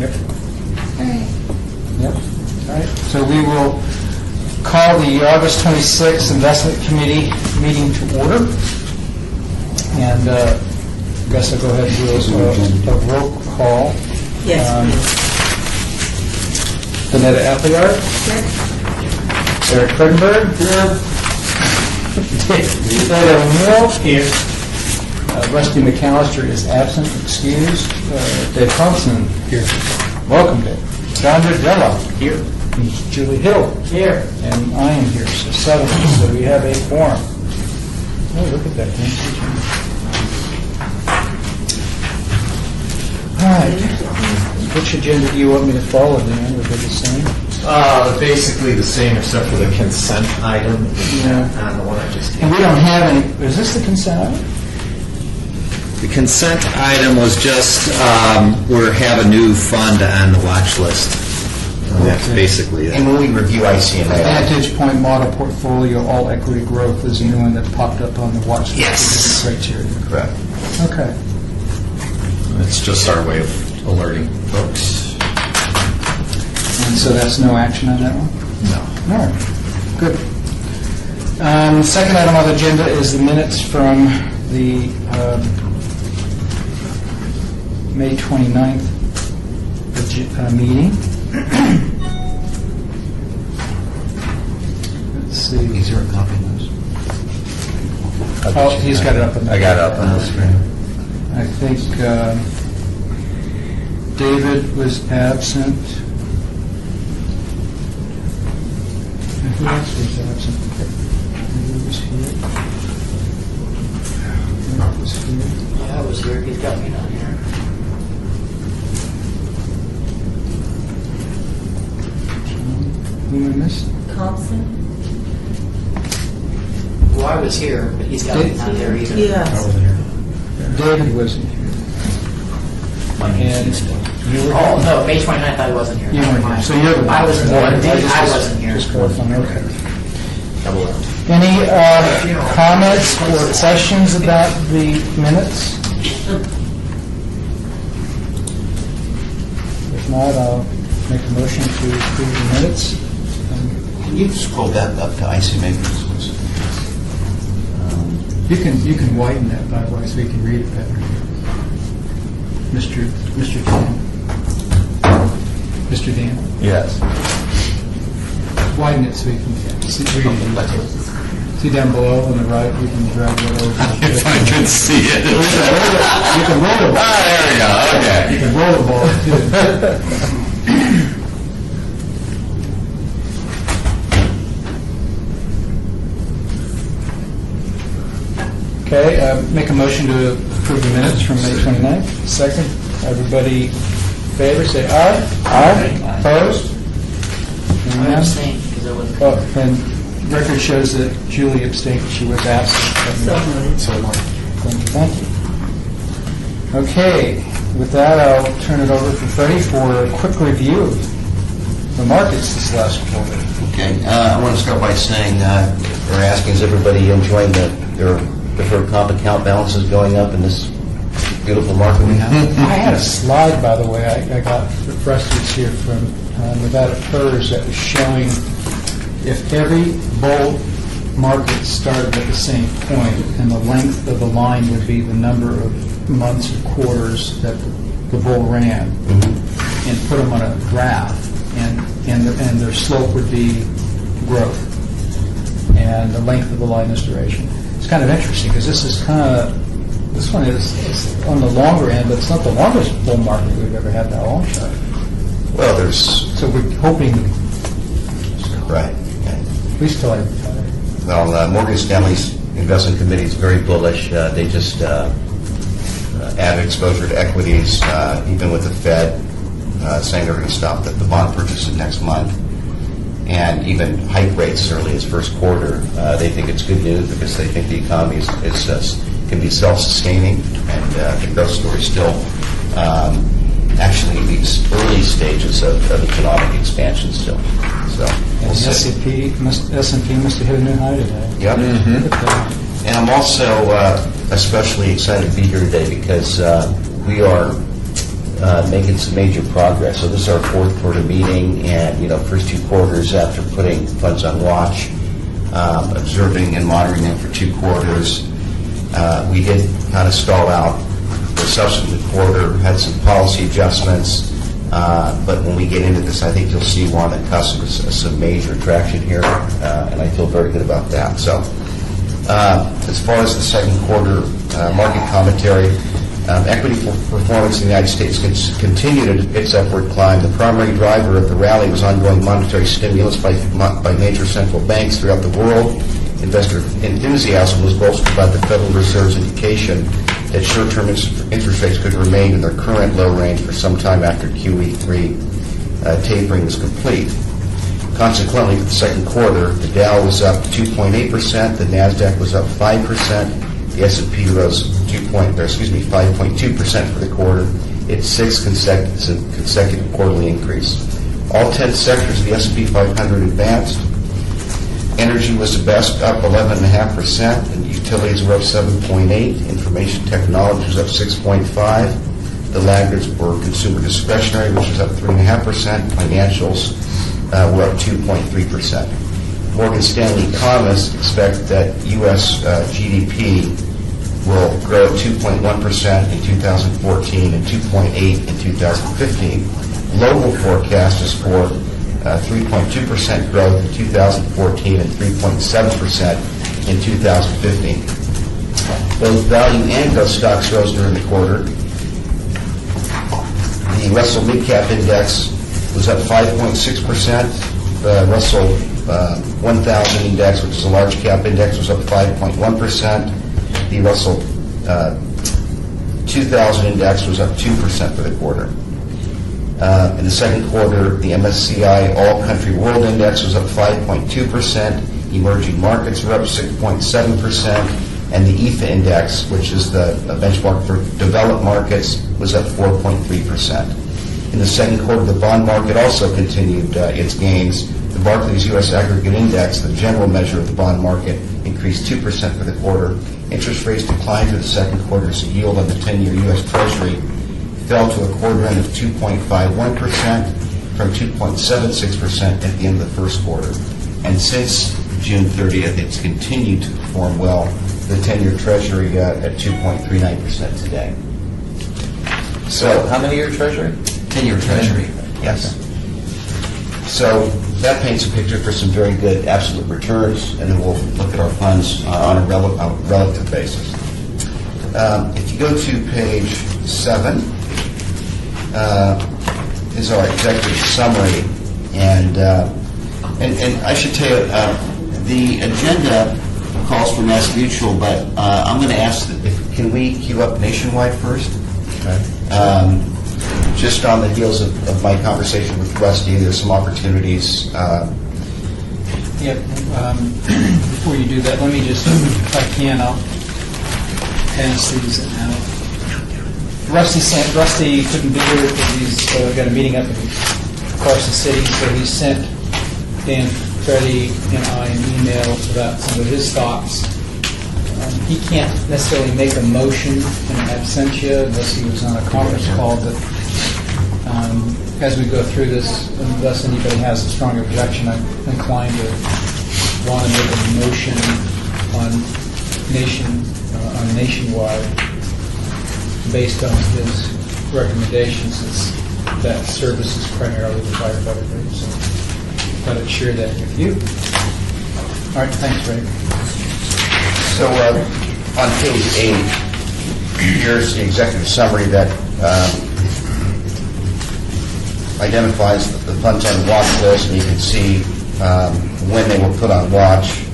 Yep. All right. Yep. All right. So we will call the August 26th Investment Committee meeting to order. And I guess I'll go ahead and do a roll call. Yes, Danetta Appleyard. Here. Eric Friedenberg. Here. Ed O'Neill. Here. Rusty McAllister is absent, excused. Dave Thompson. Here. Welcome, Dave. John Della. Here. And Julie Hill. Here. And I am here, so 7. So we have a quorum. Oh, look at that. All right. Which agenda do you want me to follow, Dan? Are they the same? Basically the same except for the consent item. Yeah. On the one I just And we don't have any. Is this the consent item? The consent item was just, we have a new fund on the watch list. That's basically it. And when we review ICMA... Vantage Point Model Portfolio All Equity Growth is a new one that popped up on the watch list. Yes. Criteria. Correct. Okay. It's just our way of alerting folks. And so that's no action on that one? No. All right. Good. Second item on the agenda is the minutes from the May 29th meeting. Let's see. Is there a copy of those? Oh, he's got it up on the... I got it up on the screen. I think David was absent. And who else was absent? He was here. Mark was here. Yeah, I was here. He's got me down here. Who am I missing? Thompson? Well, I was here, but he's got me not there either. Yes. David wasn't here. And you were Oh, no, May 29th I wasn't here. You weren't here. So you're the one. I wasn't I here. just I was- wasn't here. Just clarifying, okay. Double up. Any comments or questions about the minutes? If not, I'll make a motion to approve the minutes. Can you scroll that up to ICMA? You can widen that, by the way, so you can read it better. Mr. Dan. Mr. Dan, Yes. widen it so you can read it. See down below on the right, you can drag it over. If I could see it. You can roll the ball. Ah, there we go. Okay. You can roll the ball, too. Okay, make a motion to approve the minutes from May 29th. Second. Everybody in favor, say aye. Aye. Opposed? I abstained because I wasn't. Oh, and record shows that Julie abstained. She was absent. So moved. So moved. Thank you. Okay, with that, I'll turn it over to Freddie for a quick review of the markets this last quarter. Okay. I want to start by saying, or asking, is everybody enjoying their deferred comp account balances going up in this beautiful market we have? I had a slide, by the way, I got frustrated here from Nevada PERS that was showing if every bull market started at the same point, and the length of the line would be the number of months or quarters that the bull ran, and put them on a graph, and their slope would be growth, and the length of the line is duration. It's kind of interesting because this one is on the longer end, but it's not the longest bull market we've ever had that long. Well, there's... So we're hoping, Right. we still have. Well, Morgan Stanley's investment committee is very bullish. They just added exposure to equities, even with the Fed saying they're going to stop the bond purchases next month, and even hike rates as early as first quarter. They think it's good news because they think the economy can be self-sustaining, and the growth story is still actually in these early stages of economic expansion still. So we'll see. S&P must have hit a new high today. Yep. Look at that. And I'm also especially excited to be here today because we are making some major progress. So this is our fourth quarter meeting, and first 2 quarters after putting funds on watch, observing and monitoring them for 2 quarters. We did kind of stall out the subsequent quarter, had some policy adjustments, but when we get into this, I think you'll see we're on the cusp of some major traction here, and I feel very good about that. So as far as the second quarter market commentary, equity performance in the United States continued its upward climb. The primary driver of the rally was ongoing monetary stimulus by major central banks throughout the world. Investor enthusiasm was bolstered by the Federal Reserve's indication that short-term interest rates could remain in their current low range for some time after QE3 tapering was complete. Consequently, for the second quarter, the Dow was up 2.8%, the NASDAQ was up 5%, the S&P rose 5.2% for the quarter, its 6th consecutive quarterly increase. All 10 sectors of the S&P 500 advanced. Energy was the best, up 11.5%, and utilities were up 7.8%. Information technology was up 6.5%. The laggards were consumer discretionary, which was up 3.5%. Financials were up 2.3%. Morgan Stanley economists expect that U.S. GDP will grow 2.1% in 2014 and 2.8% in 2015. Global forecast is for 3.2% growth in 2014 and 3.7% in 2015. Both value and growth stocks rose during the quarter. The Russell Mid-Cap Index was up 5.6%. The Russell 1000 Index, which is a large cap index, was up 5.1%. The Russell 2000 Index was up 2% for the quarter. In the second quarter, the MSCI All Country World Index was up 5.2%. Emerging markets were up 6.7%. And the EFA Index, which is the benchmark for developed markets, was up 4.3%. In the second quarter, the bond market also continued its gains. The Barclays U.S. Aggregate Index, the general measure of the bond market, increased 2% for the quarter. Interest rates declined for the second quarter, so yield on the 10-year U.S. Treasury fell to a quarter end of 2.51% from 2.76% at the end of the first quarter. And since June 30th, it's continued to perform well. The 10-year Treasury at 2.39% today. So, How many year Treasury? 10-year Treasury, yes. So that paints a picture for some very good absolute returns, and then we'll look at our funds on a relative basis. If you go to page 7, is our executive summary, and I should tell you, the agenda calls for Mass Mutual, but I'm going to ask, can we queue up Nationwide first? Okay. Just on the heels of my conversation with Rusty, there's some opportunities. Before you do that, let me just, if I can, I'll pass these out. Rusty couldn't be here because he's got a meeting up in Carson City, so he sent Dan, Freddie, and I an email about some of his thoughts. He can't necessarily make a motion in absentia unless he was on a conference call, but as we go through this, unless anybody has a strong objection, I'm inclined to want to make a motion on Nationwide based on his recommendations, since that service is primarily the firefighter group. So I thought I'd share that with you. All right, thanks, Ray. So on page 8, here's the executive summary that identifies the funds on the watch list, and you can see when they were put on watch.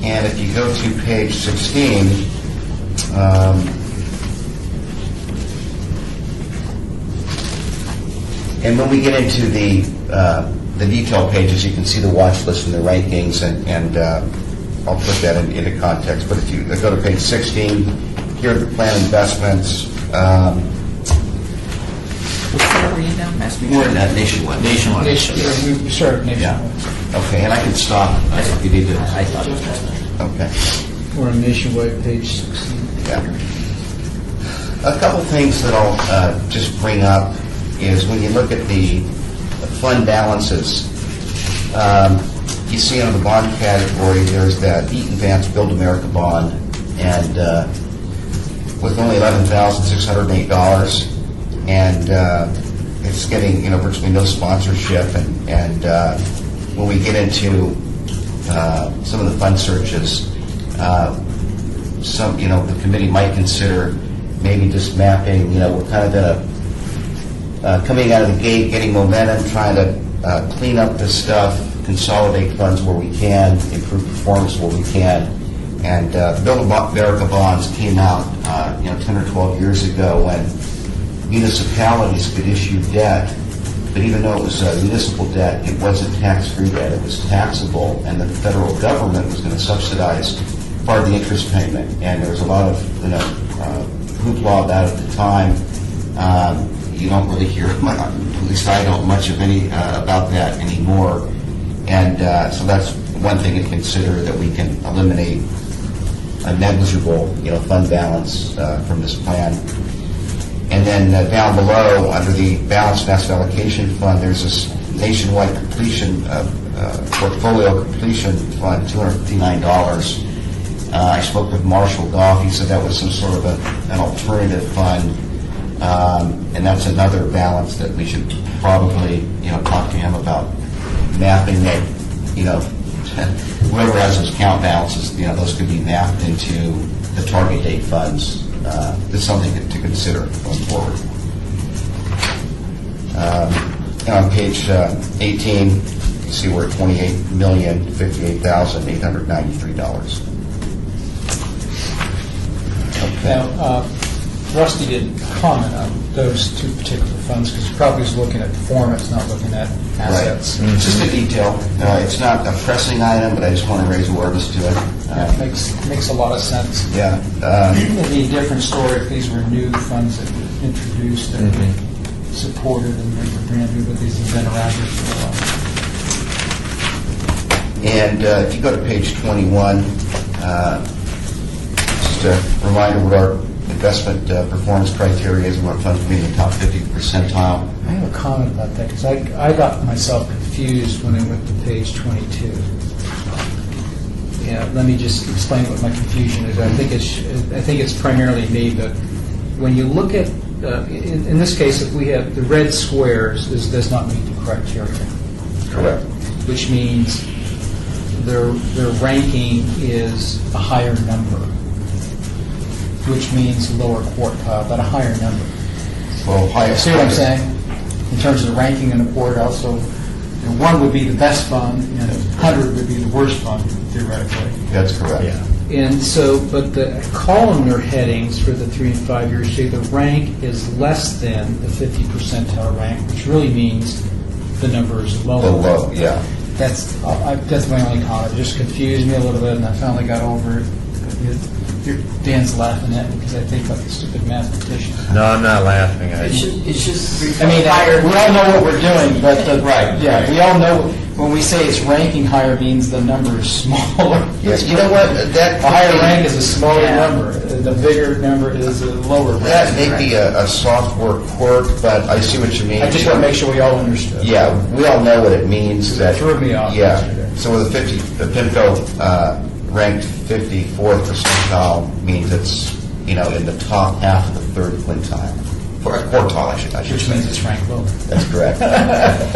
And if you go to page 16, and when we get into the detail pages, you can see the watch list and the rankings, and I'll put that into context. But if you go to page 16, here are the plan investments. Where were you now? We're in that nationwide. Nationwide. We serve Yeah. nationwide. Okay, and I can stop if you need to. I thought it was. Okay. We're on nationwide, page 16. Yeah. A couple things that I'll just bring up is when you look at the fund balances, you see under the bond category, there's that Eaton Vance Build America bond, and with only $11,608, and it's getting virtually no sponsorship, and when we get into some of the fund searches, the committee might consider maybe just mapping. We're kind of coming out of the gate, getting momentum, trying to clean up this stuff, consolidate funds where we can, improve performance where we can. And Build America bonds came out 10 or 12 years ago when municipalities could issue debt, but even though it was municipal debt, it wasn't tax-free debt, it was taxable, and the federal government was going to subsidize part of the interest payment. And there was a lot of hoopla about it at the time. You don't really hear, at least I don't, much of any about that anymore. And so that's one thing to consider, that we can eliminate a negligible fund balance from this plan. And then down below, under the Balanced Asset Allocation Fund, there's this nationwide completion portfolio completion fund, $259. I spoke with Marshall Goff. He said that was some sort of an alternative fund, and that's another balance that we should probably talk to him about mapping that. Whoever has those account balances, those could be mapped into the target date funds. This is something to consider going forward. On page 18, you see we're at $28,058,893. Now, Rusty didn't comment on those two particular funds because he probably was looking at performance, not looking at assets. Right. It's just a detail. It's not a pressing item, but I just want to raise awareness to it. Yeah, makes a lot of sense. Yeah. It'd be a different story if these were new funds that were introduced and supported and they were brand new, but these have been around here for a while. And if you go to page 21, just a reminder what our investment performance criteria is and what funds be in the top 50 percentile. I have a comment about that because I got myself confused when I went to page 22. Yeah, let me just explain what my confusion is. I think it's primarily me, but when you look at in this case, if we have the red squares, this does not meet the criteria. Correct. Which means their ranking is a higher number, which means lower quartile, but a higher number. Well, See what I'm saying? In terms of the ranking in the board, also, 1 would be the best fund, and 100 would be the worst fund, theoretically. That's correct. And so, but the columnar headings for the 3 and 5 years say the rank is less than the 50 percentile rank, which really means the number is lower. The low, yeah. That's my only comment. It just confused me a little bit, and I finally got over it. Dan's laughing at me because I think like a stupid mathematician. No, I'm not laughing. It's just. I mean, we all know what we're doing, but Right. Yeah, we all know when we say it's ranking higher means the number is smaller. Yes, you know what? A higher rank is a smaller number. The bigger number is a lower rank. That may be a software quirk, but I see what you mean. I just want to make sure we all understood. Yeah, we all know what it means. That threw me off Yeah. yesterday. So with the PIMCO ranked 54th percentile means it's in the top half of the third quintile, or quartile, I should Which say. means it's ranked lower. That's correct.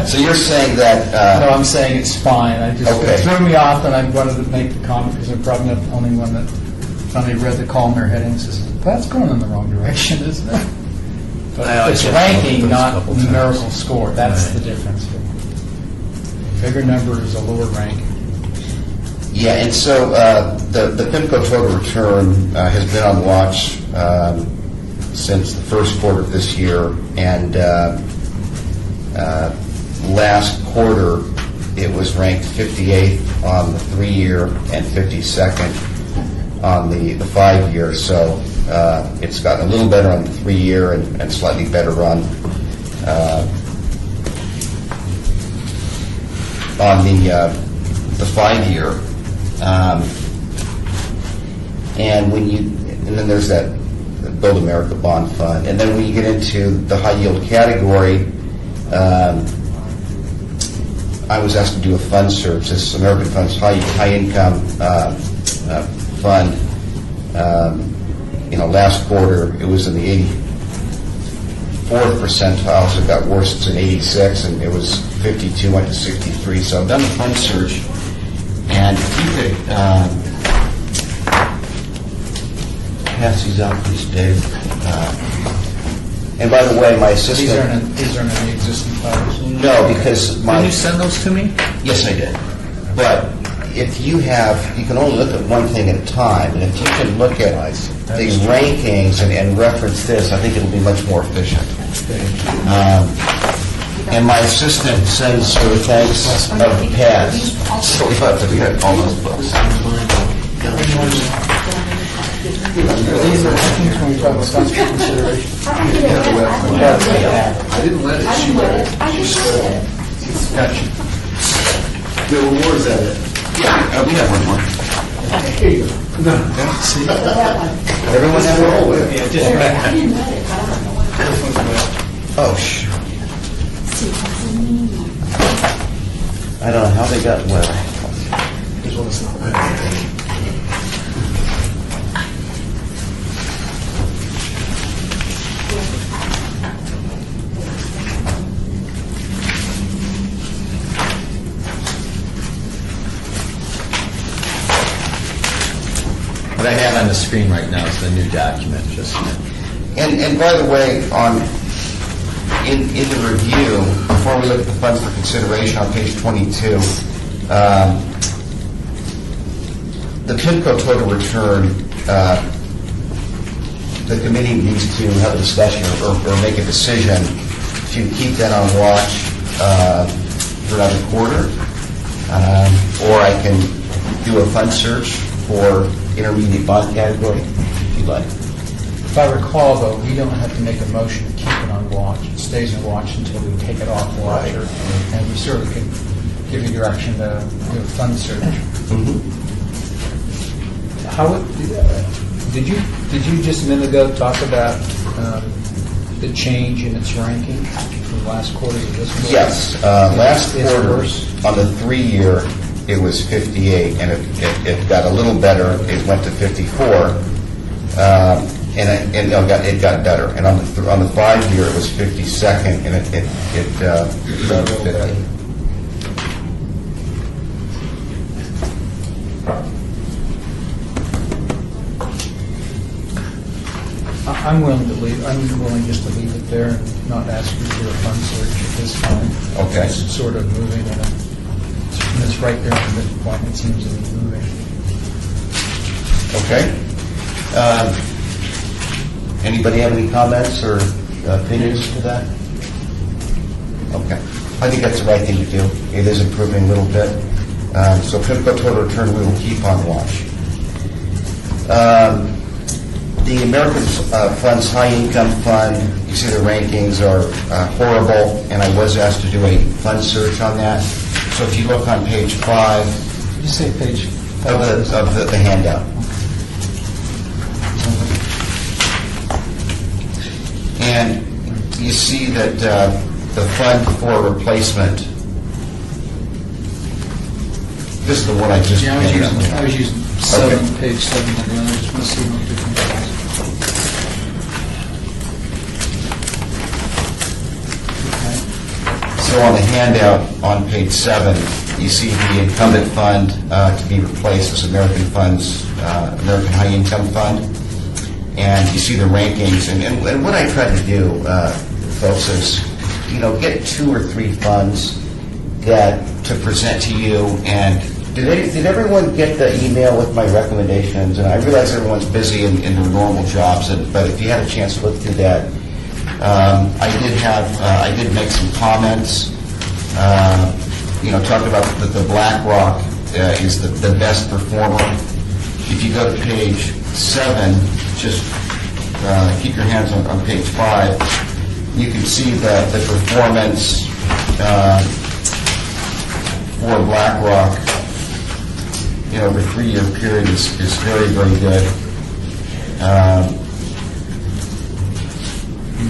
So you're saying that? No, I'm saying it's fine. It threw me off, and I wanted to make the comment because I'm probably not the only one that finally read the columnar headings and says, that's going in the wrong direction, isn't it? But it's ranking, not numerical score. That's the difference. Bigger number is a lower rank. Yeah, and so the PIMCO total return has been on watch since the first quarter of this year, and last quarter it was ranked 58th on the 3-year and 52nd on the 5-year. So it's gotten a little better on the 3-year and slightly better on on the 5-year. And then there's that Build America Bond Fund. And then when you get into the high yield category, I was asked to do a fund search. This American Fund's high income fund. Last quarter it was in the 84th percentile, so it got worse. It's an 86, and it was 52, went to 63. So I've done the fund search, and if you could pass these out, please, Dave. And by the way, my assistant... These aren't in the existing files? No, because my... Can you send those to me? Yes, I did. But if you can only look at one thing at a time, and if you can look at the rankings and reference this, I think it'll be much more efficient. And my assistant sends her thanks of the pads, so we have to get all those books. Are these the rankings when we talk about funds for consideration? I didn't let it. She let it. I just read it. Gotcha. There were more, is that it? Yeah, we have one more. Here you go. No. See? That one. Everyone have one? I didn't let it, but I don't know why. Oh, shoot. See, that's a mean one. I don't know how they got wet. This one's not bad. What I have on the screen right now is the new document, just... And by the way, in the review, before we look at the funds for consideration on page 22, the PIMCO total return, the committee needs to have a discussion or make a decision to keep that on watch for another quarter, or I can do a fund search for intermediate bond category, if you'd like. If I recall, though, we don't have to make a motion to keep it on watch. It stays on watch until we take it off watch, and we certainly can give you direction to do a fund search. How did you just a minute ago talk about the change in its ranking from last quarter to this quarter? Yes, last It's quarter worse. on the 3-year, it was 58, and it got a little better. It went to 54, and it got better. And on the 5-year, it was 52nd, and it got to 50. I'm willing to leave. I'm willing just to leave it there and not ask you for a fund search at this time. Okay. It's sort of moving, and it's right there at the midpoint. It seems to be moving. Okay. Anybody have any comments or opinions to that? Okay. I think that's the right thing to do. It is improving a little bit. So PIMCO total return we will keep on watch. The American Fund's High Income Fund, you see the rankings are horrible, and I was asked to do a fund search on that. So if you look on page 5 Did you say page 5? of the handout. And you see that the fund for replacement, this is the one I just Yeah, handed I was using page 7. I just want to see what different it is. So on the handout on page 7, you see the incumbent fund to be replaced as American American High Income Fund. And you see the rankings. And what I try to do, folks, is get 2 or 3 funds to present to you. And did everyone get the email with my recommendations? And I realize everyone's busy in their normal jobs, but if you had a chance to look through that, I did make some comments. Talked about that the BlackRock is the best performer. If you go to page 7, just keep your hands on page 5. you can see that the performance for BlackRock, over a 3-year period is very, very good.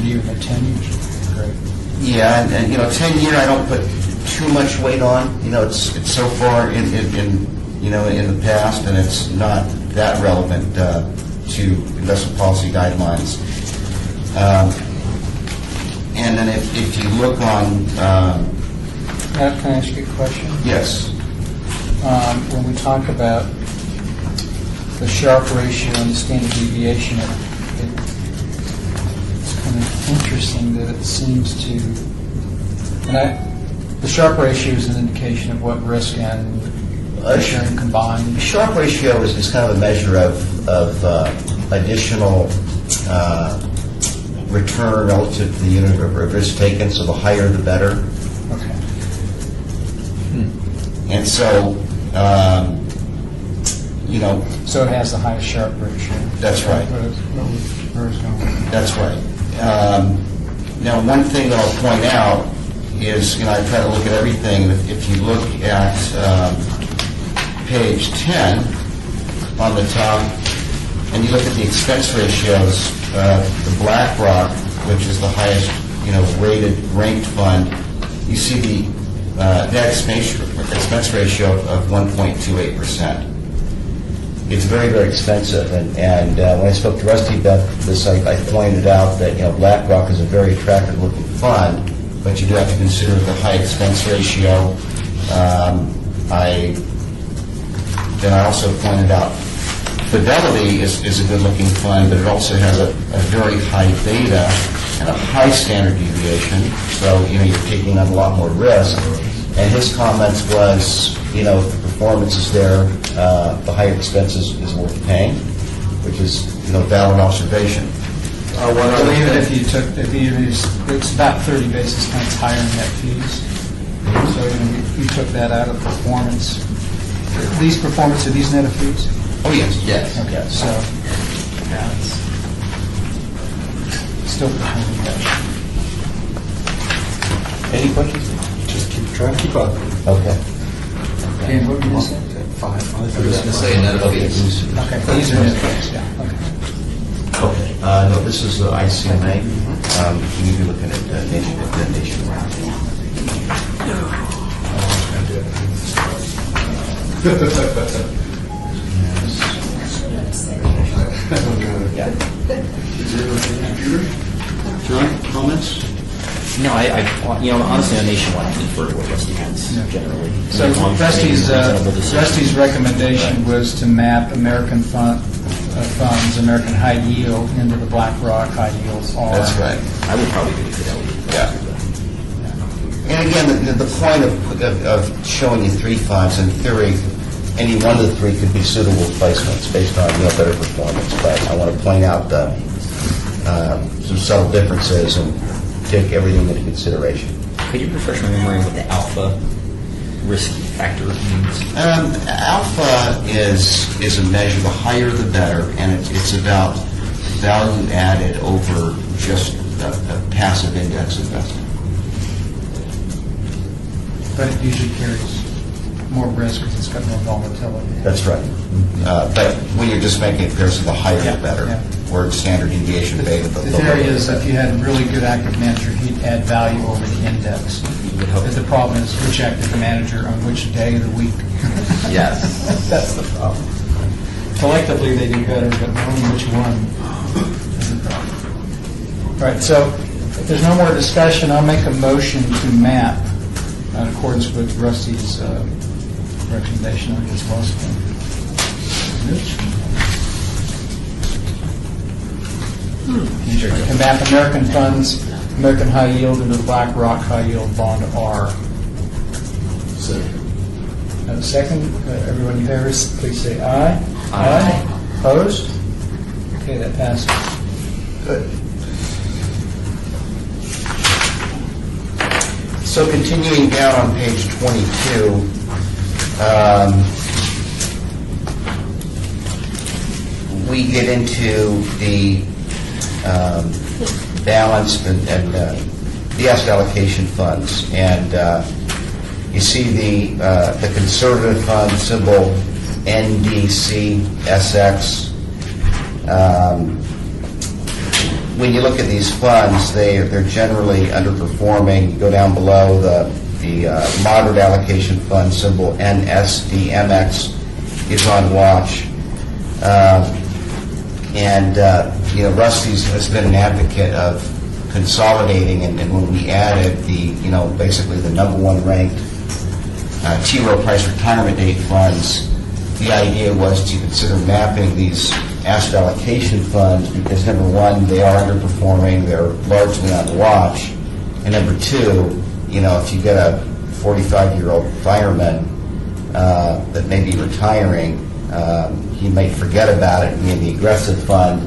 Even a 10 years, great. Yeah, and 10-year I don't put too much weight on. It's so far in the past, and it's not that relevant to investment policy guidelines. And then if you look on, Can I ask you a question? yes, When we talk about the Sharpe ratio and the standard deviation, it's kind of interesting that it seems to, the Sharpe ratio is an indication of what risk and insurance combined. the Sharpe ratio is kind of a measure of additional return relative to the unit of risk taken, so the higher the better. Okay. And so, So it has the highest Sharpe ratio. That's right. Where it's going. That's right. Now, one thing that I'll point out is, I try to look at everything. If you look at page 10 on the top, and you look at the expense ratios, the BlackRock, which is the highest, ranked fund, you see the net expense ratio of 1.28%. It's very, very expensive, and when I spoke to Rusty about this, I pointed out that BlackRock is a very attractive-looking fund, but you do have to consider the high expense ratio. I also pointed out Fidelity is a good-looking fund, but it also has a very high beta and a high standard deviation, so you're taking on a lot more risk. And his comments was, if the performance is there, the higher expenses is worth paying, which is, valid observation. Well, even if you took, it's about 30 basis points higher in net fees. So you took that out of performance. Are these net of fees? Oh, yes. Yes. Okay, so, yeah, it's still performing better. Any questions? Just trying to keep up. Okay. Okay, what were you saying? I was going to say net of fees. Okay, these are net fees, yeah, okay. Okay. No, this is the ICMA. You be looking at nationwide. Yeah. John, comments? No, honestly, on Nationwide, I prefer what Rusty has generally. So Rusty's recommendation was to map American funds, American high yield, into the BlackRock high yield R. That's right. I would probably do Fidelity. Yeah. And again, the point of showing you 3 funds, in theory, any one of the 3 could be suitable placements based on better performance. But I want to point out some subtle differences and take everything into consideration. Could you refresh my memory what the alpha risk factor means? Alpha is a measure, the higher the better, and it's about value added over just a passive index investment. But it usually carries more risk because it's got more volatility. That's right. But when you're just making a comparison, the higher Yeah, the better. yeah. Where standard deviation beta. The theory is if you had a really good active manager, he'd add value over the index. But the problem is which active manager on which day of the week. Yes. That's the problem. Collectively, they do better, but only which one is the problem. All right, so if there's no more discussion, I'll make a motion to map in accordance with Rusty's recommendation. I just lost one. To map American funds, American high yield into the BlackRock high yield bond R. Second, everyone in favor, please say aye. Aye. Opposed? Okay, that passes. Good. So continuing down on page 22, we get into the balanced and the asset allocation funds. And you see the conservative fund symbol NDCSX. When you look at these funds, they're generally underperforming. You go down below, the moderate allocation fund symbol NSDMX is on watch. Rusty has been an advocate of consolidating, and when we added basically the number one ranked T. Rowe Price retirement date funds, the idea was to consider mapping these asset allocation funds because, number one, they are underperforming, they're largely on watch, and number two, if you get a 45-year-old fireman that may be retiring, he might forget about it and be in the aggressive fund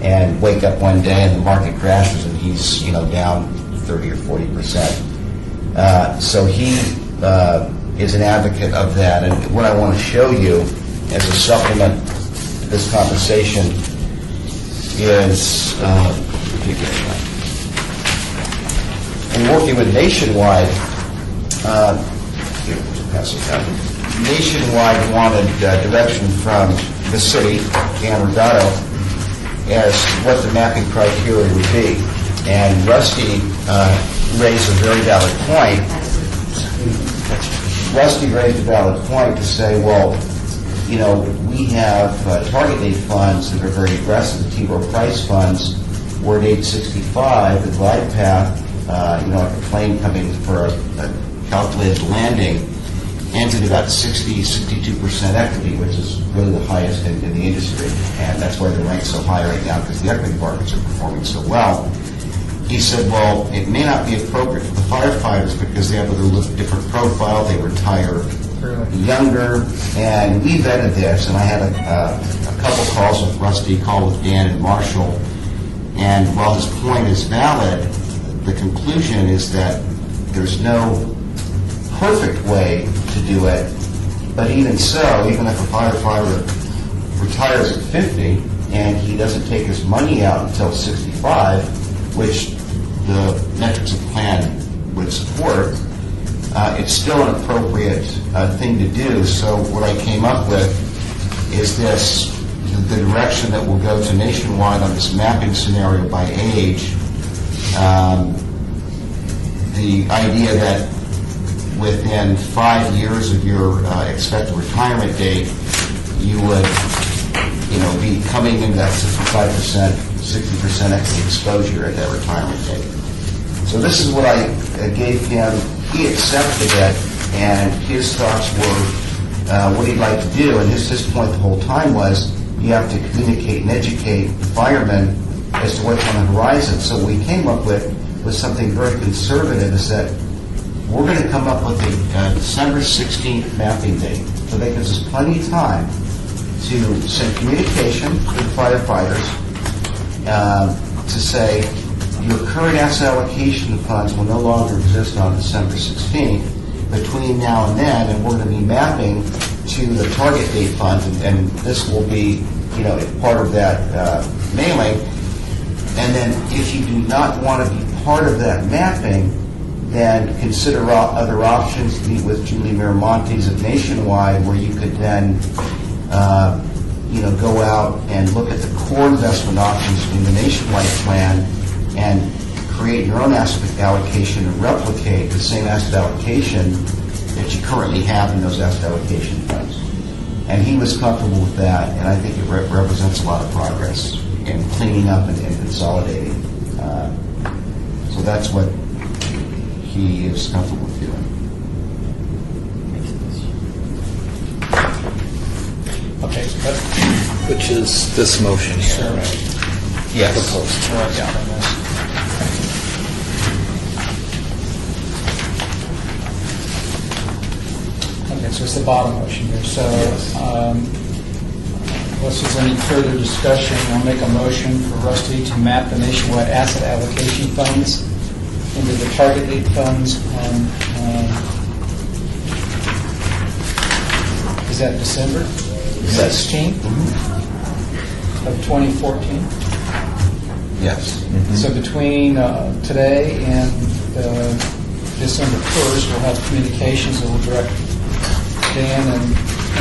and wake up one day and the market crashes and he's down 30 or 40%. So he is an advocate of that. And what I want to show you as a supplement to this conversation is in working with Nationwide, Nationwide wanted direction from the city, Dan Regato, as what the mapping criteria would be. And Rusty raised a very valid point. Rusty raised a valid point to say, well, we have target date funds that are very aggressive, the T. Rowe Price funds, where at age 65, the glide path, like a plane coming for a calculated landing, ends at about 62% equity, which is really the highest in the industry. And that's why they're ranked so high right now, because the equity markets are performing so well. He said, well, it may not be appropriate for the firefighters because they have a little different profile. They retire younger. And we vetted this, and I had a couple calls with Rusty, call with Dan and Marshall. And while his point is valid, the conclusion is that there's no perfect way to do it, but even so, even if a firefighter retires at 50 and he doesn't take his money out until 65, which the metrics of the plan would support, it's still an appropriate thing to do. So what I came up with is the direction that will go to Nationwide on this mapping scenario by age. The idea that within 5 years of your expected retirement date, you would, be coming into that 65%, 60% equity exposure at that retirement date. So this is what I gave him. He accepted it, and his thoughts were what he'd like to do. And his point the whole time was you have to communicate and educate the firemen as to what's on the horizon. So what we came up with was something very conservative, is that we're going to come up with a December 16th mapping date. So that gives us plenty of time to send communication to the firefighters to say your current asset allocation funds will no longer exist on December 16th. Between now and then, and we're going to be mapping to the target date funds, and this will be part of that mailing. And then if you do not want to be part of that mapping, then consider other options. Meet with Julie Miramontes at Nationwide, where you could then, go out and look at the core investment options in the Nationwide plan and create your own asset allocation and replicate the same asset allocation that you currently have in those asset allocation funds. And he was comfortable with that, and I think it represents a lot of progress in cleaning up and consolidating. So that's what he is comfortable with doing. Okay, so that's Which is this motion here. survey. Yes. Okay, so it's the bottom motion here. So unless there's any further discussion, I'll make a motion for Rusty to map the Nationwide asset allocation funds into the target date funds on, is that December 16th of 2014? Yes. So between today and December 1st, we'll have communications that will direct Dan and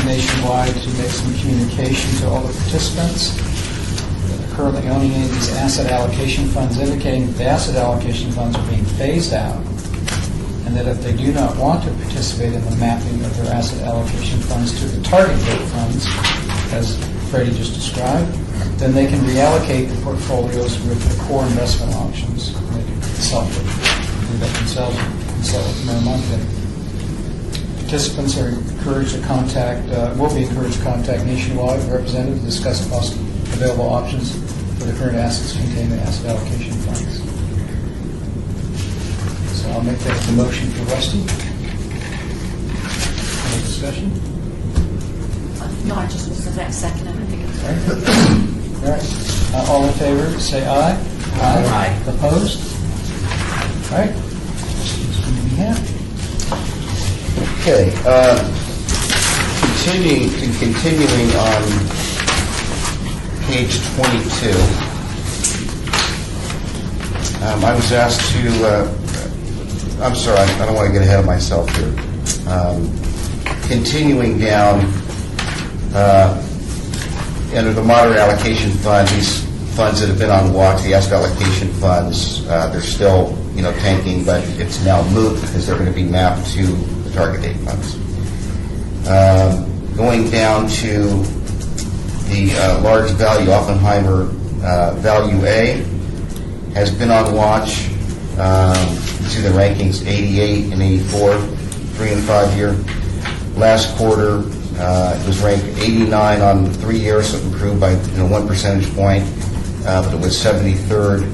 Nationwide to make some communication to all the participants that are currently owning any of these asset allocation funds, indicating that the asset allocation funds are being phased out, and that if they do not want to participate in the mapping of their asset allocation funds to the target date funds, as Freddie just described, then they can reallocate the portfolios with the core investment options. They can do that themselves and sell it more monthly. Participants are encouraged to will be encouraged to contact Nationwide representative to discuss available options for the current assets contained in the asset allocation funds. So I'll make that the motion for Rusty. Any discussion? No, I just was the second, and I think it's All right. All in favor, say aye. Aye. Opposed? All right. Rusty's going to be happy. Okay. Continuing on page 22, I was asked to, I'm sorry, I don't want to get ahead of myself here. Continuing down, under the moderate allocation fund, these funds that have been on watch, the asset allocation funds, they're still, tanking, but it's now moot because they're going to be mapped to the target date funds. Going down to the large value Oppenheimer Value A has been on watch. See the rankings 88 and 84, 3 and 5 year. Last quarter, it was ranked 89 on 3 years, so it improved by 1 percentage point, but it was 73rd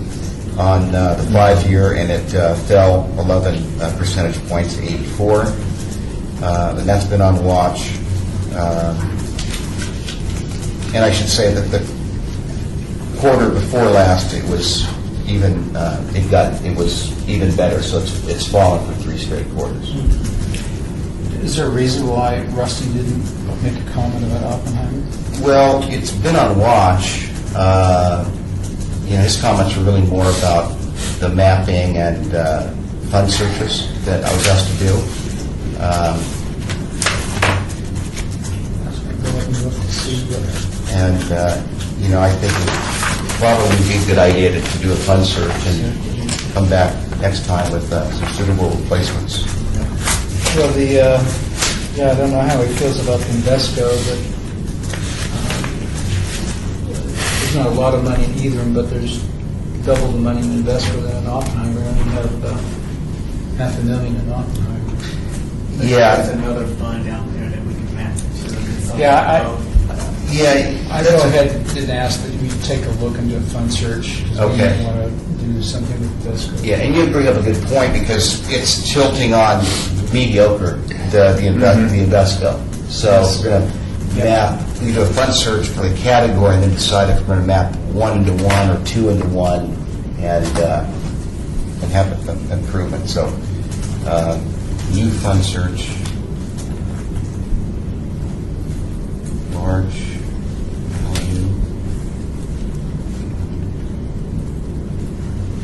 on the 5 year, and it fell 11 percentage points to 84. And that's been on watch. And I should say that the quarter before last, it was even it was even better. So it's fallen for 3 straight quarters. Is there a reason why Rusty didn't make a comment about Oppenheimer? Well, it's been on watch. His comments were really more about the mapping and fund searches that I was asked to do. I think it would probably be a good idea to do a fund search and come back next time with some suitable replacements. Well, I don't know how he feels about the Invesco, but there's not a lot of money in either, but there's double the money in Invesco than in Oppenheimer. I only have about $500,000 in Oppenheimer. Yeah. There's another fund out there that we can match. I go ahead and ask that we take a look and do a fund search. Okay. We want to do something with Invesco. Yeah, and you bring up a good point because it's tilting on mediocre, the Invesco. So we're going to map, we do a fund search for the category and then decide if we're going to map 1-to-1 or 2-to-1 and have an improvement. So new fund search, large value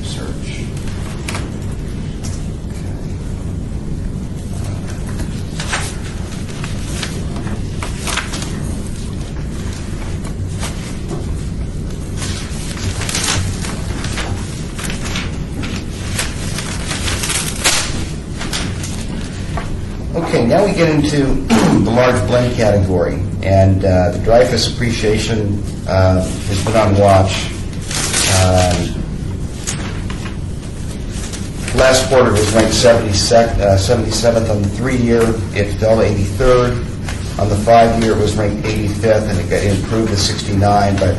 search. Okay, now we get into the large blend category, and the Dreyfus appreciation has been on watch. Last quarter was ranked 77th on the 3-year. It fell to 83rd. On the 5-year, it was ranked 85th, and it got improved to 69. But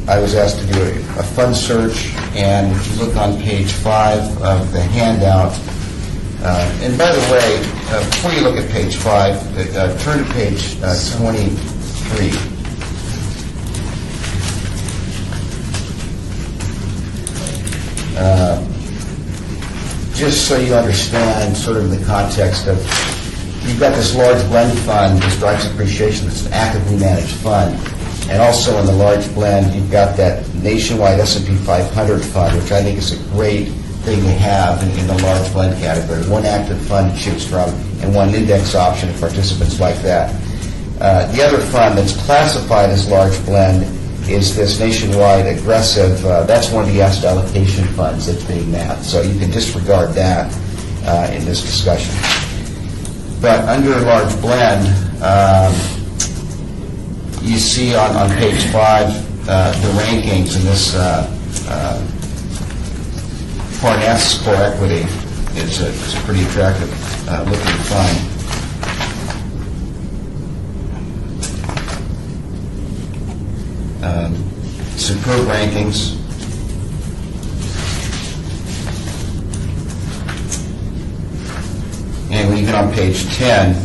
I was asked to do a fund search, and if you look on page 5 of the handout. And by the way, before you look at page 5, turn to page 23. Just so you understand sort of the context of, you've got this large blend fund, this Dreyfus appreciation, that's an actively managed fund. And also in the large blend, you've got that nationwide S&P 500 fund, which I think is a great thing to have in the large blend category. One active fund to choose from and one index option if participants like that. The other fund that's classified as large blend is this nationwide aggressive, that's one of the asset allocation funds that's being mapped. So you can disregard that in this discussion. But under large blend, you see on page 5 the rankings in this Parnassus Core Equity. It's a pretty attractive looking fund. Superb rankings. And when you get on page 10,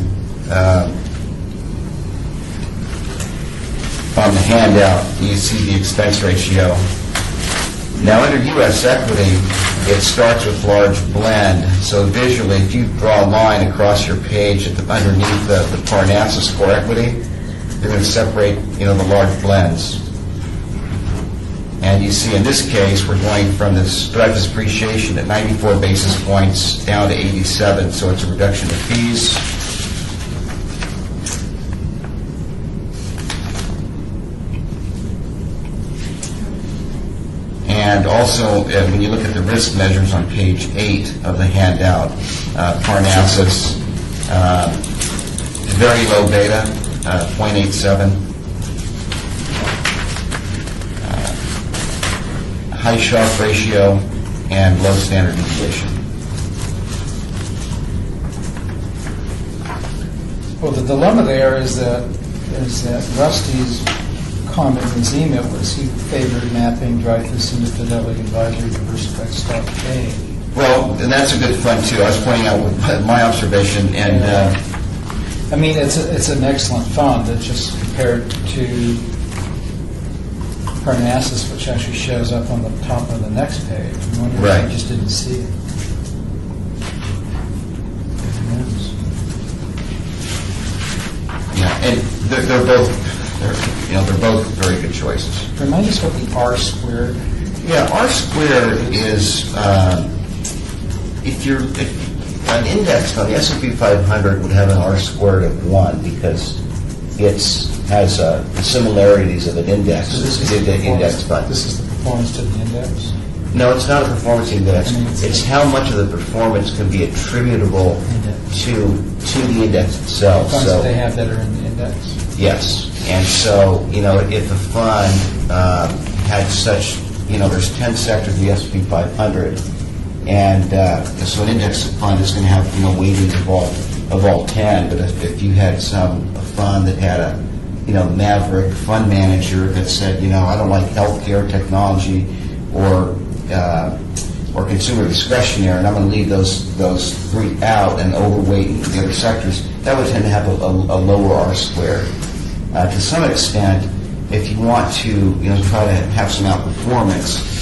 on the handout, you see the expense ratio. Now, under U.S. equity, it starts with large blend. So visually, if you draw a line across your page underneath the Parnassus Core Equity, you're going to separate, the large blends. And you see in this case, we're going from this driver's depreciation at 94 basis points down to 87, so it's a reduction of fees. And also, when you look at the risk measures on page 8 of the handout, Parnassus, very low beta, 0.87. High Sharpe ratio, and low standard deviation. Well, the dilemma there is that Rusty's comment in his email was he favored mapping Dreyfus into Fidelity Advisory Diversified Stock A. Well, and that's a good fund too. I was pointing out my observation, and I mean, it's an excellent fund. It's just compared to Parnassus, which actually shows up on the top of the next page. I wonder if I just didn't see it. yeah, and they're both very good choices. Remind us what the R squared. Yeah, R squared is if an index on the S&P 500 would have an R squared of 1 because it has the similarities of an index. So this is the index fund. This is the performance to the index? No, it's not a performance index. I mean, it's how much of the performance can be attributable to the index itself. Funds that they have that are in the index? Yes. And so, if a fund had such, there's 10 sectors of the S&P 500, and so an index fund is going to have, weightings of all 10, but if you had a fund that had a, maverick fund manager that said, I don't like healthcare, technology, or consumer discretionary, and I'm going to leave those 3 out and overweight the other sectors, that would tend to have a lower R squared. To some extent, if you want to, try to have some outperformance,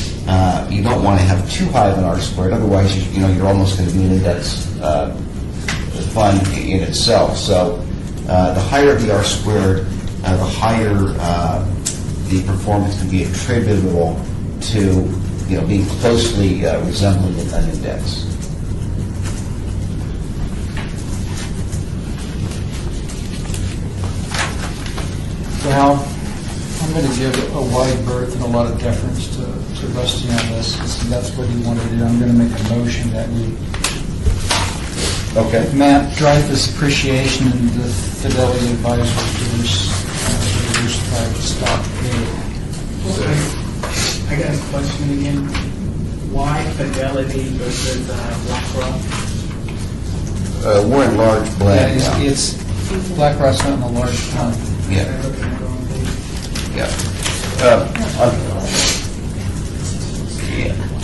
you don't want to have too high of an R squared. Otherwise, you're almost going to be an index fund in itself. So, the higher the R squared, the higher the performance can be attributable to, being closely resembling an index. Well, I'm going to give a wide berth and a lot of deference to Rusty on this, because that's what he wanted to do. I'm going to make a motion that we map Dreyfus appreciation and the Fidelity Advisory diversified stock A. I got a question again. Why Fidelity versus BlackRock? We're in large blend. Yeah, it's BlackRock's not in a large fund. Yeah. Yeah. I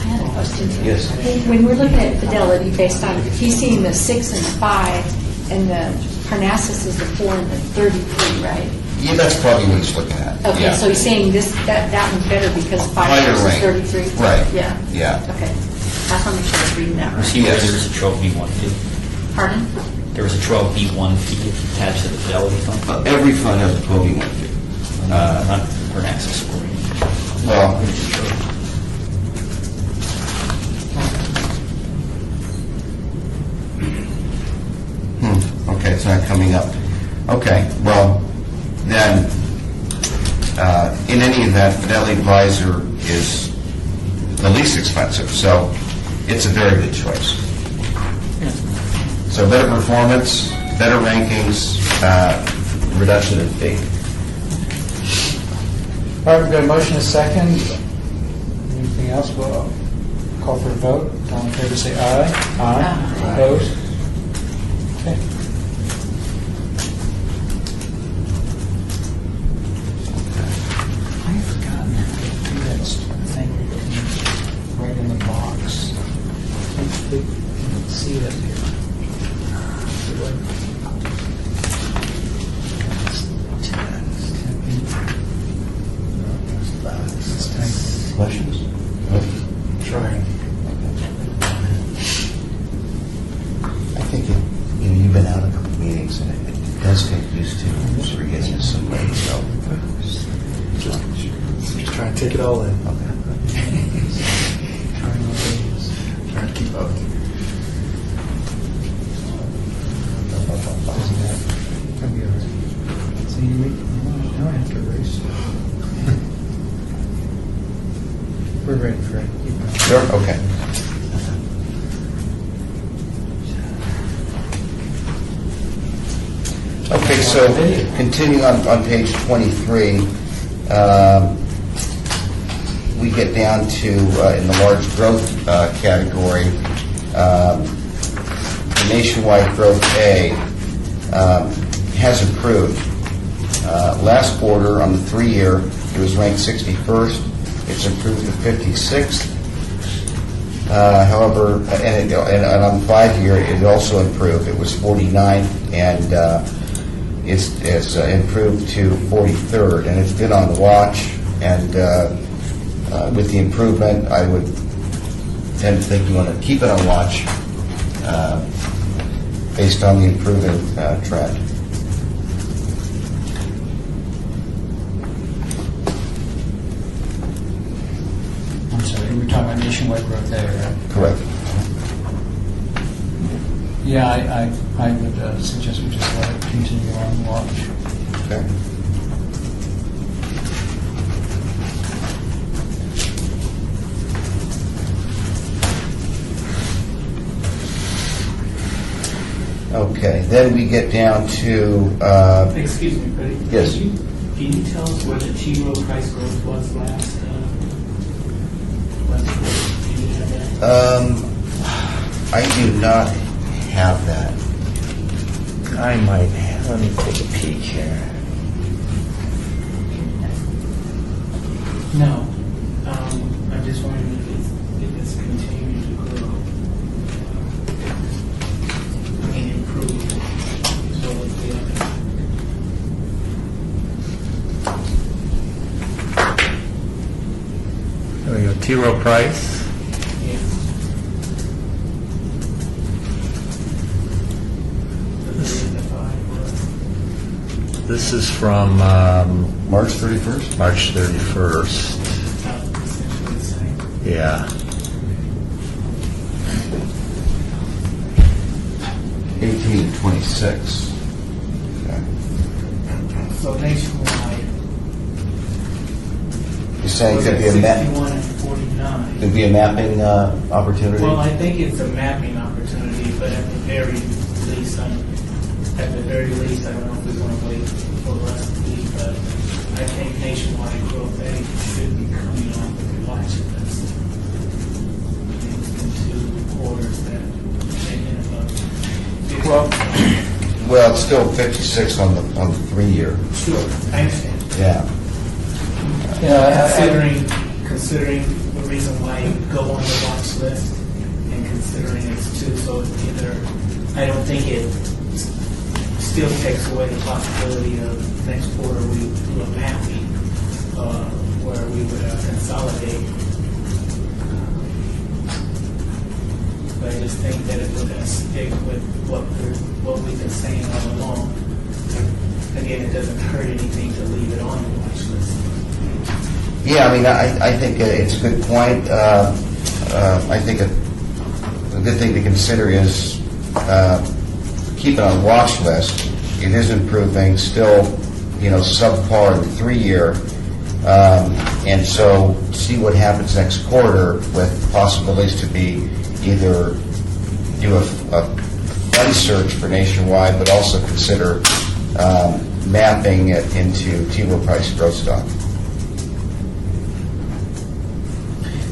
had a question. Yes. When we're looking at Fidelity based on, if he's seeing the 6 and 5, and the Parnassus is the 4 and the 33, right? Yeah, that's probably what he's looking at. Okay, yeah. so he's saying that one's better because 5 Higher versus rank. 33? Right. Yeah. Yeah. Okay. I just want to make sure I was reading that right. See, there was a 12B1 fee. Pardon? There was a 12B1 fee attached to the Fidelity fund. Every fund has a 12B1 fee. Not Parnassus. Well, okay, it's not coming up. Okay, well, then, in any event, Fidelity Advisor is the least expensive, so it's a very good choice. So better performance, better rankings, reduction in fee. All right, we've got a motion, a second. Anything else? We'll call for a vote. All in favor, say aye. Aye. Opposed? Okay. I've forgotten how to do that thing right in the box. You can see it here. Questions? Trying. I think you've been out a couple of meetings, and it does get used to forgetting some late, so. Just trying to take it all in. Trying to keep up. Come here. So you now I have to erase. We're ready for it. Keep going. Sure, okay. Okay, so continuing on page 23, we get down to, in the large growth category, the nationwide growth A has improved. Last quarter, on the 3-year, it was ranked 61st. It's improved to 56th. However, and on the 5-year, it also improved. It was 49th, and it's improved to 43rd. And it's been on watch, and with the improvement, I would tend to think you want to keep it on watch based on the improving trend. I'm sorry, we were talking about nationwide growth there, right? Correct. Yeah, I would suggest we just let it continue on watch. Okay. Okay, then we get down to, Excuse me, Freddie. Yes. Can you tell us what the T row price growth was last quarter? Do you have that? I do not have that. I might have, let me take a peek here. No. I'm just wondering if it's continuing to grow and improve as well as the other. There we go, T row price. Yeah. This is from March 31st? March 31st. Essentially the same. Yeah. 1826. Okay. So nationwide, You're saying was could at be a 61 and 49. could be a mapping opportunity? Well, I think it's a mapping opportunity, but at the very least, I don't know if we want to wait for the rest of the week, but I think nationwide growth rate should be coming off of the watch list. It's been 2 quarters that they've been above. Well, it's still 56 on the 3-year. Sure, I understand. Yeah. Considering the reason why you go on the watch list and considering it's 2, so it's either, I don't think it still takes away the possibility of next quarter we do a mapping where we would consolidate. But I just think that if we're going to stick with what we've been saying all along, again, it doesn't hurt anything to leave it on the watch list. Yeah, I mean, I think it's a good point. I think a good thing to consider is keep it on watch list. It is improving, still, subpar in the 3-year. And so see what happens next quarter with possibilities to be either do a fund search for nationwide, but also consider mapping it into T. Rowe Price growth stock.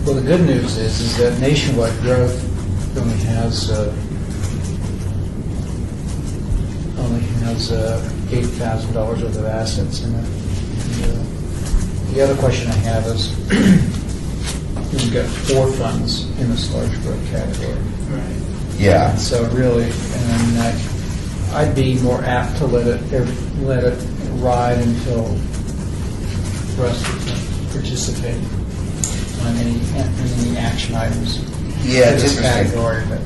Well, the good news is that nationwide growth only has $8,000 worth of assets in it. The other question I have is, we've got 4 funds in this large growth category. Right. Yeah. So really, and I'd be more apt to let it ride until the rest can participate on any action items. Yeah, in it's this interesting. category. But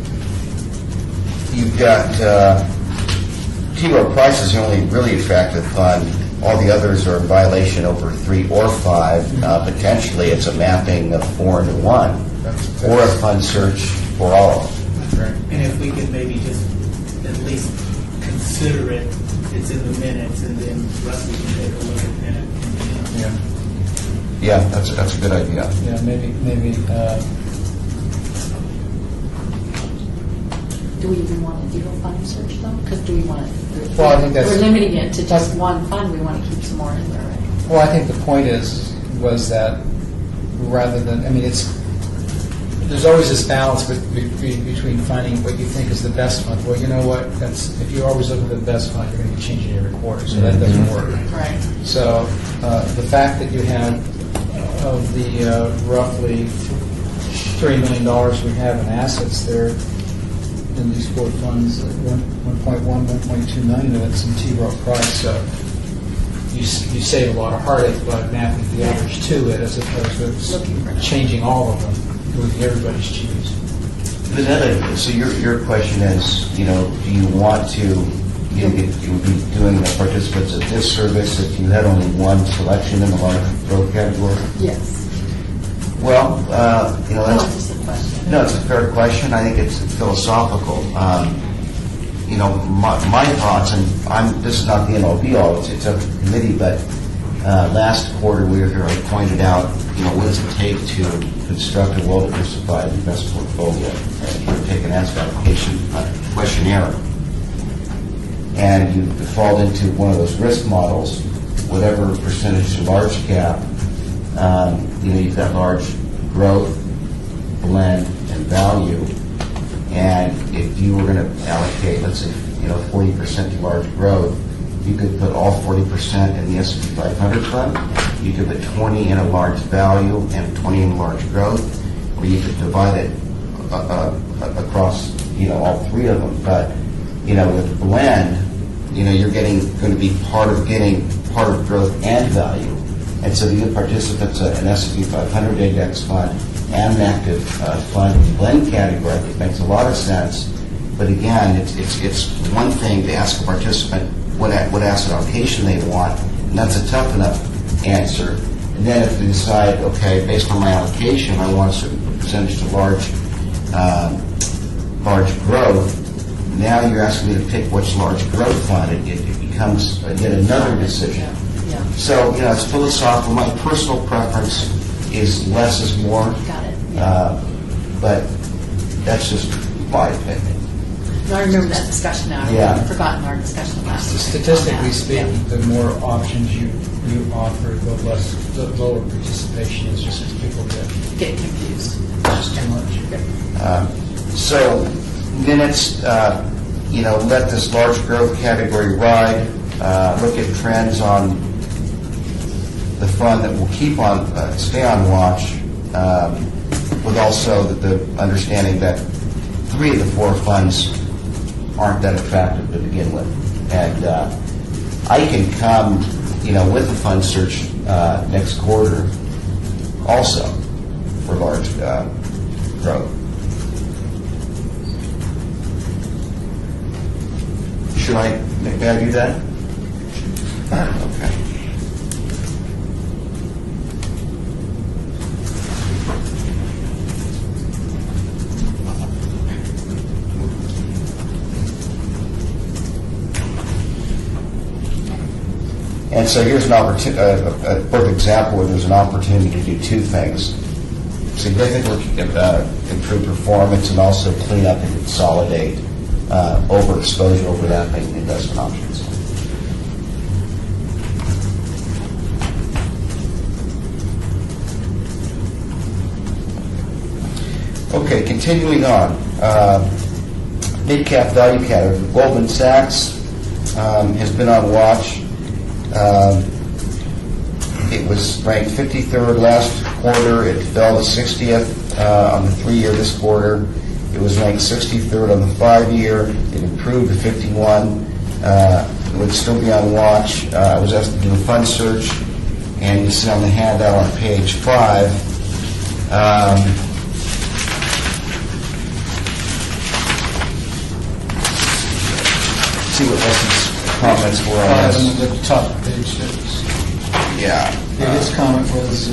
You've got T. Rowe Price is the only really attractive fund. All the others are in violation over 3 or 5. Potentially, it's a mapping of 4 into 1, or a fund search for all of them. right. And if we could maybe just at least consider it, it's in the minutes, and then Rusty can take a look at it. Yeah, Yeah, that's a good idea. yeah, maybe. Do we even want to do a fund search though? Because do we want to? Well, I think that's- We're limiting it to just one fund. We want to keep some more in there, right? Well, I think the point was that rather than, there's always this balance between finding what you think is the best fund. Well, you know what? If you're always looking for the best fund, you're going to be changing every quarter, so that doesn't work. Right. So the fact that you have of the roughly $3 million we have in assets there in these 4 funds, 1.2 million of it's in T. Rowe Price. So you save a lot of heartache by mapping the average to it as opposed to changing all of them with everybody's choose. Vanetta, so your question is, do you want to, you would be doing the participants a disservice if you had only one selection in the large growth category? Yes. Well, that's... Just a question. No, it's a fair question. I think it's philosophical. My thoughts, and this is not the end-all be-all, it's up to the committee, but last quarter we were here, I pointed out, what does it take to construct a well-diversified investment portfolio? And you take an asset allocation questionnaire, and you default into one of those risk models, whatever percentage to large cap, you've got large growth, blend, and value. And if you were going to allocate, let's say, 40% to large growth, you could put all 40% in the S&P 500 fund. You could put 20 in a large value and 20 in large growth, or you could divide it across, all 3 of them. But, with blend, you're going to be part of growth and value. And so the participants an S&P 500 index fund and an active fund blend category, I think makes a lot of sense. But again, it's one thing to ask a participant what asset allocation they want, and that's a tough enough answer. And then if they decide, okay, based on my allocation, I want a certain percentage to large growth, now you're asking me to pick which large growth fund. It becomes yet another decision. Yeah. So, it's philosophical. My personal preference is less is more. Got it. Yeah. But that's just my opinion. No, I remember that discussion now. Yeah. I've forgotten our discussion last week. Statistically speaking, the more options you offer, the lower participation is, just because people Get confused. just too much. So minutes, let this large growth category ride. Look at trends on the fund that will stay on watch, with also the understanding that 3 of the 4 funds aren't that attractive to begin with. And I can come, with a fund search next quarter also for large growth. Should I do that? Okay. And so here's an opportunity, a perfect example where there's an opportunity to do two things: significantly improve performance and also clean up and consolidate overexposure, overlapping investment options. Okay, continuing on. Mid-cap value category. Goldman Sachs has been on watch. It was ranked 53rd last quarter. It fell to 60th on the 3-year this quarter. It was ranked 63rd on the 5-year. It improved to 51. It would still be on watch. I was asked to do a fund search, and you see on the handout on page 5. See what Leslie's comments were on On this. the top of page 6. Yeah. His comment was,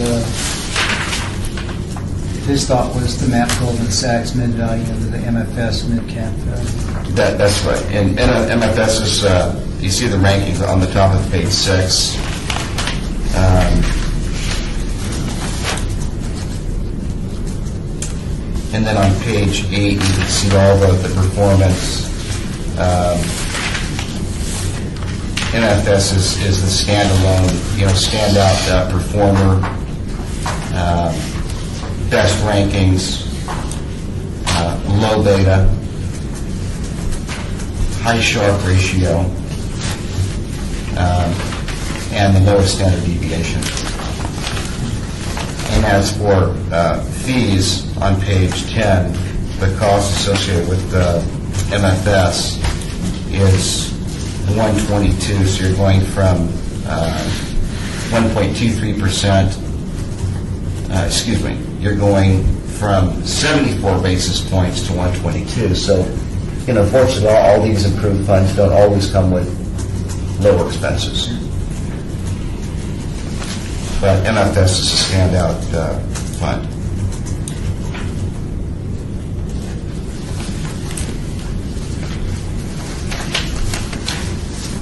his thought was to map Goldman Sachs mid-value into the MFS mid-cap value. That's right. And MFS is, you see the rankings on the top of page 6. And then on page 8, you can see all the performance. MFS is the standalone, standout performer, best rankings, low beta, high Sharpe ratio, and the lowest standard deviation. And as for fees on page 10, the cost associated with MFS is 122, so you're going from 1.23%, you're going from 74 basis points to 122. So, unfortunately, all these improved funds don't always come with lower expenses. But MFS is a standout fund.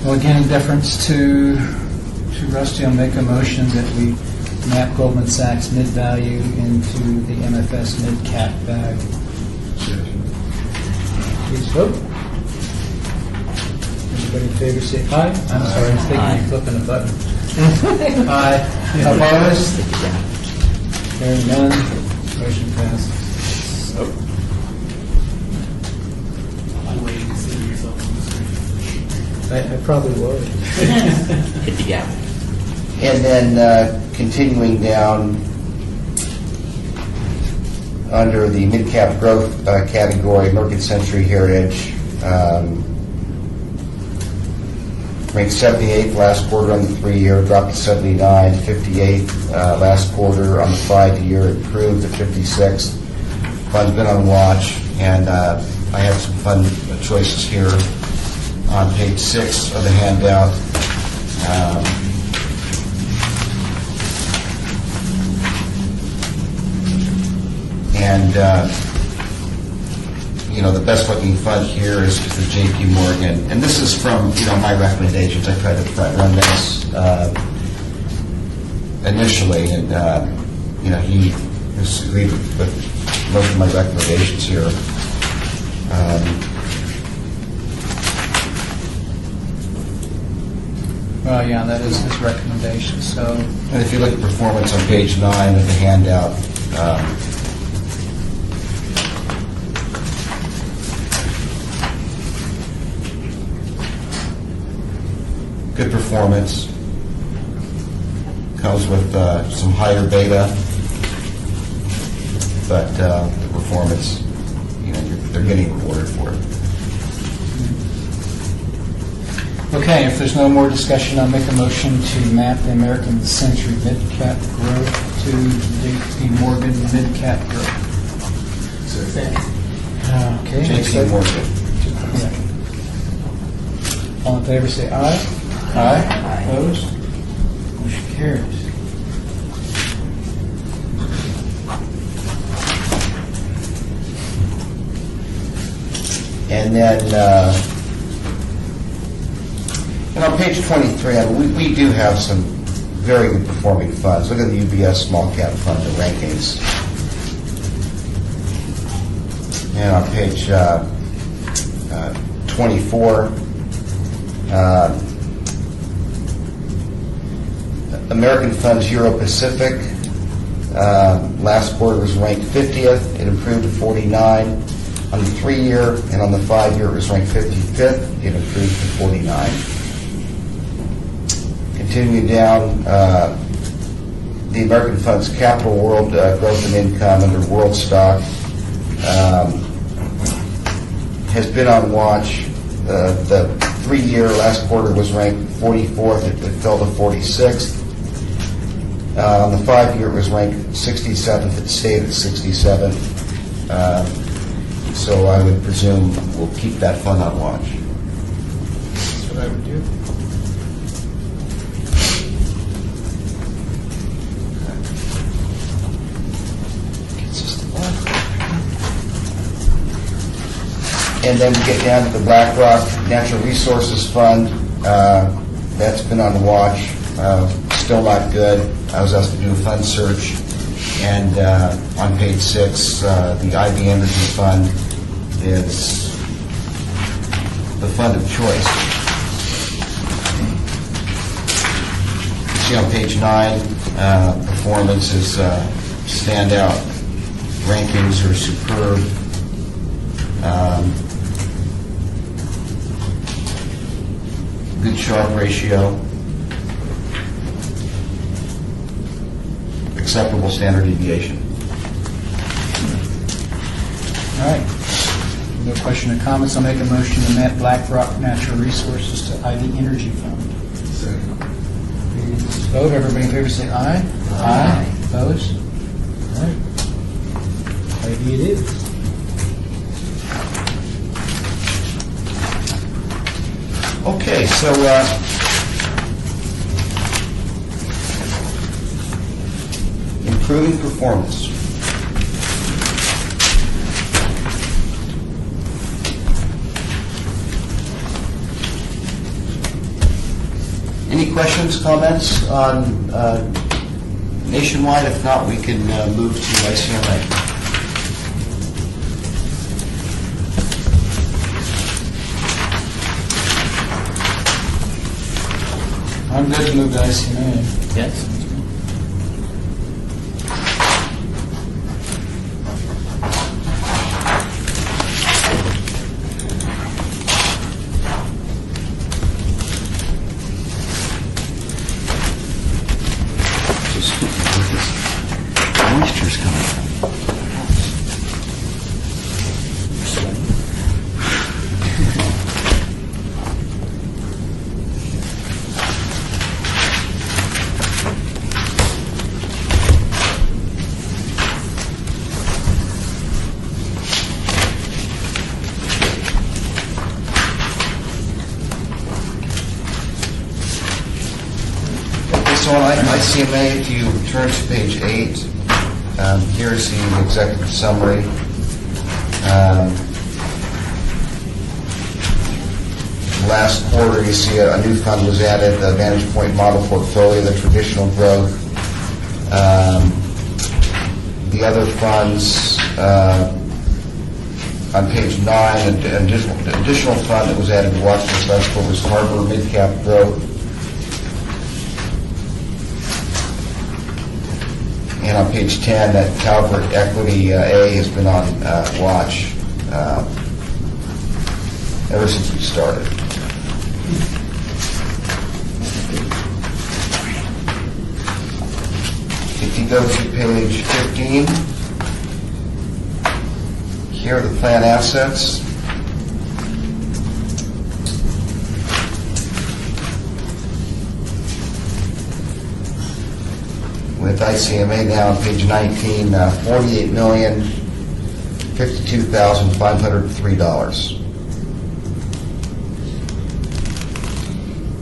Well, again, in deference to Rusty, I'll make a motion that we map Goldman Sachs mid-value into the MFS mid-cap value. Please vote. Everybody in favor say aye. I'm sorry, I'm thinking you're flipping a button. Aye. Opposed? Hearing none, motion passes. I'm waiting to see the results on the screen. I probably would. Hit the gap. And then continuing down under the mid-cap growth category, American Century Heritage ranked 78th last quarter on the 3-year, dropped to 79, 58th last quarter on the 5-year, improved to 56th. Fund's been on watch, and I have some fund choices here on page 6 of the handout. The best looking fund here is the JP Morgan. And this is from, my recommendations. I tried to run this initially, and, he agreed with most of my recommendations here. Well, yeah, that is his recommendation, so. And if you look at performance on page 9 of the handout, good performance, comes with some higher beta, but the performance, they're getting rewarded for it. Okay, if there's no more discussion, I'll make a motion to map the American Century mid-cap growth to JP Morgan mid-cap growth. Okay. JP Morgan. All in favor, say aye. Aye. Opposed? Motion carries. And then, and on page 23, I mean, we do have some very good performing funds. Look at the UBS Small Cap Fund, the rankings. And on page 24, American Funds Euro Pacific, last quarter was ranked 50th. It improved to 49. On the 3-year and on the 5-year, it was ranked 55th. It improved to 49. Continuing down, the American Funds Capital World Growth and Income under World Stock has been on watch. The 3-year last quarter was ranked 44th. It fell to 46th. On the 5-year, it was ranked 67th. It stayed at 67th. So I would presume we'll keep that fund on watch. That's what I would do. And then we get down to the BlackRock Natural Resources Fund. That's been on watch. Still not good. I was asked to do a fund search. And on page 6, the Ivy Energy Fund is the fund of choice. You see on page 9, performance is standout. Rankings are superb. Good Sharpe ratio. Acceptable standard deviation. All right. No question or comments. I'll make a motion to add BlackRock Natural Resources to Ivy Energy Fund. Second. This vote. Everybody in favor say aye. Aye. Opposed? All right. Ivy it is. Okay, so improving performance. Any questions, comments on Nationwide? If not, we can move to ICMA. I'm good to move to ICMA. Yes. Moisture's coming from. So on ICMA, if you turn to page 8, here's the executive summary. Last quarter, you see a new fund was added, the Vantage Point Model Portfolio, the traditional growth. The other funds, on page 9, an additional fund that was added to watch this last quarter was Harbor Midcap Growth. And on page 10, that Calvert Equity A has been on watch ever since we started. If you go to page 15, here are the plan assets. With ICMA now on page 19, $48,052,503.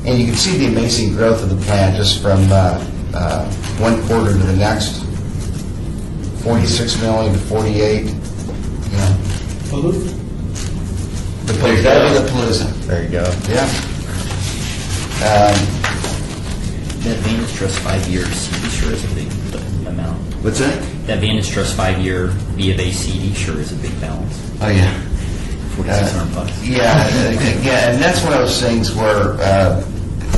And you can see the amazing growth of the plan just from one quarter to the next. 46 million to 48. You know, the Palooza. There you go. Yeah. That Vantage Trust 5 year CD sure is a big amount. What's that? That Vantage Trust 5 year B of A CD sure is a big balance. Oh, yeah. $4,600. Yeah, and that's what I was saying is where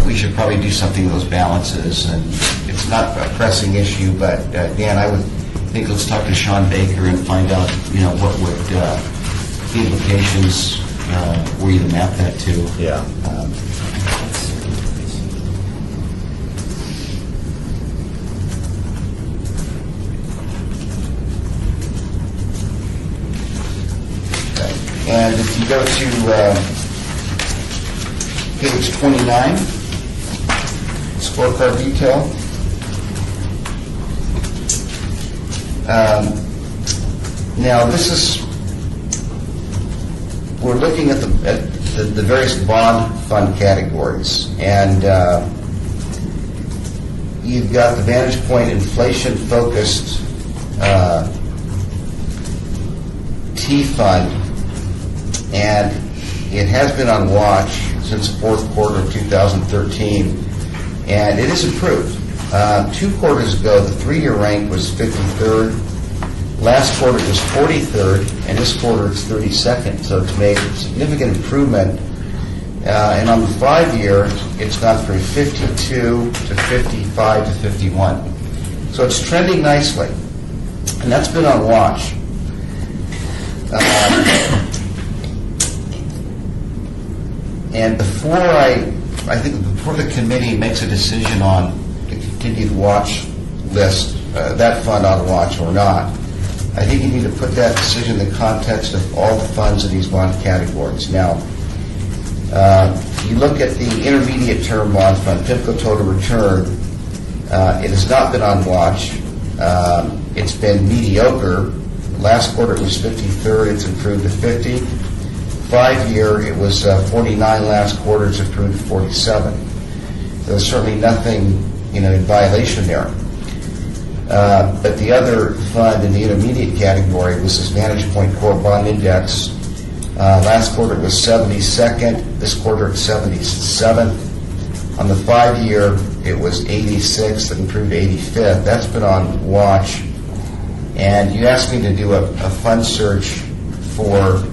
we should probably do something with those balances, and it's not a pressing issue, but Dan, I would think let's talk to Sean Baker and find out, what would the implications were you to map that to. Yeah. And if you go to page 29, scorecard detail. Now this is, we're looking at the various bond fund categories, and you've got the Vantage Point inflation-focused T fund, and it has been on watch since the fourth quarter of 2013, and it has improved. 2 quarters ago, the 3-year rank was 53rd. Last quarter it was 43rd, and this quarter it's 32nd, so it's made significant improvement. And on the 5-year, it's gone from 52 to 55 to 51. So it's trending nicely, and that's been on watch. And before before the committee makes a decision on the continued watch list, that fund on watch or not, I think you need to put that decision in the context of all the funds in these bond categories. Now, you look at the intermediate term bond fund, PIMCO total return, it has not been on watch. It's been mediocre. Last quarter it was 53rd, it's improved to 50. 5-year, it was 49 last quarter, it's improved to 47. There's certainly nothing, in violation there. But the other fund in the intermediate category was this Vantage Point Core Bond Index. Last quarter it was 72nd, this quarter it's 77th. On the 5-year, it was 86th, it improved to 85th. That's been on watch. And you asked me to do a fund search for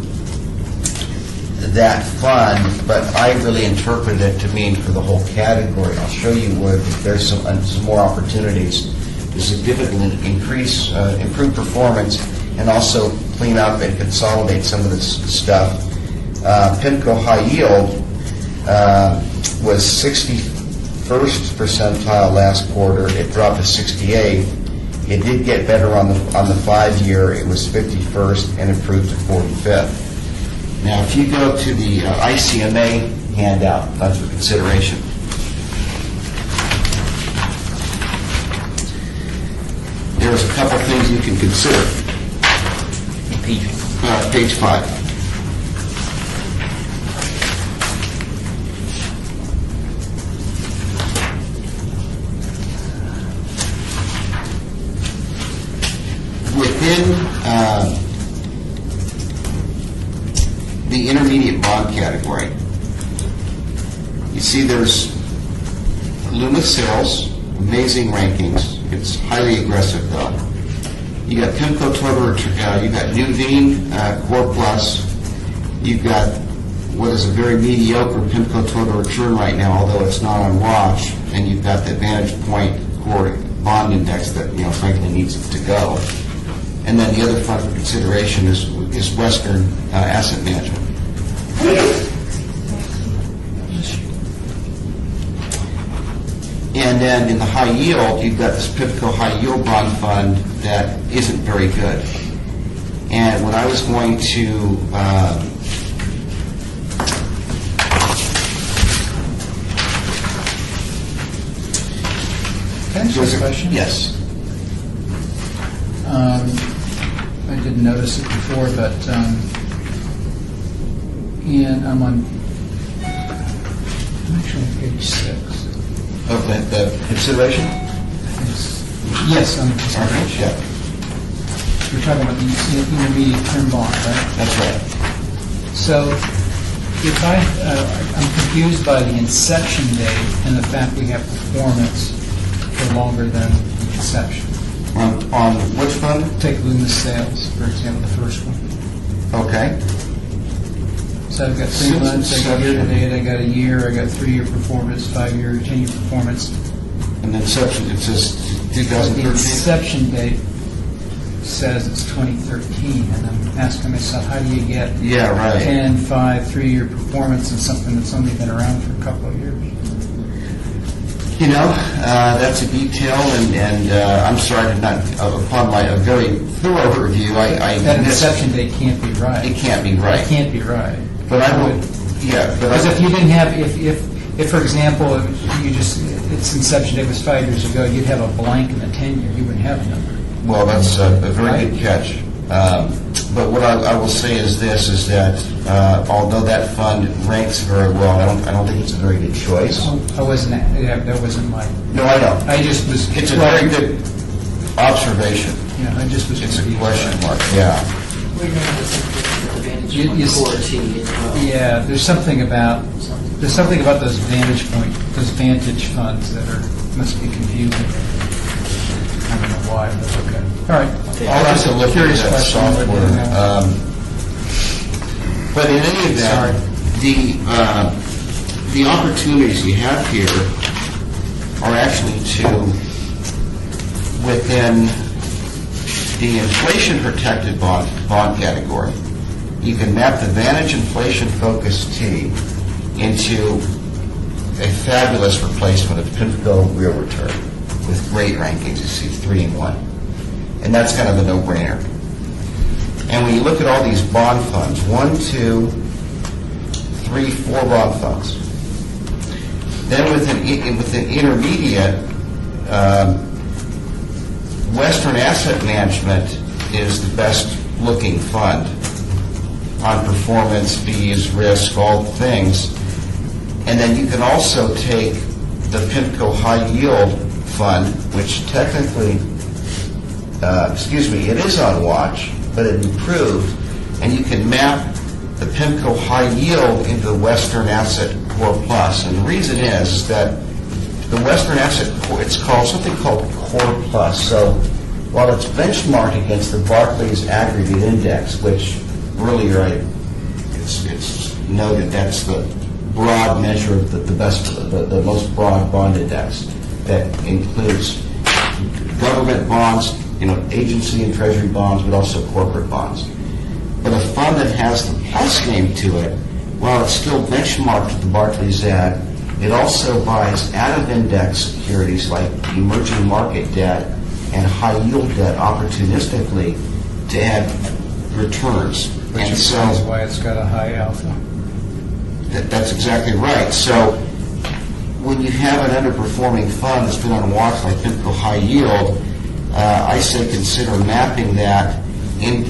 that fund, but I really interpreted it to mean for the whole category. I'll show you where there's some more opportunities to significantly improve performance, and also clean up and consolidate some of this stuff. PIMCO High Yield was 61st percentile last quarter. It dropped to 68. It did get better on the 5-year. It was 51st and improved to 45th. Now, if you go to the ICMA handout, funds for consideration, there's a couple things you can consider. Page 5. Within the intermediate bond category, you see there's Loomis Sales, amazing rankings. It's highly aggressive though. You got PIMCO Total Return, you got Nuveen Core Plus, you've got what is a very mediocre PIMCO Total Return right now, although it's not on watch, and you've got the Vantage Point Core Bond Index that frankly needs to go. And then the other fund for consideration is Western Asset Management. And then in the high yield, you've got this PIMCO High Yield Bond Fund that isn't very good. And when I was going to Can I ask you a question? Yes. I didn't notice it before, but and I'm actually Page 6. Of the consideration? Yes, on the Yeah, We're talking about the intermediate term bond, right? that's right. So if I'm confused by the inception date and the fact we have performance for longer than the inception. On which fund? Take Loomis Sales, for example, the first one. Okay. So I've got 3 months, I got year-to-date, I got a year, I got 3-year performance, 5-year, 10-year performance. And then inception, it says The 2013? inception date says it's 2013, and I'm asking myself, how do you get Yeah, right. 10, 5, 3-year performance in something that's only been around for a couple of years? You know, that's a detail, and I'm sorry to not, upon a very thorough review, I That missed- inception date can't be right. It can't be right. It can't be right. But I would, yeah, but Because if I, you didn't have, if, for example, its inception date was 5 years ago, you'd have a blank in the 10-year, you wouldn't have a number. well, that's a very good catch. But what I will say is this, is that although that fund ranks very well, I don't think it's a very good choice. I wasn't, that wasn't my, No, I know. I just was. It's a very good observation. Yeah, I just was. It's a confused. question mark, yeah. We're going to have some advantage You- on you core s- T as well. Yeah, there's something about those those vantage funds that must be confusing. I don't know why, but okay. All right. I'll have to look into Curious that question, but, software. But in any event, the opportunities you have here are actually within the inflation-protected bond category. You can map the Vantage inflation-focused T into a fabulous replacement of PIMCO real return with great rankings. You see 3 and 1. And that's kind of a no-brainer. And when you look at all these bond funds, 1, 2, 3, 4 bond funds. Then within intermediate, Western Asset Management is the best looking fund on performance, fees, risk, all things. And then you can also take the PIMCO High Yield Fund, which technically, it is on watch, but it improved, and you can map the PIMCO High Yield into the Western Asset Core Plus. And the reason is that the Western Asset Core, it's called something called Core Plus. So while it's benchmarked against the Barclays Aggregate Index, which earlier it's noted that's the broad measure of the best, the most broad bond index that includes government bonds, agency and treasury bonds, but also corporate bonds. But a fund that has the plus name to it, while it's still benchmarked to the Barclays Agg, it also buys out-of-index securities like emerging market debt and high-yield debt opportunistically to add returns. Which And so explains why it's got a high alpha. that's exactly right. So when you have an underperforming fund that's been on watch like PIMCO High Yield, I say consider mapping that and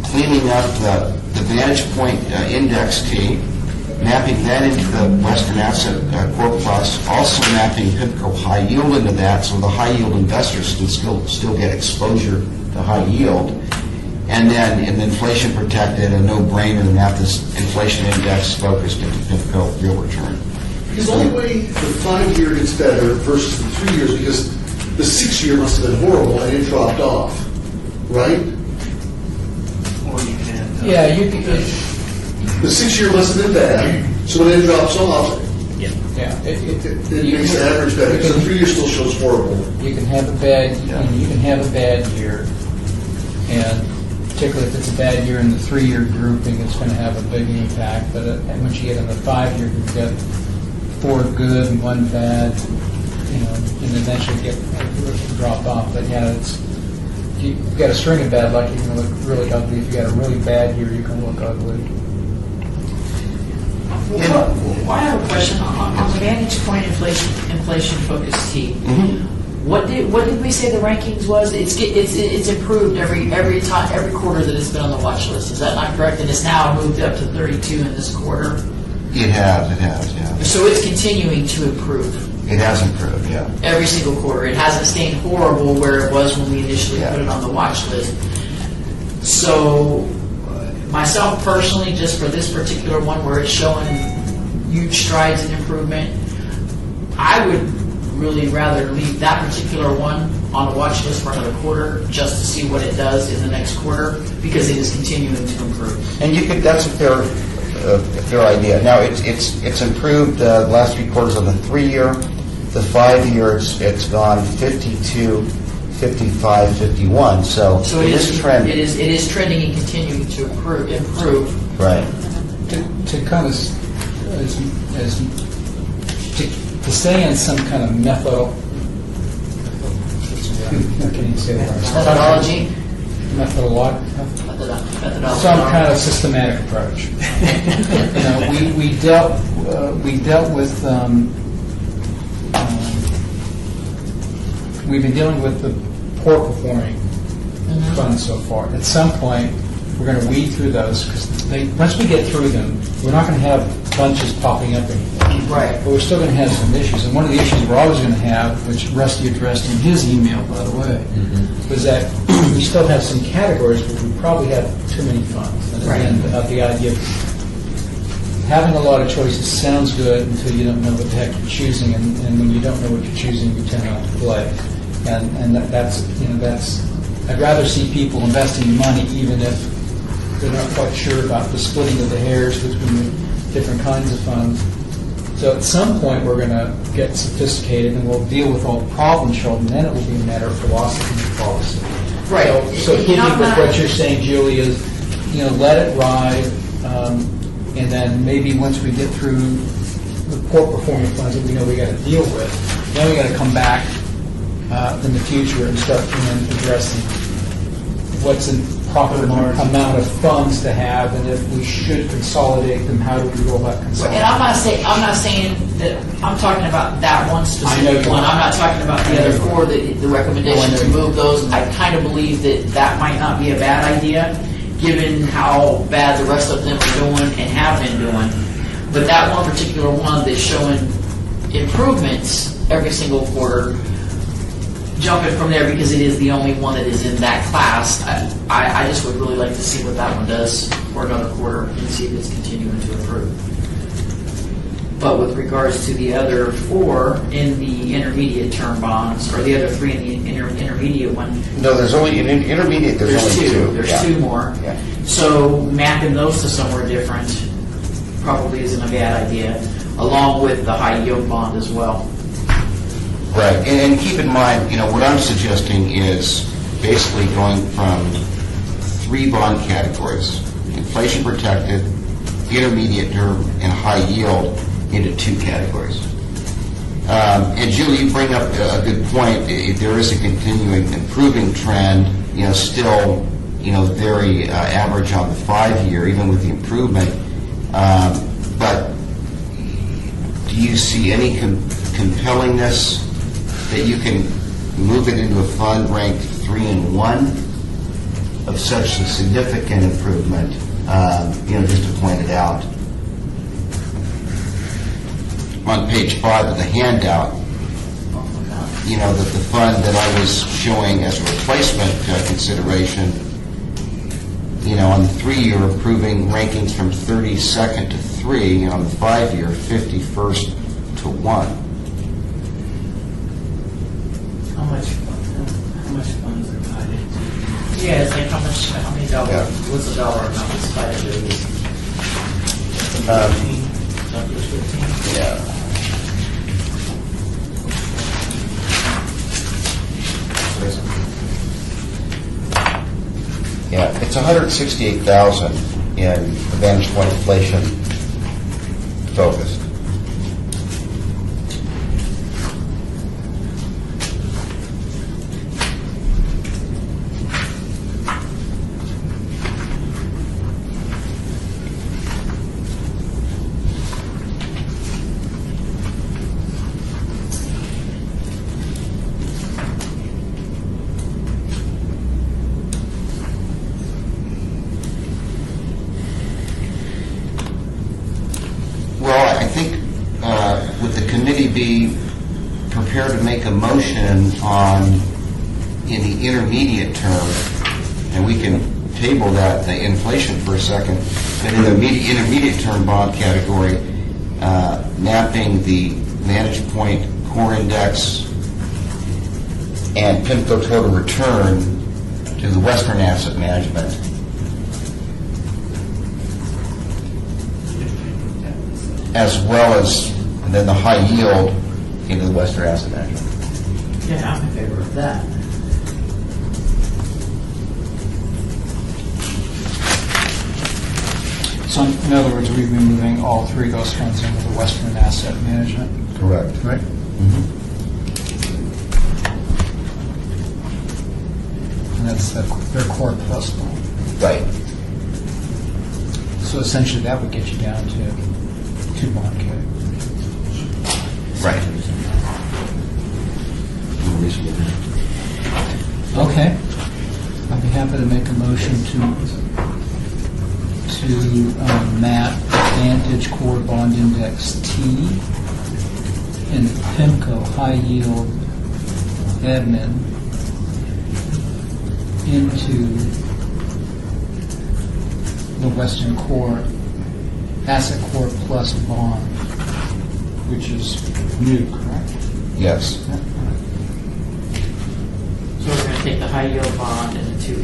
cleaning up the Vantage Point Index T, mapping that into the Western Asset Core Plus, also mapping PIMCO High Yield into that so the high yield investors can still get exposure to high yield. And then in the inflation protected, a no-brainer to map this inflation index focused into PIMCO real return. Because the only way the 5-year gets better versus the 3 years, because the 6-year must have been horrible and it dropped off, right? Or you can. Yeah, you can, The 6-year must have been bad, so when it drops off, yeah. it makes the average better. Because the 3 year still shows horrible. You can have a bad, you can have a bad year, and particularly if it's a bad year in the 3-year grouping, it's going to have a big impact. But once you get in the 5-year, you've got 4 good and 1 bad, and eventually get drop off. But yeah, if you've got a string of bad luck, you can look really ugly. If you got a really bad year, you can look ugly. Well, I have a question on the Vantage Point inflation focused T. What did we say the rankings was? It's improved every quarter that it's been on the watch list. Is that not correct? And it's now moved up to 32 in this quarter. It has, yeah. So it's continuing to improve It has improved, yeah. every single quarter. It hasn't stayed horrible where it was when we initially Yeah. put it on the watch list. So myself personally, just for this particular one where it's showing huge strides in improvement, I would really rather leave that particular one on the watch list for another quarter just to see what it does in the next quarter because it is continuing to improve. And you could, that's a fair idea. Now, it's improved the last 3 quarters of the 3-year. The 5-year, it's gone 52, 55, 51. So So it is trending. It is trending and continuing to improve. Right. To kind of, to stay in some kind of can you say that? Methodology. Methodology. Methodology. Some kind of systematic approach. You know, we dealt with, we've been dealing with the poor performing funds so far. At some point, we're going to weed through those because once we get through them, we're not going to have bunches popping up anymore. Right. But we're still going to have some issues. And one of the issues we're always going to have, which Rusty addressed in his email, by the way, was that we still have some categories where we probably have too many funds. And again, the idea of having a lot of choices sounds good until you don't know what the heck you're choosing. And when you don't know what you're choosing, you tend not to play. And that's I'd rather see people investing money even if they're not quite sure about the splitting of the hairs between the different kinds of funds. So at some point, we're going to get sophisticated and we'll deal with all the problem children, then it will be a matter of philosophy and policy. Right. So You keeping know, with what you're saying, Julie, is, let it ride, and then maybe once we get through the poor performing funds that we know we got to deal with, then we got to come back in the future and start addressing what's in proper amount of funds to have, and if we should consolidate them, how do we go about consolidating? And I'm not saying that I'm talking about that one specific one. I'm not talking about the other 4. The recommendation to move those. I kind of believe that might not be a bad idea, given how bad the rest of them are doing and have been doing. But that one particular one that's showing improvements every single quarter, jumping from there because it is the only one that is in that class, I just would really like to see what that one does for another quarter and see if it's continuing to improve. But with regards to the other 4 in the intermediate term bonds, or the other 3 in the intermediate one, No, there's only, in intermediate, there's only 2. There's Yeah. 2 more. Yeah. So mapping those to somewhere different probably isn't a bad idea, along with the high yield bond as well. Right, and keep in mind, what I'm suggesting is basically going from 3 bond categories, inflation protected, intermediate term, and high yield, into 2 categories. And Julie, you bring up a good point. There is a continuing improving trend, still, very average on the 5-year, even with the improvement. But do you see any compellingness that you can move it into a fund ranked 3 and 1 of such a significant improvement, just to point it out. On page 5 of the handout, that the fund that I was showing as a replacement consideration, on the 3-year improving rankings from 32nd to 3, and on the 5-year, 51st to 1. How much funds are tied into? Yeah, it's like how many dollars, Yeah. what's the dollar amount that's tied into these? 15? Something 15? Yeah. Yeah, it's 168,000 in Vantage Point inflation focused. committee be prepared to make a motion on, in the intermediate term, and we can table that, the inflation for a second, but in the intermediate term bond category, mapping the Vantage Point Core Index and PIMCO total return to the Western Asset Management. As well as, and then the high yield into the Western Asset Management. Yeah, I'm in favor of that. So in other words, we've been moving all three of those funds into the Western Asset Management, Correct. right? And that's their core plus bond. Right. So essentially, that would get you down to 2 bond categories. Right. Okay. I'd be happy to make a motion to map Vantage Core Bond Index T and PIMCO High Yield Admin into the Western Core Asset Core Plus Bond, which is new, correct? Yes. So we're going to take the high yield bond and the two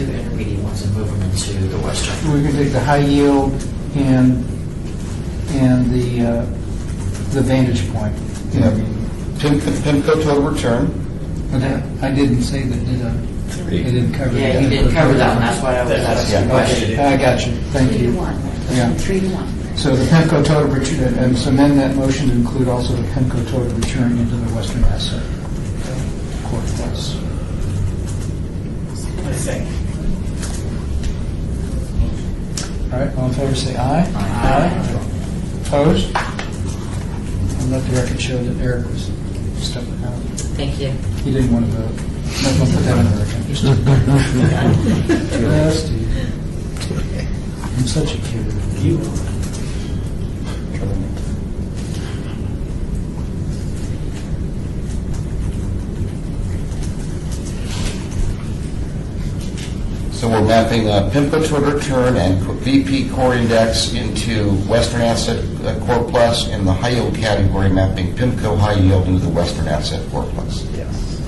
intermediate ones and move them into the Western. We're going to take the high yield and the Vantage Point. Yeah. PIMCO total return. Okay. I didn't say that, did I? I didn't cover that. Yeah, you didn't cover that one, that's why I was asking the question. Okay, I got you, thank 3 to you. 1. Yeah. 3 to 1. So the PIMCO total return, and so amend that motion to include also the PIMCO total return into the Western Asset Core Plus. I second. All right, all in favor, say aye. Aye. Opposed? And let the record show that Eric was stepping out. Thank you. He didn't want to vote. No, don't put that on the record. Just I'm such a kid. You So we're mapping PIMCO total return and VP core index into Western Asset Core Plus, and the high yield category mapping PIMCO high yield into the Western Asset Core Plus. Yes.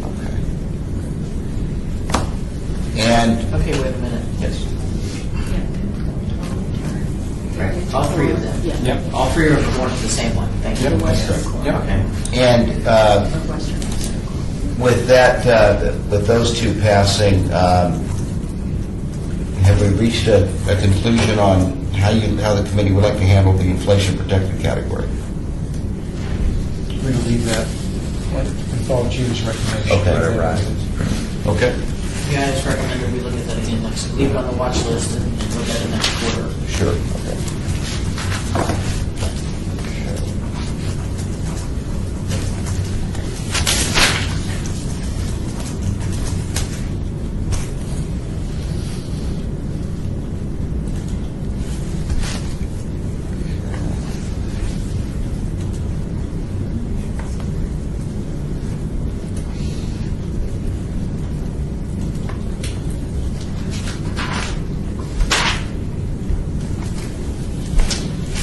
Okay. And Okay, wait a minute. yes. All three of them? Yeah. Yep. All three are going to the same one, thank you. Yep. Okay. And Western Asset. with that, with those two passing, have we reached a conclusion on how the committee would like to handle the inflation protected category? We're going to leave that and follow Judy's recommendation. Okay. Right. Okay. You guys recommended we look at that again next, leave it on the watch list and look at it next quarter. Sure. Okay.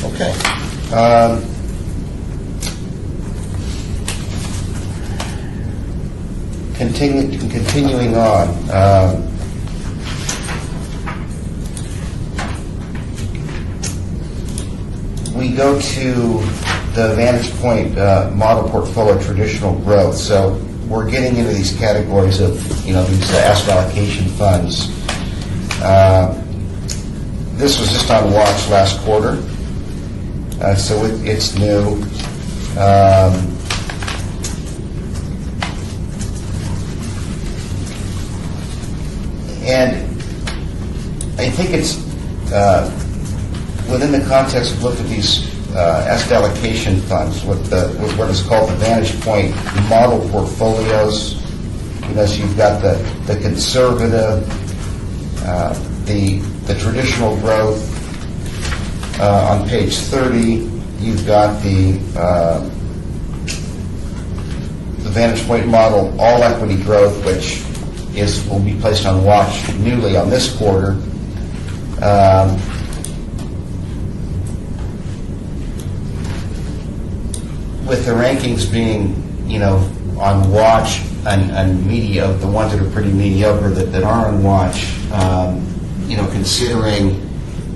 Okay. Continuing on. We go to the Vantage Point model portfolio traditional growth. So we're getting into these categories of, these asset allocation funds. This was just on watch last quarter. So it's new. And I think it's within the context of looking at these asset allocation funds, with what is called the Vantage Point model portfolios. So you've got the conservative, the traditional growth. On page 30, you've got the Vantage Point model, all equity growth, which will be placed on watch newly on this quarter. With the rankings being, on watch and mediocre, the ones that are pretty mediocre that are on watch, considering,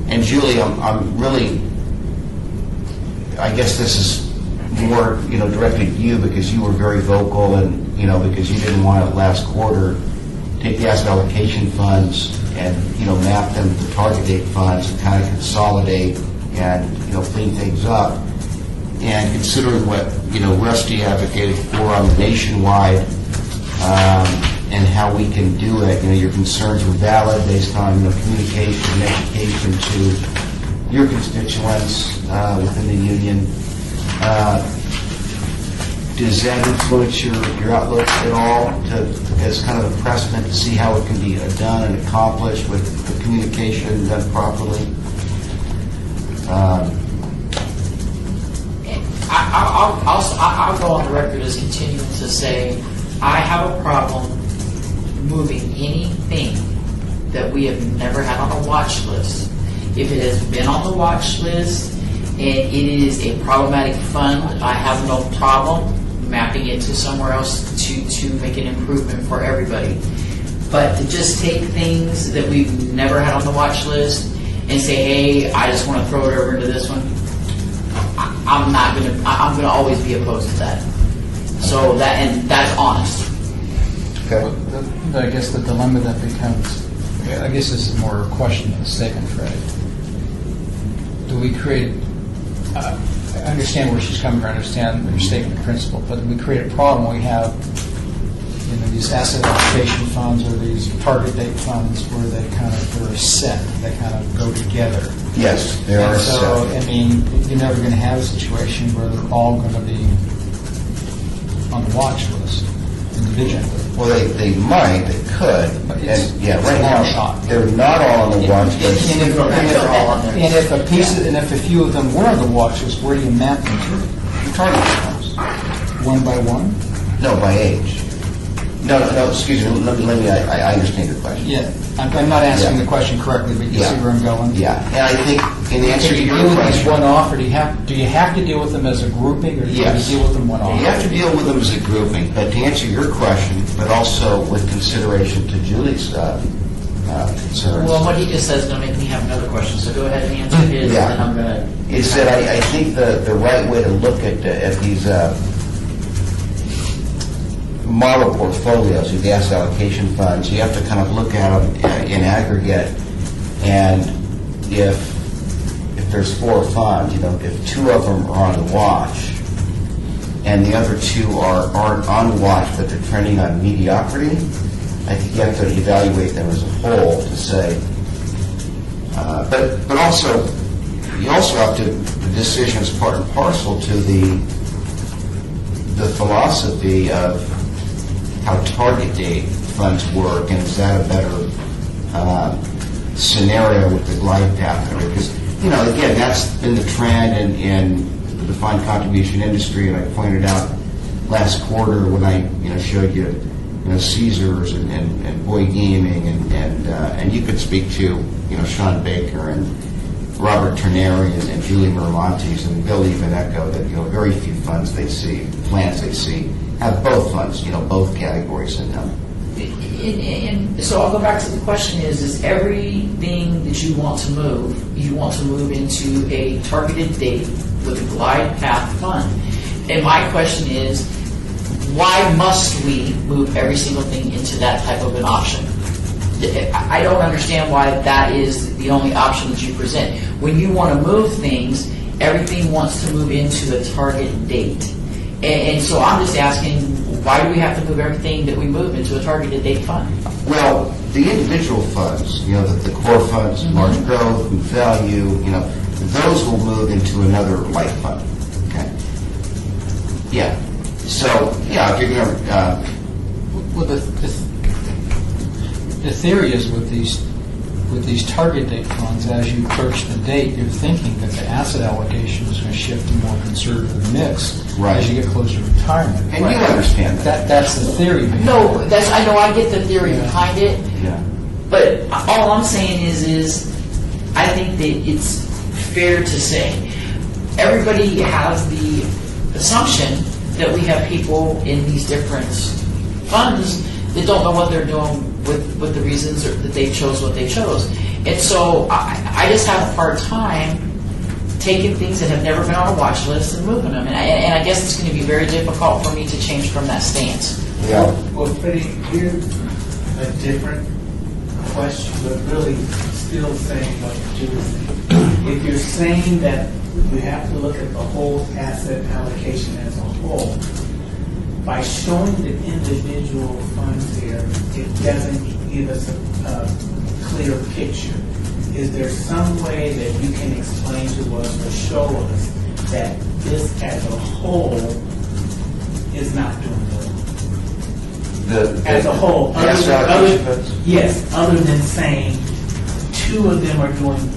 and Julie, I'm really, I guess this is more, directed at you because you were very vocal and, because you didn't want it last quarter, take the asset allocation funds and, map them to target date funds and kind of consolidate and, clean things up. And considering what, Rusty advocated for on the nationwide and how we can do it, your concerns were valid based on, communication and education to your constituents within the union. Does that influence your outlook at all as kind of a precedent to see how it can be done and accomplished with the communication done properly? I'll go on the record as continuing to say I have a problem moving anything that we have never had on a watch list. If it has been on the watch list and it is a problematic fund, I have no problem mapping it to somewhere else to make an improvement for everybody. But to just take things that we've never had on the watch list and say, hey, I just want to throw it over into this one, I'm going to always be opposed to that. So that's honest. Okay. I guess the dilemma that becomes, I guess this is more a question than a statement, Fred. Do we create, I understand where she's coming from, I understand your statement of principle, but we create a problem. We have these asset allocation funds or these target date funds where they're set, they kind of go together. Yes, they are set. So, you're never going to have a situation where they're all going to be on the watch list individually. Well, they might, they could, But it's right a long now, shot. they're not all on the watch list. And if a few of them were on the watch list, where do you map them to? Target funds. One by one? No, by age. No, excuse me, let me, I understand your question. Yeah, I'm not asking the question correctly, but you see where I'm going? Yeah, and I think in the answer to Do you your deal with these question, one-off, or do you have to deal with them as a grouping, or do you Yes. deal with them one-off? you have to deal with them as a grouping, but to answer your question, but also with consideration to Julie's concerns. Well, what he just said is going to make me have another question, so go ahead and answer his, Yeah. and then I'm going to... Is that I think the right way to look at these model portfolios, the asset allocation funds, you have to kind of look at them in aggregate, and if there's 4 funds, if 2 of them are on watch, and the other 2 aren't on watch, but they're trending on mediocrity, I think you have to evaluate them as a whole to say, but also, you also have to, the decision is part and parcel to the philosophy of how target date funds work, and is that a better scenario with the glide path? Because, again, that's been the trend in the defined contribution industry, and I pointed out last quarter when I showed you Caesars and Boy Gaming, and you could speak to Sean Baker and Robert Terneri and Julie Mermontes, and Bill even echoed that very few funds they see, plans they see, have both funds, both categories in them. And so I'll go back to the question is everything that you want to move into a targeted date with a glide path fund. And my question is, why must we move every single thing into that type of an option? I don't understand why that is the only option that you present. When you want to move things, everything wants to move into a target date. And so I'm just asking, why do we have to move everything that we move into a targeted date fund? Well, the individual funds, the core funds, large growth and value, those will move into another light fund. Okay. Yeah. So, if you're going to... Well, the theory is with with these target date funds, as you approach the date, you're thinking that the asset allocation is going to shift to a more conservative mix Right. as you get closer to retirement. And you understand that. That's the theory behind it. No, I know, I get the theory Yeah. behind it, Yeah. but all I'm saying is I think that it's fair to say, everybody has the assumption that we have people in these different funds that don't know what they're doing with the reasons that they chose what they chose. And so I just have a hard time taking things that have never been on a watch list and moving them. And I guess it's going to be very difficult for me to change from that stance. Yeah. Well, Freddie, here's a different question, but really still saying what Julie said. If you're saying that we have to look at the whole asset allocation as a whole, by showing the individual funds here, it doesn't give us a clear picture. Is there some way that you can explain to us or show us that this as a whole is not doing well? As a whole, yes, other than saying two of them are doing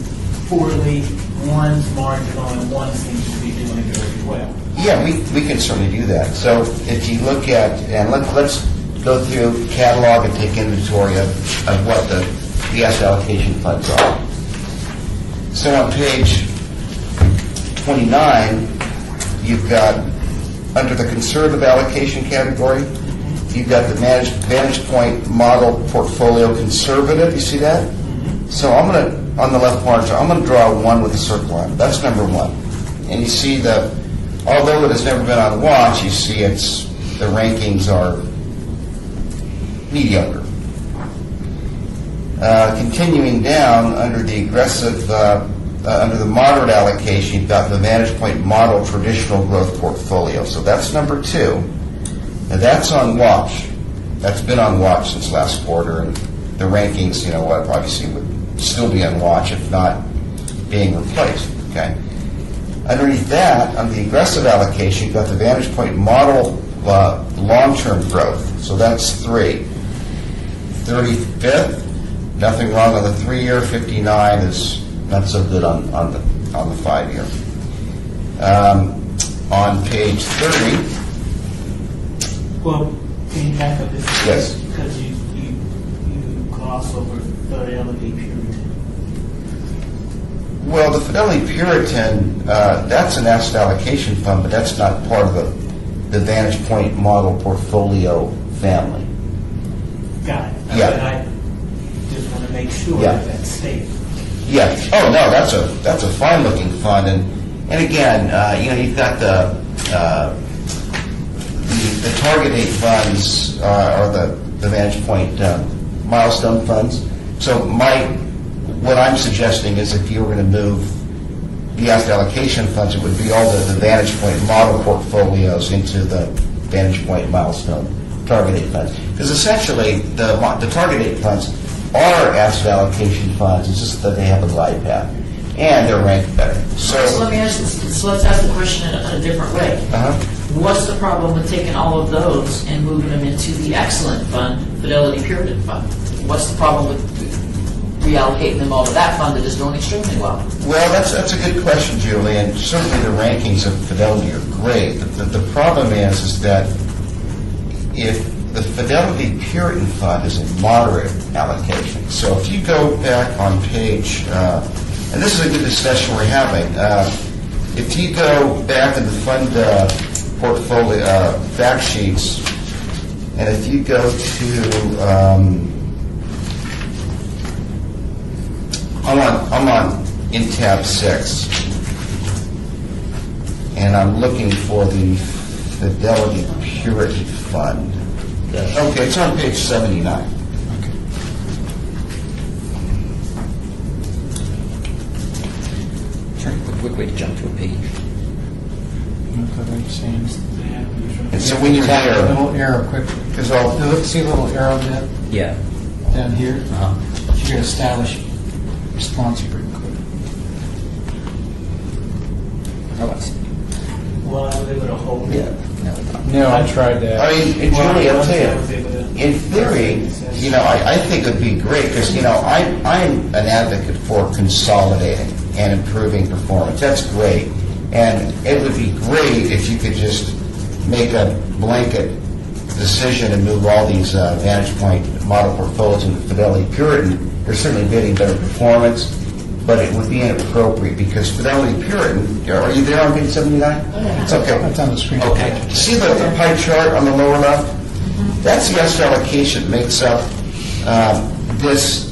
poorly, one's marginal, and one seems to be doing very well. Yeah, we can certainly do that. So if you look at, and let's go through catalog and take inventory of what the asset allocation funds are. So on page 29, you've got, under the conservative allocation category, you've got the Vantage Point Model Portfolio Conservative. You see that? So I'm going to, on the left margin, I'm going to draw one with a circle on it. That's number one. And you see that, although it has never been on watch, you see the rankings are mediocre. Continuing down, under the aggressive, under the moderate allocation, you've got the Vantage Point Model Traditional Growth Portfolio. So that's number two. Now that's on watch. That's been on watch since last quarter, and the rankings, what I probably see would still be on watch, if not being replaced. Okay. Underneath that, on the aggressive allocation, you've got the Vantage Point Model Long-Term Growth. So that's 3. 35th, nothing wrong on the 3-year. 59 is not so good on the 5-year. On page 30. Well, can you back up this? Yes. Because you gloss over Fidelity Puritan. Well, the Fidelity Puritan, that's an asset allocation fund, but that's not part of the Vantage Point Model Portfolio family. Got it. Yeah. But I just want to make sure Yeah. that that's stated. Yeah. Oh no, that's a fine-looking fund, and again, you've got the target date funds or the Vantage Point milestone funds. So what I'm suggesting is, if you were going to move the asset allocation funds, it would be all the Vantage Point model portfolios into the Vantage Point milestone target date funds. Because essentially, the target date funds are asset allocation funds. It's just that they have a glide path, and they're ranked better. So let me ask this. So let's ask the question in a different way. What's the problem with taking all of those and moving them into the excellent fund, Fidelity Puritan Fund? What's the problem with reallocating them all to that fund that is doing extremely well? Well, that's a good question, Julie, and certainly the rankings of Fidelity are great. The problem is that if the Fidelity Puritan Fund is a moderate allocation, so if you go back on page, and this is a good discussion we're having, if you go back to the fund portfolio fact sheets, and if you go to, I'm on in tab 6, and I'm looking for the Fidelity Puritan Fund. Okay, it's on page 79. Sure, a quick way to jump to a page. And so when you're Tap the there, little arrow quickly. because See a little arrow bit Yeah. down here? You're going to establish response pretty quick. Oh, I see. Well, I was able to hold it. No, it's not. No, I tried that. I mean, and Julie, I'll tell I was able you, to- in theory, I think it would be great, because, I'm an advocate for consolidating and improving performance. That's great. And it would be great if you could just make a blanket decision and move all these Vantage Point model portfolios into Fidelity Puritan. They're certainly getting better performance, but it would be inappropriate, because Fidelity Puritan, are you there on page 79? It's okay. It's on the screen. Okay. See the pie chart on the lower left? That's the asset allocation that makes up this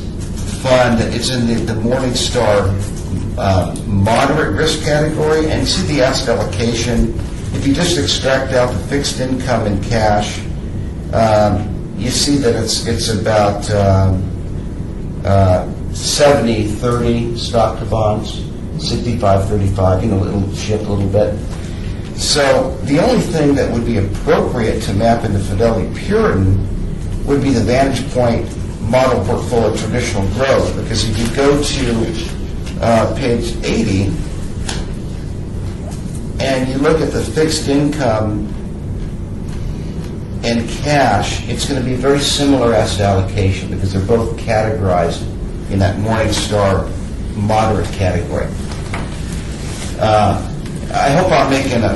fund. It's in the Morningstar moderate risk category, and you see the asset allocation. If you just extract out the fixed income and cash, you see that it's about 70-30 stock to bonds, 65-35. It'll shift a little bit. So the only thing that would be appropriate to map into Fidelity Puritan would be the Vantage Point model portfolio traditional growth, because if you go to page 80 and you look at the fixed income and cash, it's going to be a very similar asset allocation, because they're both categorized in that Morningstar moderate category. I hope I'm making a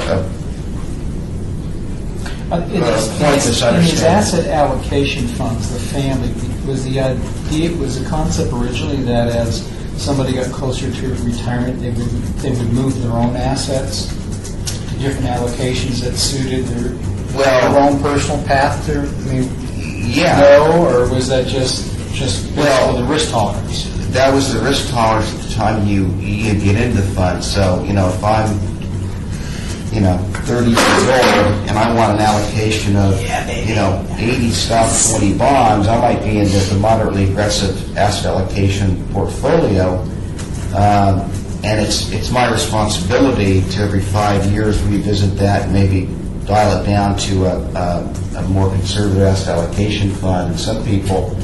point In these misunderstanding. asset allocation funds, the family, was the concept originally that as somebody got closer to retirement, they would move their own assets to different allocations that suited their own personal path to, no, or was that just Well, the risk tolerance? That was the risk tolerance at the time you get into the fund. So, if I'm 30 years old and I want an allocation of 80 stocks, 20 bonds, I might be into the moderately aggressive asset allocation portfolio, and it's my responsibility to every 5 years revisit that and maybe dial it down to a more conservative asset allocation fund. And some people,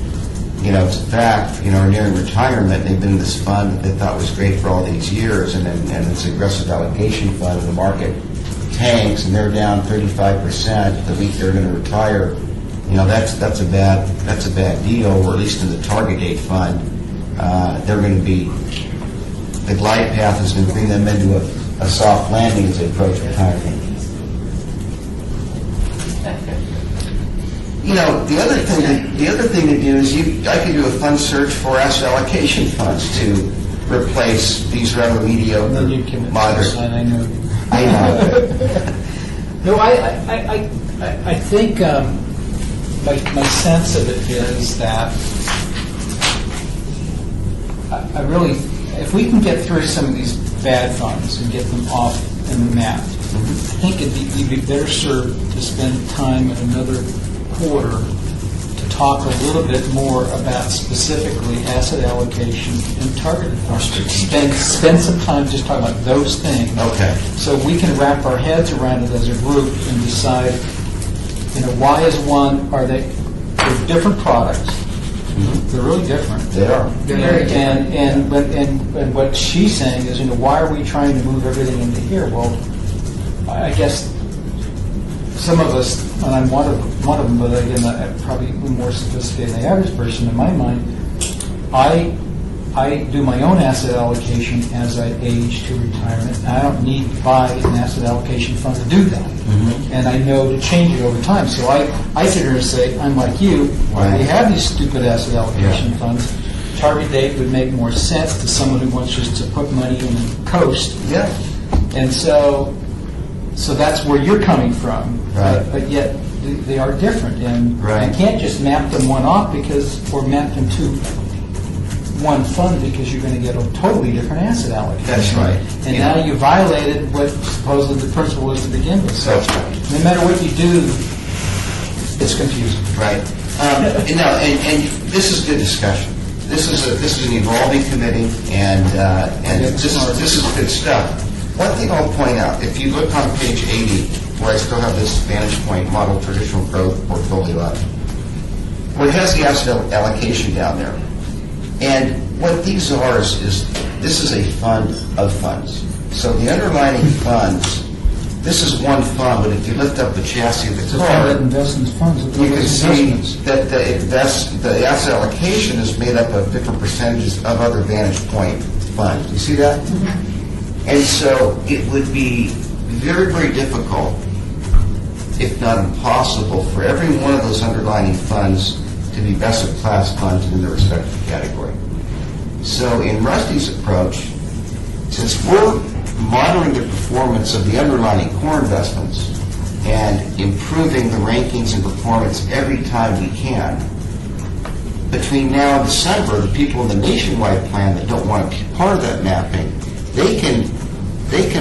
it's a fact, are nearing retirement. They've been in this fund that they thought was great for all these years, and it's an aggressive allocation fund, and the market tanks, and they're down 35% the week they're going to retire. That's a bad deal. Or at least in the target date fund, they're going to be, the glide path is going to bring them into a soft landing as they approach retirement. The other thing to do is I could do a fund search for asset allocation funds to replace these rather mediocre, Then you can moderate. I know. I know. No, I think my sense of it is that I really, if we can get through some of these bad funds and get them off and mapped, I think you'd be better served to spend time in another quarter to talk a little bit more about specifically asset allocation and targeted funds. Spend some time just talking about those things. Okay. So we can wrap our heads around it as a group and decide, why is one, they're different products. They're really different. They are. Very different. And what she's saying is, why are we trying to move everything into here? Well, I guess some of us, and I'm one of them, but again, I'm probably more sophisticated than the average person in my mind, I do my own asset allocation as I age to retirement. And I don't need to buy an asset allocation fund to do that. And I know to change it over time. So I sit here and say, I'm like you, we have these stupid asset allocation funds. Target date would make more sense to someone who wants just to put money in and coast. Yeah. And so that's where you're coming from. Right. But yet they are different. And Right. you can't just map them one off or map them to one fund, because you're going to get a totally different asset allocation. That's right. And now you violated what supposedly the principle was to begin with. So That's right. no matter what you do, it's confusing. Right. And this is good discussion. This is an evolving committee, and this is good stuff. One thing I'll point out, if you look on page 80, where I still have this Vantage Point model traditional growth portfolio up, where it has the asset allocation down there. And what these are is this is a fund of funds. So the underlying funds, this is one fund, but if you lift up the chassis of It's the a fund car, that invests in funds. It's you can see investments. that the asset allocation is made up of different percentages of other Vantage Point funds. You see that? And so it would be very, very difficult, if not impossible, for every one of those underlying funds to be best-of-class funds in their respective category. So in Rusty's approach, since we're monitoring the performance of the underlying core investments and improving the rankings and performance every time we can, between now and December, the people in the nationwide plan that don't want to be part of that mapping, they can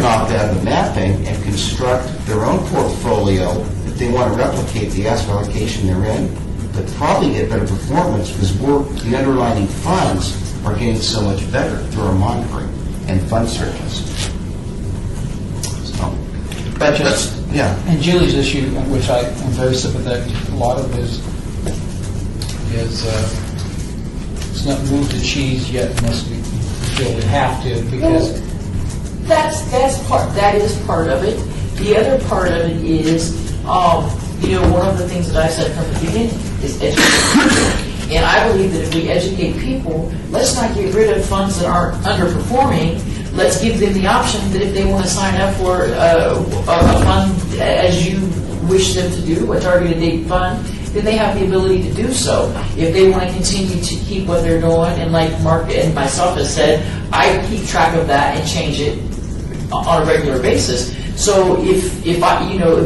opt out of the mapping and construct their own portfolio if they want to replicate the asset allocation they're in, but probably get better performance because the underlying funds are getting so much better through our monitoring and fund searches. So, but yeah. And Julie's issue, which I am very sympathetic to, a lot of is it's not moved to cheese yet unless we feel we have to, because That is part of it. The other part of it is, one of the things that I said from the beginning is education. And I believe that if we educate people, let's not get rid of funds that aren't underperforming. Let's give them the option that if they want to sign up for a fund as you wish them to do, a targeted date fund, then they have the ability to do so. If they want to continue to keep what they're doing, and like Mark and myself has said, I keep track of that and change it on a regular basis. So if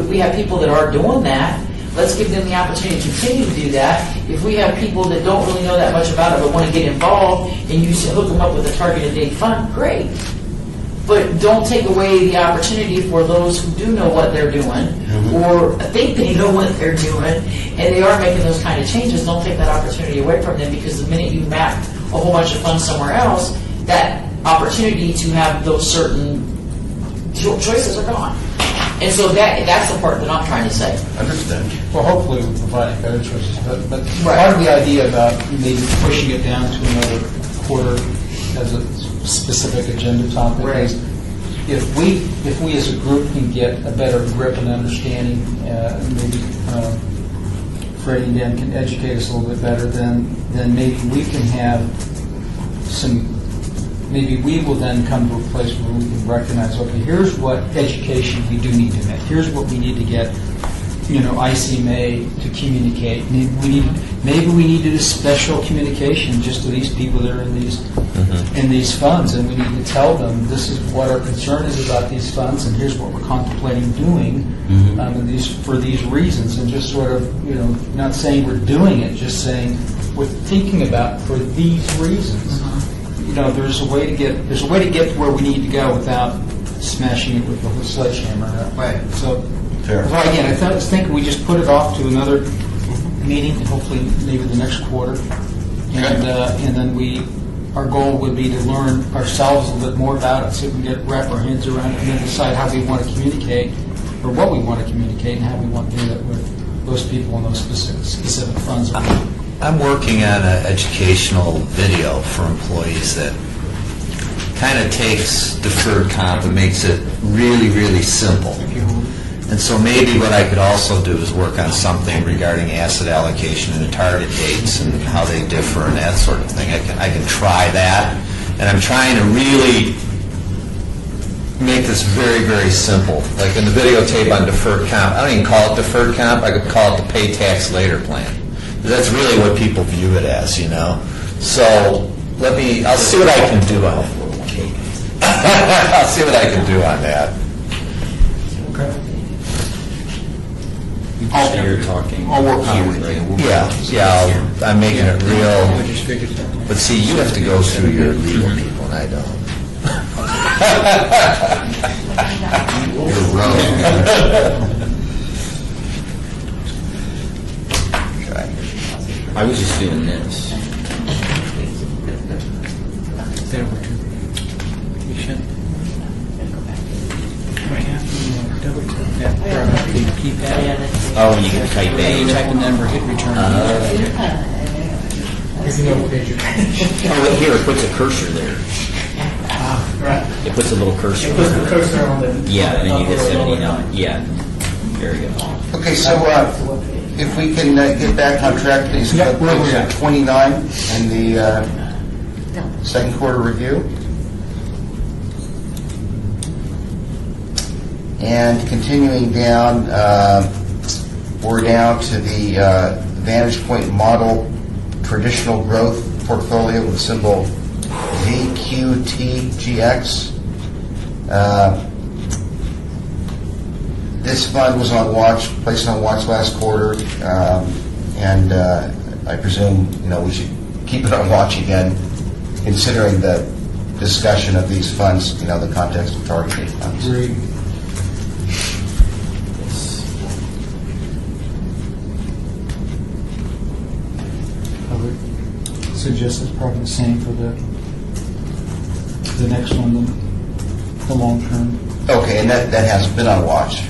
we have people that are doing that, let's give them the opportunity to continue to do that. If we have people that don't really know that much about it but want to get involved and you hook them up with a targeted date fund, great. But don't take away the opportunity for those who do know what they're doing or think they know what they're doing and they are making those kind of changes. Don't take that opportunity away from them, because the minute you map a whole bunch of funds somewhere else, that opportunity to have those certain choices are gone. And so that's the part that I'm trying to say. Understand. well, hopefully we're providing better choices. But Right. part of the idea about maybe pushing it down to another quarter as a specific agenda topic Right. is if we as a group can get a better grip and understanding, maybe Freddie and Dan can educate us a little bit better, then maybe we can have some. Maybe we will then come to a place where we can recognize, okay, here's what education we do need to make. Here's what we need to get, ICMA to communicate. Maybe we need to do special communication just to these people that are in these funds, and we need to tell them this is what our concern is about these funds, and here's what we're contemplating doing for these reasons, and just sort of, not saying we're doing it, just saying we're thinking about for these reasons. There's a way to get to where we need to go without smashing it with the sledgehammer. Right. So, Fair. well, again, I was thinking we just put it off to another meeting, hopefully maybe the next quarter, and then our goal would be to learn ourselves a little bit more about it, so we can wrap our heads around it, and then decide how we want to communicate, or what we want to communicate, and how we want to do it with those people and those specific funds. I'm working on an educational video for employees that kind of takes deferred comp and makes it really, really simple. And so maybe what I could also do is work on something regarding asset allocation and target dates and how they differ and that sort of thing. I can try that. And I'm trying to really make this very, very simple. Like in the videotape on deferred comp, I don't even call it deferred comp, I could call it the pay tax later plan. That's really what people view it as, So I'll see what I can do on it. I'll see what I can do on that. So you're talking. I'll work on it. Yeah, I'm making it real. But see, you have to go through your legal people, and I don't. You're wrong. I was just doing this. Oh, you can type You in. type a number, hit return. If you know what page you're Oh, here, it puts a cursor there. Right. It puts a little cursor. It puts the cursor on the. Yeah, and then you hit upper or lower 79. line. Yeah. There you go. Okay, so if we can get back on track, please, Yeah, where we're at. page 29 in the second quarter review. And continuing down, we're down to the Vantage Point Model Traditional Growth Portfolio with symbol VQTGX. This fund was on watch, placed on watch last quarter, and I presume, we should keep it on watch again, considering the discussion of these funds, in the context of target date funds. Agreed. I would suggest it's probably the same for the next one, the long term. Okay, and that hasn't been on watch.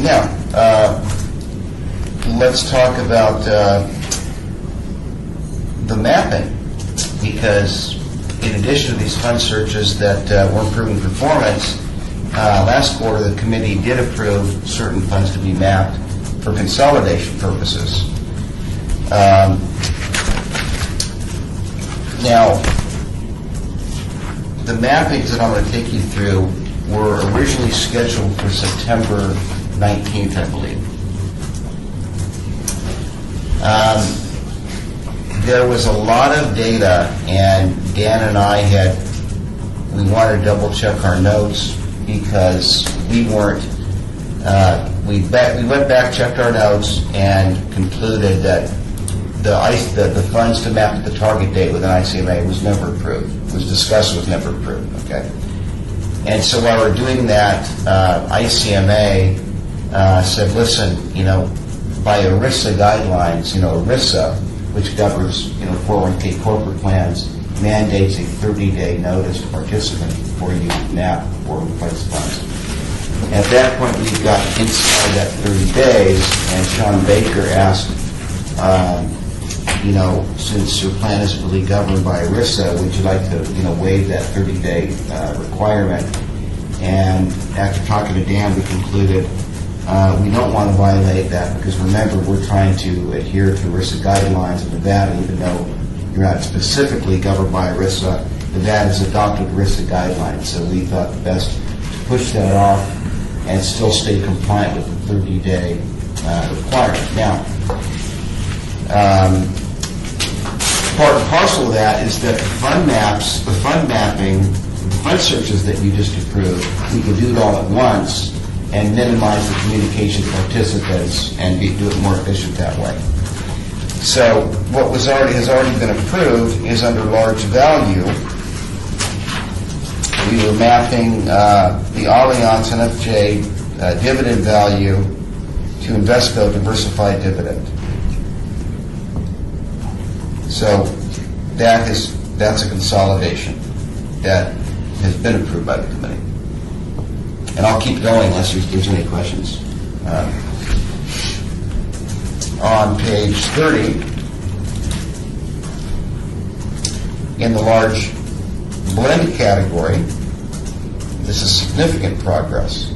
Now, let's talk about the mapping, because in addition to these fund searches that were improving performance, last quarter the committee did approve certain funds to be mapped for consolidation purposes. Now, the mappings that I'm going to take you through were originally scheduled for September 19th, I believe. There was a lot of data, and Dan and I we wanted to double check our notes because we weren't, we went back, checked our notes, and concluded that the funds to map at the target date with an ICMA was never approved. It was discussed, was never approved, okay? And so while we're doing that, ICMA said, listen, by ERISA guidelines, ERISA, which governs, 401k corporate plans, mandates a 30-day notice to participants before you map or replace funds. At that point, we got inside that 30 days, and Sean Baker asked, since your plan isn't really governed by ERISA, would you like to, waive that 30-day requirement? And after talking to Dan, we concluded we don't want to violate that because, remember, we're trying to adhere to ERISA guidelines in Nevada, even though you're not specifically governed by ERISA. Nevada's adopted ERISA guidelines, so we thought the best to push that off and still stay compliant with the 30-day requirement. Now, part and parcel of that is that the fund maps, the fund mapping, the fund searches that you just approved, we can do it all at once and minimize the communication to participants and do it more efficient that way. So what has already been approved is under large value. We were mapping the Allianz NFJ dividend value to Invesco diversified dividend. So that's a consolidation that has been approved by the committee. And I'll keep going unless there's any questions. On page 30, in the large blend category, this is significant progress.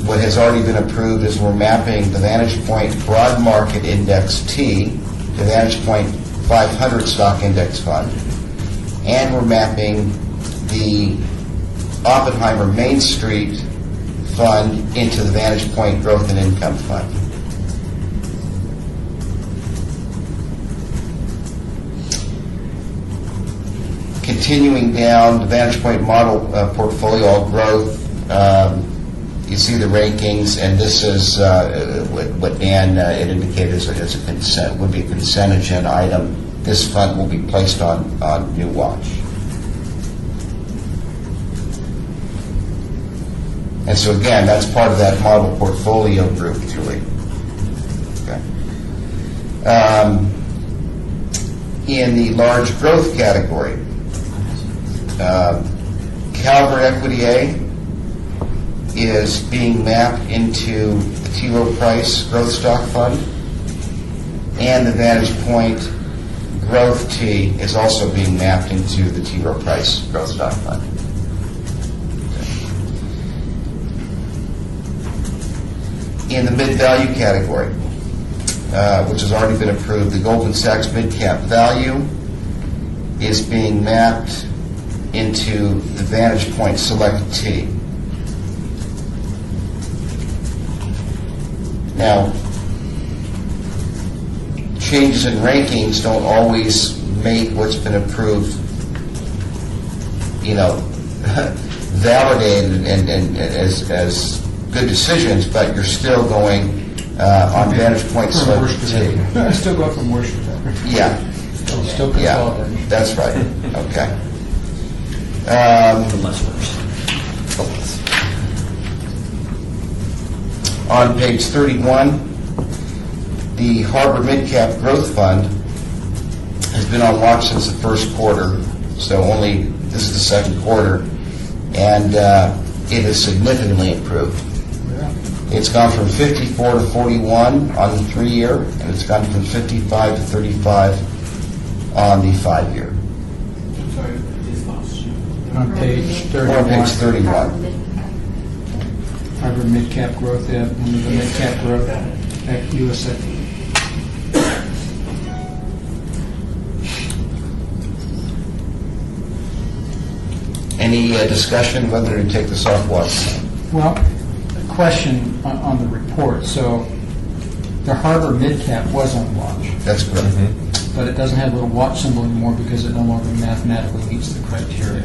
What has already been approved is we're mapping the Vantage Point Broad Market Index T, the Vantage Point 500 Stock Index Fund, and we're mapping the Oppenheimer Main Street Fund into the Vantage Point Growth and Income Fund. Continuing down, the Vantage Point Model Portfolio All Growth, you see the rankings, and this is what Dan had indicated as a consent, would be a consent agenda item. This fund will be placed on new watch. And so again, that's part of that model portfolio group, Julie. Okay. In the large growth category, Calvert Equity A is being mapped into the T. Rowe Price Growth Stock Fund, and the Vantage Point Growth T is also being mapped into the T. Rowe Price Growth Stock Fund. In the mid-value category, which has already been approved, the Goldman Sachs Mid-Cap Value is being mapped into the Vantage Point Select T. Now, changes in rankings don't always make what's been approved, validated and as good decisions, but you're still going on Vantage Point From Select worst to T. better. I still go from worst to better. Yeah, Still yeah, consolidating. that's right. Okay. The less worse. On page 31, the Harbor Mid-Cap Growth Fund has been on watch since the first quarter, so only this is the second quarter, and it has significantly improved. It's gone from 54 to 41 on the 3-year, and it's gone from 55 to 35 on the 5-year. I'm sorry, this lost you. On page Or on 31. page 31. Harbor mid-cap growth, under the mid-cap growth at USA. Any discussion whether to take this off watch? Well, a question on the report. So the Harbor mid-cap was on watch, That's correct. but it doesn't have a little watch symbol anymore because it no longer mathematically meets the criteria.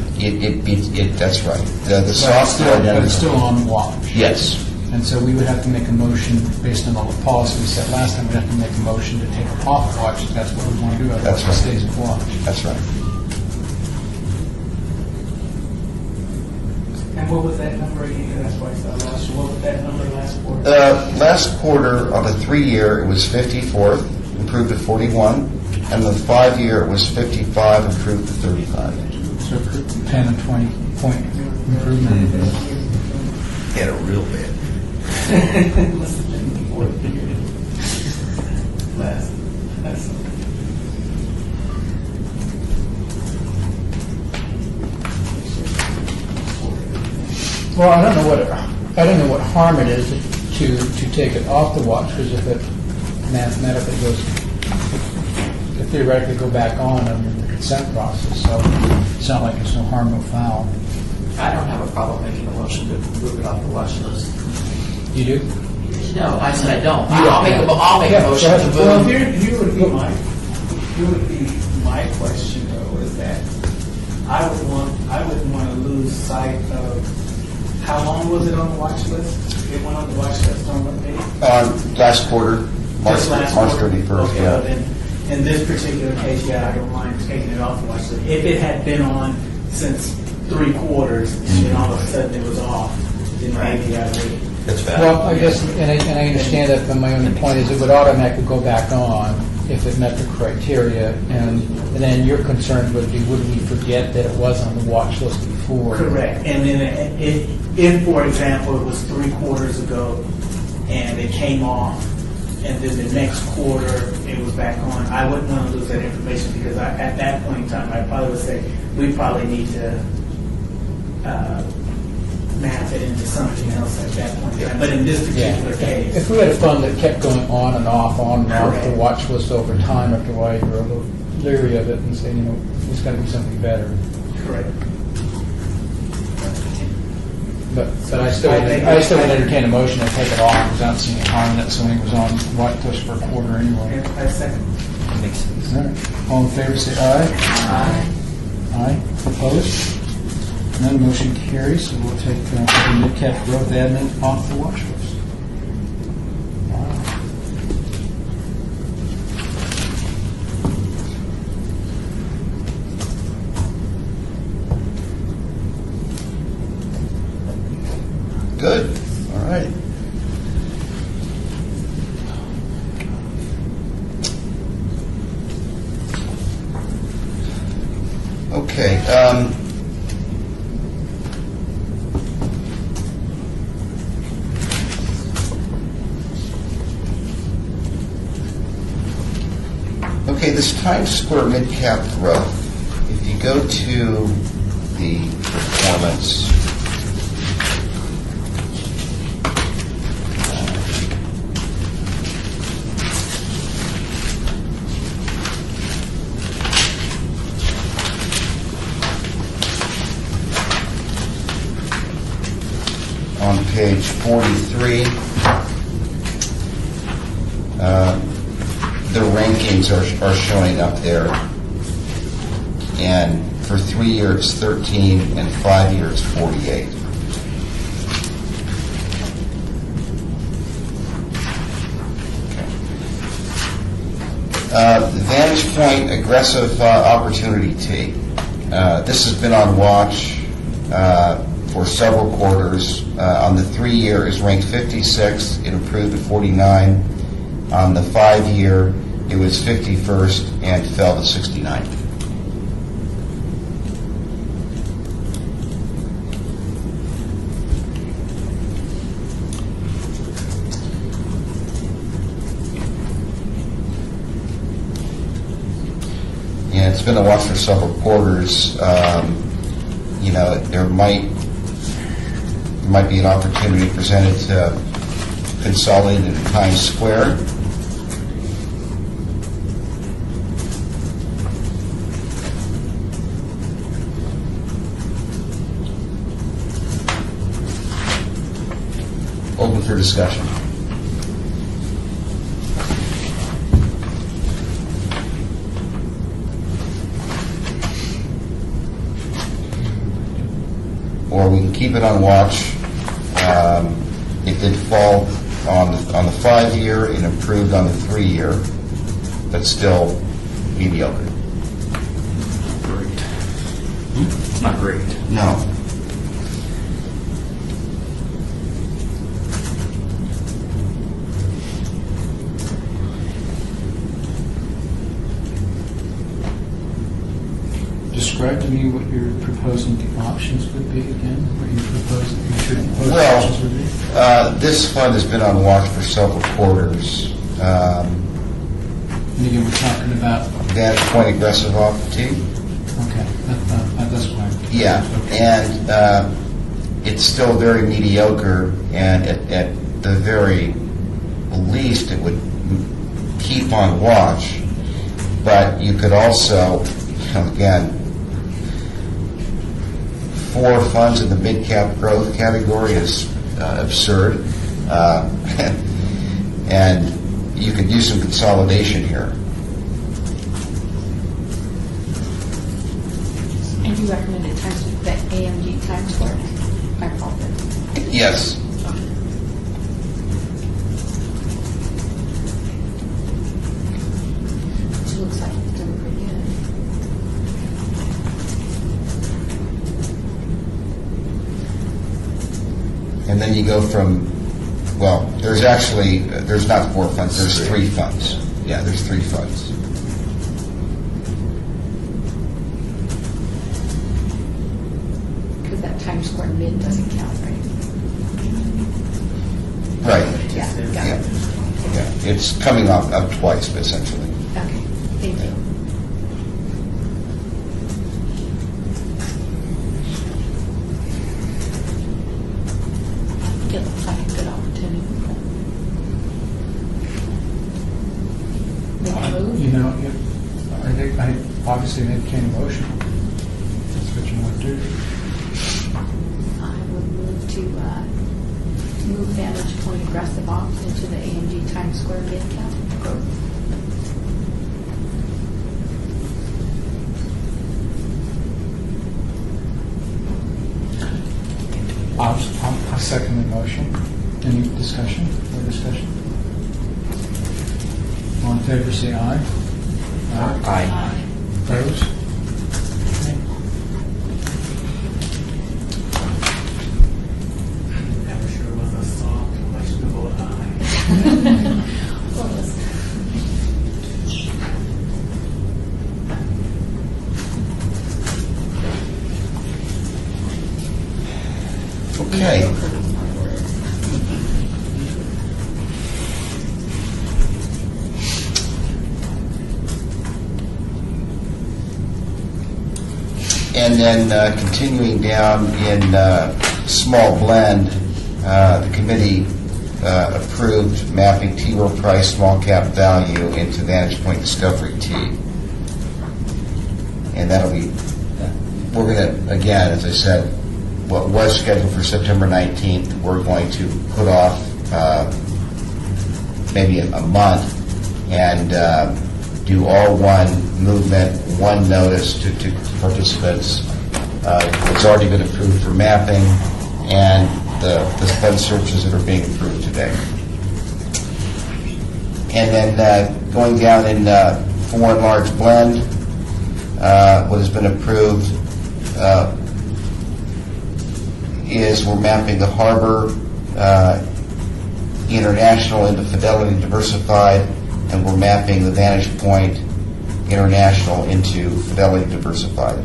That's right. The But software it's still on watch. Yes, And so we would have to make a motion based on all the policy we set last time. We'd have to make a motion to take it off of watch if that's what we want to do. Otherwise, That's it right. stays at watch. that's right. And what was that number again? That's why I said I lost you. What was that number last quarter? Last quarter, on the 3-year, it was 54th, improved to 41, and the 5-year, it was 55, improved to 35. So 10 and 20 point improvement. Had a real bad. Must have been the fourth year. Last. Well, I don't know what harm it is to take it off the watch, because if it mathematically could theoretically go back on under the consent process, so it's not like it's no harm, no foul. I don't have a problem making a motion to move it off the watch list. You do? No, I said I don't. Yeah. I'll make a Yeah, motion go to ahead. Well, move. here would be my question though, is that I would want to lose sight of, how long was it on the watch list? It went on the watch list on what date? Last quarter, March Just last 31st, quarter? Okay, well yeah. then, in this particular case, yeah, I don't mind taking it off the watch list. If it had been on since 3 quarters, and all of a sudden it was off, then maybe I would. That's valid. Well, I guess, and I understand that, but my only point is it would automatically go back on if it met the criteria, and then your concern would be, would we forget that it was on the watch list before? Correct. And then if, for example, it was 3 quarters ago and it came off, and then the next quarter it was back on, I wouldn't want to lose that information, because at that point in time, I probably would say, we probably need to map it into something else at that point in time. But in this particular Yeah. case, If we had a fund that kept going on and off the Correct. watch list over time, after a while, you were a little leery of it and say, there's got to be something better. correct. But I still would entertain a motion to take it off without seeing harm that something was on watch list for a quarter anyway. And I second. Makes sense. All right. All in favor, say aye. Aye. Aye. Opposed? None, motion carries, so we'll take the mid-cap growth admin off the watch list. Good, all right. Okay, this Times Square mid-cap growth, if you go to the performance, on page 43, the rankings are showing up there. And for 3 years, 13, and 5 years, 48. Vantage Point aggressive opportunity tape. This has been on watch for several quarters. On the 3 year, is ranked 56. It improved to 49. On the 5 year, it was 51st and fell to 69. And it's been a watch for several quarters. There might be an opportunity presented to consolidate in Times Square. Open for discussion. Or we can keep it on watch. It did fall on the 5 year, it improved on the 3 year, but still mediocre. Great. Not great. No. Describe to me what you're proposing the options would be again, what you should propose Well, options would be? This fund has been on watch for several quarters. And again, we're talking about, Vantage Point aggressive opportunity. okay, that's fine. Yeah, and it's still very mediocre, and at the very least, it would keep on watch. But you could also, again, 4 funds in the mid-cap growth category is absurd. And you could use some consolidation here. And you recommended the AMG Times Square? I apologize. Yes. It looks like it's doing pretty good. And then you go from, well, there's not 4 funds, there's 3 funds. Yeah, there's 3 funds. Because that Times Square mid doesn't count, right? Right. Yeah, got Yeah. it. Yeah. It's coming up twice, essentially. Okay, thank you. It looks like a good opportunity. Make a move? I think, obviously entertain a motion. That's what you want to do. I would move to move Vantage Point aggressive ops into the AMG Times Square mid-cap growth. I'll second the motion. Any discussion? More discussion? All in favor, say aye. Aye. Opposed? Never sure was a soft, questionable eye. Well, listen. Okay. And then continuing down in small blend, the committee approved mapping T. Rowe Price small cap value into Vantage Point Discovery T. And that'll be, we're going to, again, as I said, what was scheduled for September 19th, we're going to put off maybe a month and do all one movement, one notice to participants. It's already been approved for mapping and the fund searches that are being approved today. And then going down in foreign large blend, what has been approved is we're mapping the Harbor International into Fidelity Diversified, and we're mapping the Vantage Point International into Fidelity Diversified.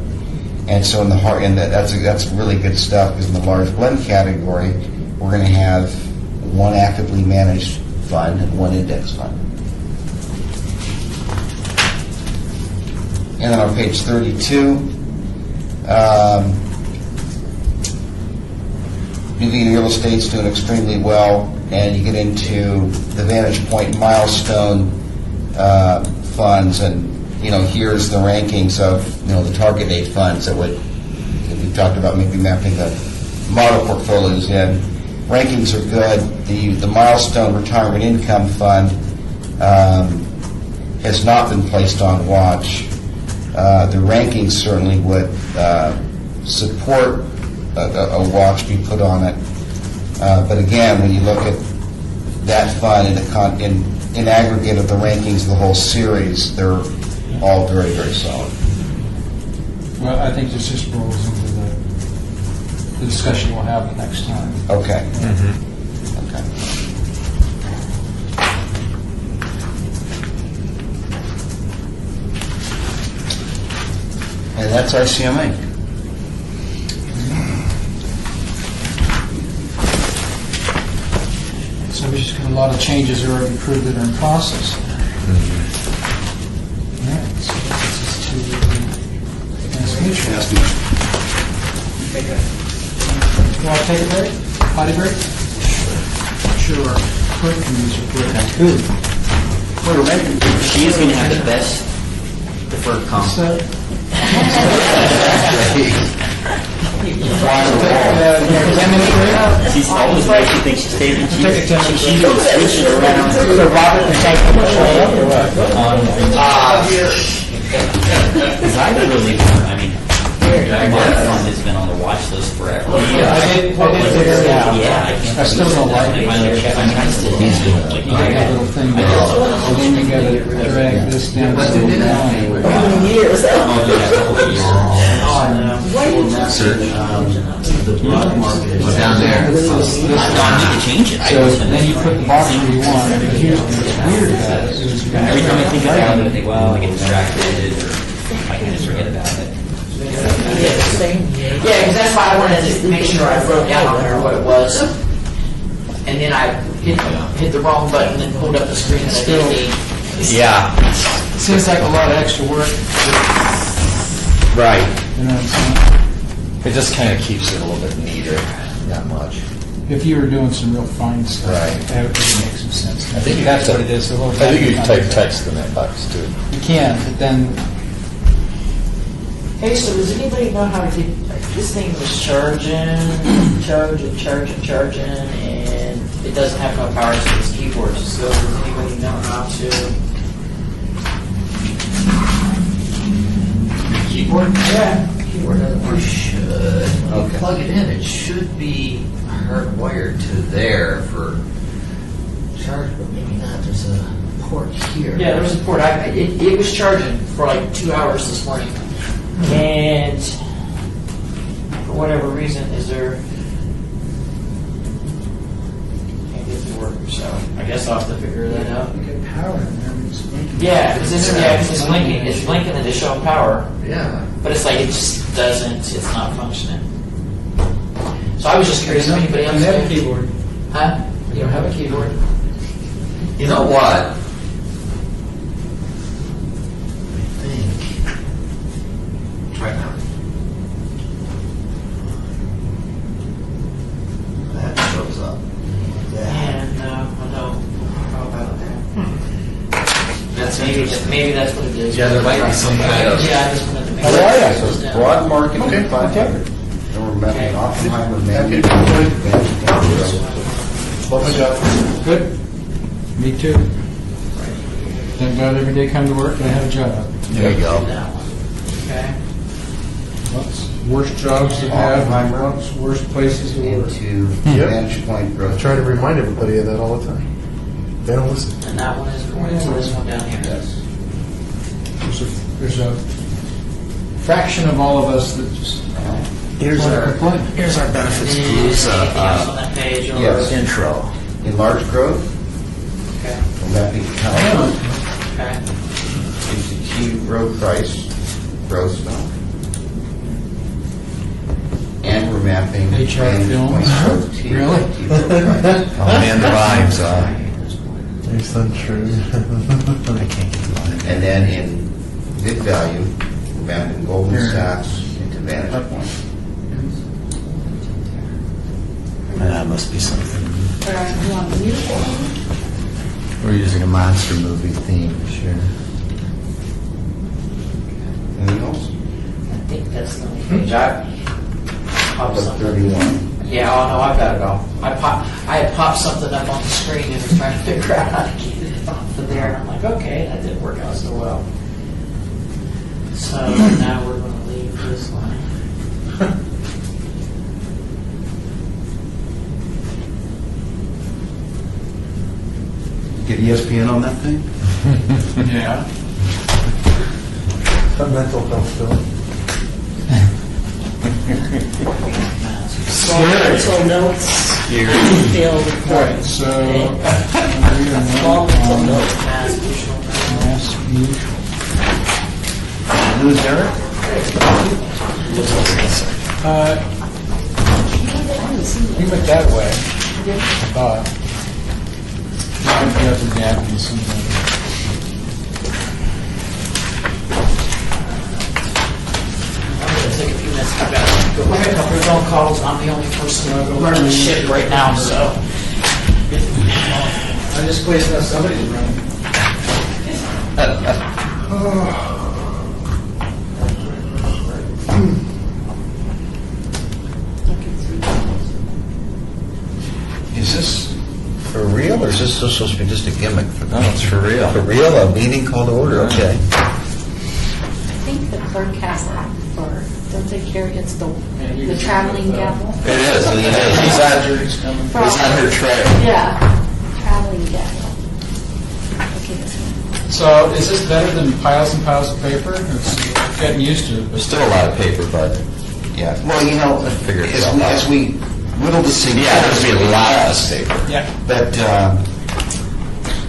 And so that's really good stuff, because in the large blend category, we're going to have one actively managed fund and one index fund. And then on page 32, Nuveen Real Estate's doing extremely well, and you get into the Vantage Point milestone funds, and here's the rankings of the target date funds that we talked about, maybe mapping the model portfolios in. Rankings are good. The milestone retirement income fund has not been placed on watch. The rankings certainly would support a watch be put on it. But again, when you look at that fund in aggregate of the rankings of the whole series, they're all very, very solid. Well, I think this just rolls into the discussion we'll have next time. Okay. Mm-hmm. Okay. And that's ICMA. So we've just got a lot of changes that are already approved that are in process. All right, so this is to Mass Mutual. You want to take a break? Potty break? Sure. Clerk can use your break. That's good. She is going to have the best deferred comp. So, She's always right. She thinks she's taking. She's switching around. So Robert can take control or what? Because I literally, I mean, my fund has been on the watch list forever. I did figure it out. Yeah, I still don't like it. I still like You got a little thing there, and then you got to drag this down to the line. Years. Down there. I need to change it. So then you put the box where you want, but here's what's weird about it is you Every time I think about it, I think, well, I get distracted, or I can just forget about it. Yeah, because that's why I wanted to make sure I wrote down on there what it was. And then I hit the wrong button and pulled up the screen that I didn't need. Yeah, It seems like a lot of extra work, right. you know what I'm saying? It just kind of keeps it a little bit neater, not much. If you were doing some real fine stuff, Right. that would make some sense. I think you That's can what it is, a little I think you can bit. take text in that box too. You can, but then, Hey, so does anybody know how to get, this thing was charging, and it doesn't have no power, so this keyboard just goes. Does anybody know how to? Keyboard? Yeah, keyboard doesn't work. You should. When you Okay. plug it in, it should be hardwired to there for charge, but maybe not. There's a port here. Yeah, there was a port. It was charging for like 2 hours this morning. And for whatever reason, can't get it to work, so I guess I'll have to figure that out. you get power in there, and it's blinking. Yeah, because it's blinking and it's showing power, Yeah. but it's like it just doesn't, it's not functioning. So I was just curious if anybody else. You have a keyboard. Huh? You don't have a keyboard? You know what? I think. Try now. maybe that's what it is. Yeah, there might be some kind of- Yeah, I just wanted to make How sure. are ya? it was down. Broad market Okay. and 500. And we're mapping Oppenheimer, Manning, Okay. Lovely job. Good. Me too. Thank God every day come to work and I have a job. There you go. That one. Okay. What's worst jobs to have, what's worst places to work? into Yep. Vantage Point I growth. try to remind everybody of that all the time. They don't listen. And that one is going to this one down here. There's a fraction of all of us that just Here's want to our, complain. here's our benefits Anything else palooza on that page? Or- Yes. intro. Enlarged growth, Okay. we're mapping California Okay. into key road price growth stuff. And we're mapping HR Vantage films. Point growth T. Really? T road price. Oh man, the rhymes, It's untrue. I can't get mine. And then in bid value, we're mapping Goldman Sachs into Vantage Point. That must be something. You want to mute it? We're using a monster movie theme, sure. Anything else? I think that's the only page. I popped About something. 31. Yeah, oh no, I've got it all. I had popped something up on the screen and was trying to figure out how to get it off of there, and I'm like, okay, that didn't work out so well. So now we're going to leave this line. Get ESPN on that thing? Yeah. A mental health bill. Mental notes, fail All report. right, so. Small mental notes. Mass mutual. Who's Eric? He went that way. I thought. Might be up to gap in something. I'm going to take a few minutes. I've got to go make a couple of phone calls. I'm the only person running the ship right now, so. I just placed out somebody's running. Is this for real, or is this supposed to be just a gimmick? No, it's for real. For real, a meeting called to order, okay. I think the clerk has that for, don't they carry, it's the traveling gavel? It is. He's on her trail. Yeah, traveling gavel. Okay, this one. So is this better than piles and piles of paper? It's getting used to it, but There's still a lot of paper, but Yeah, well, you know, Figure it as out. we, as we whittle this thing. yeah, there's be a lot of paper. yeah. But,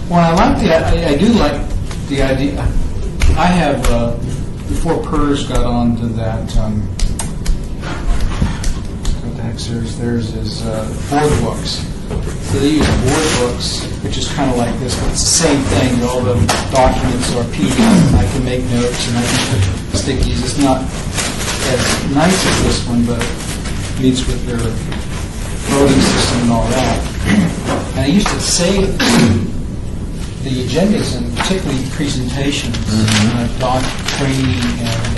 Well, I like I do like the idea. I have, before PERS got onto that, what the heck's theirs is board books. So they use board books, which is kind of like this, but it's the same thing. All the documents are PDF, and I can make notes, and I can put stickies. It's not as nice as this one, but it meets with their voting system and all that. And I used to save the agendas and particularly presentations, doc training and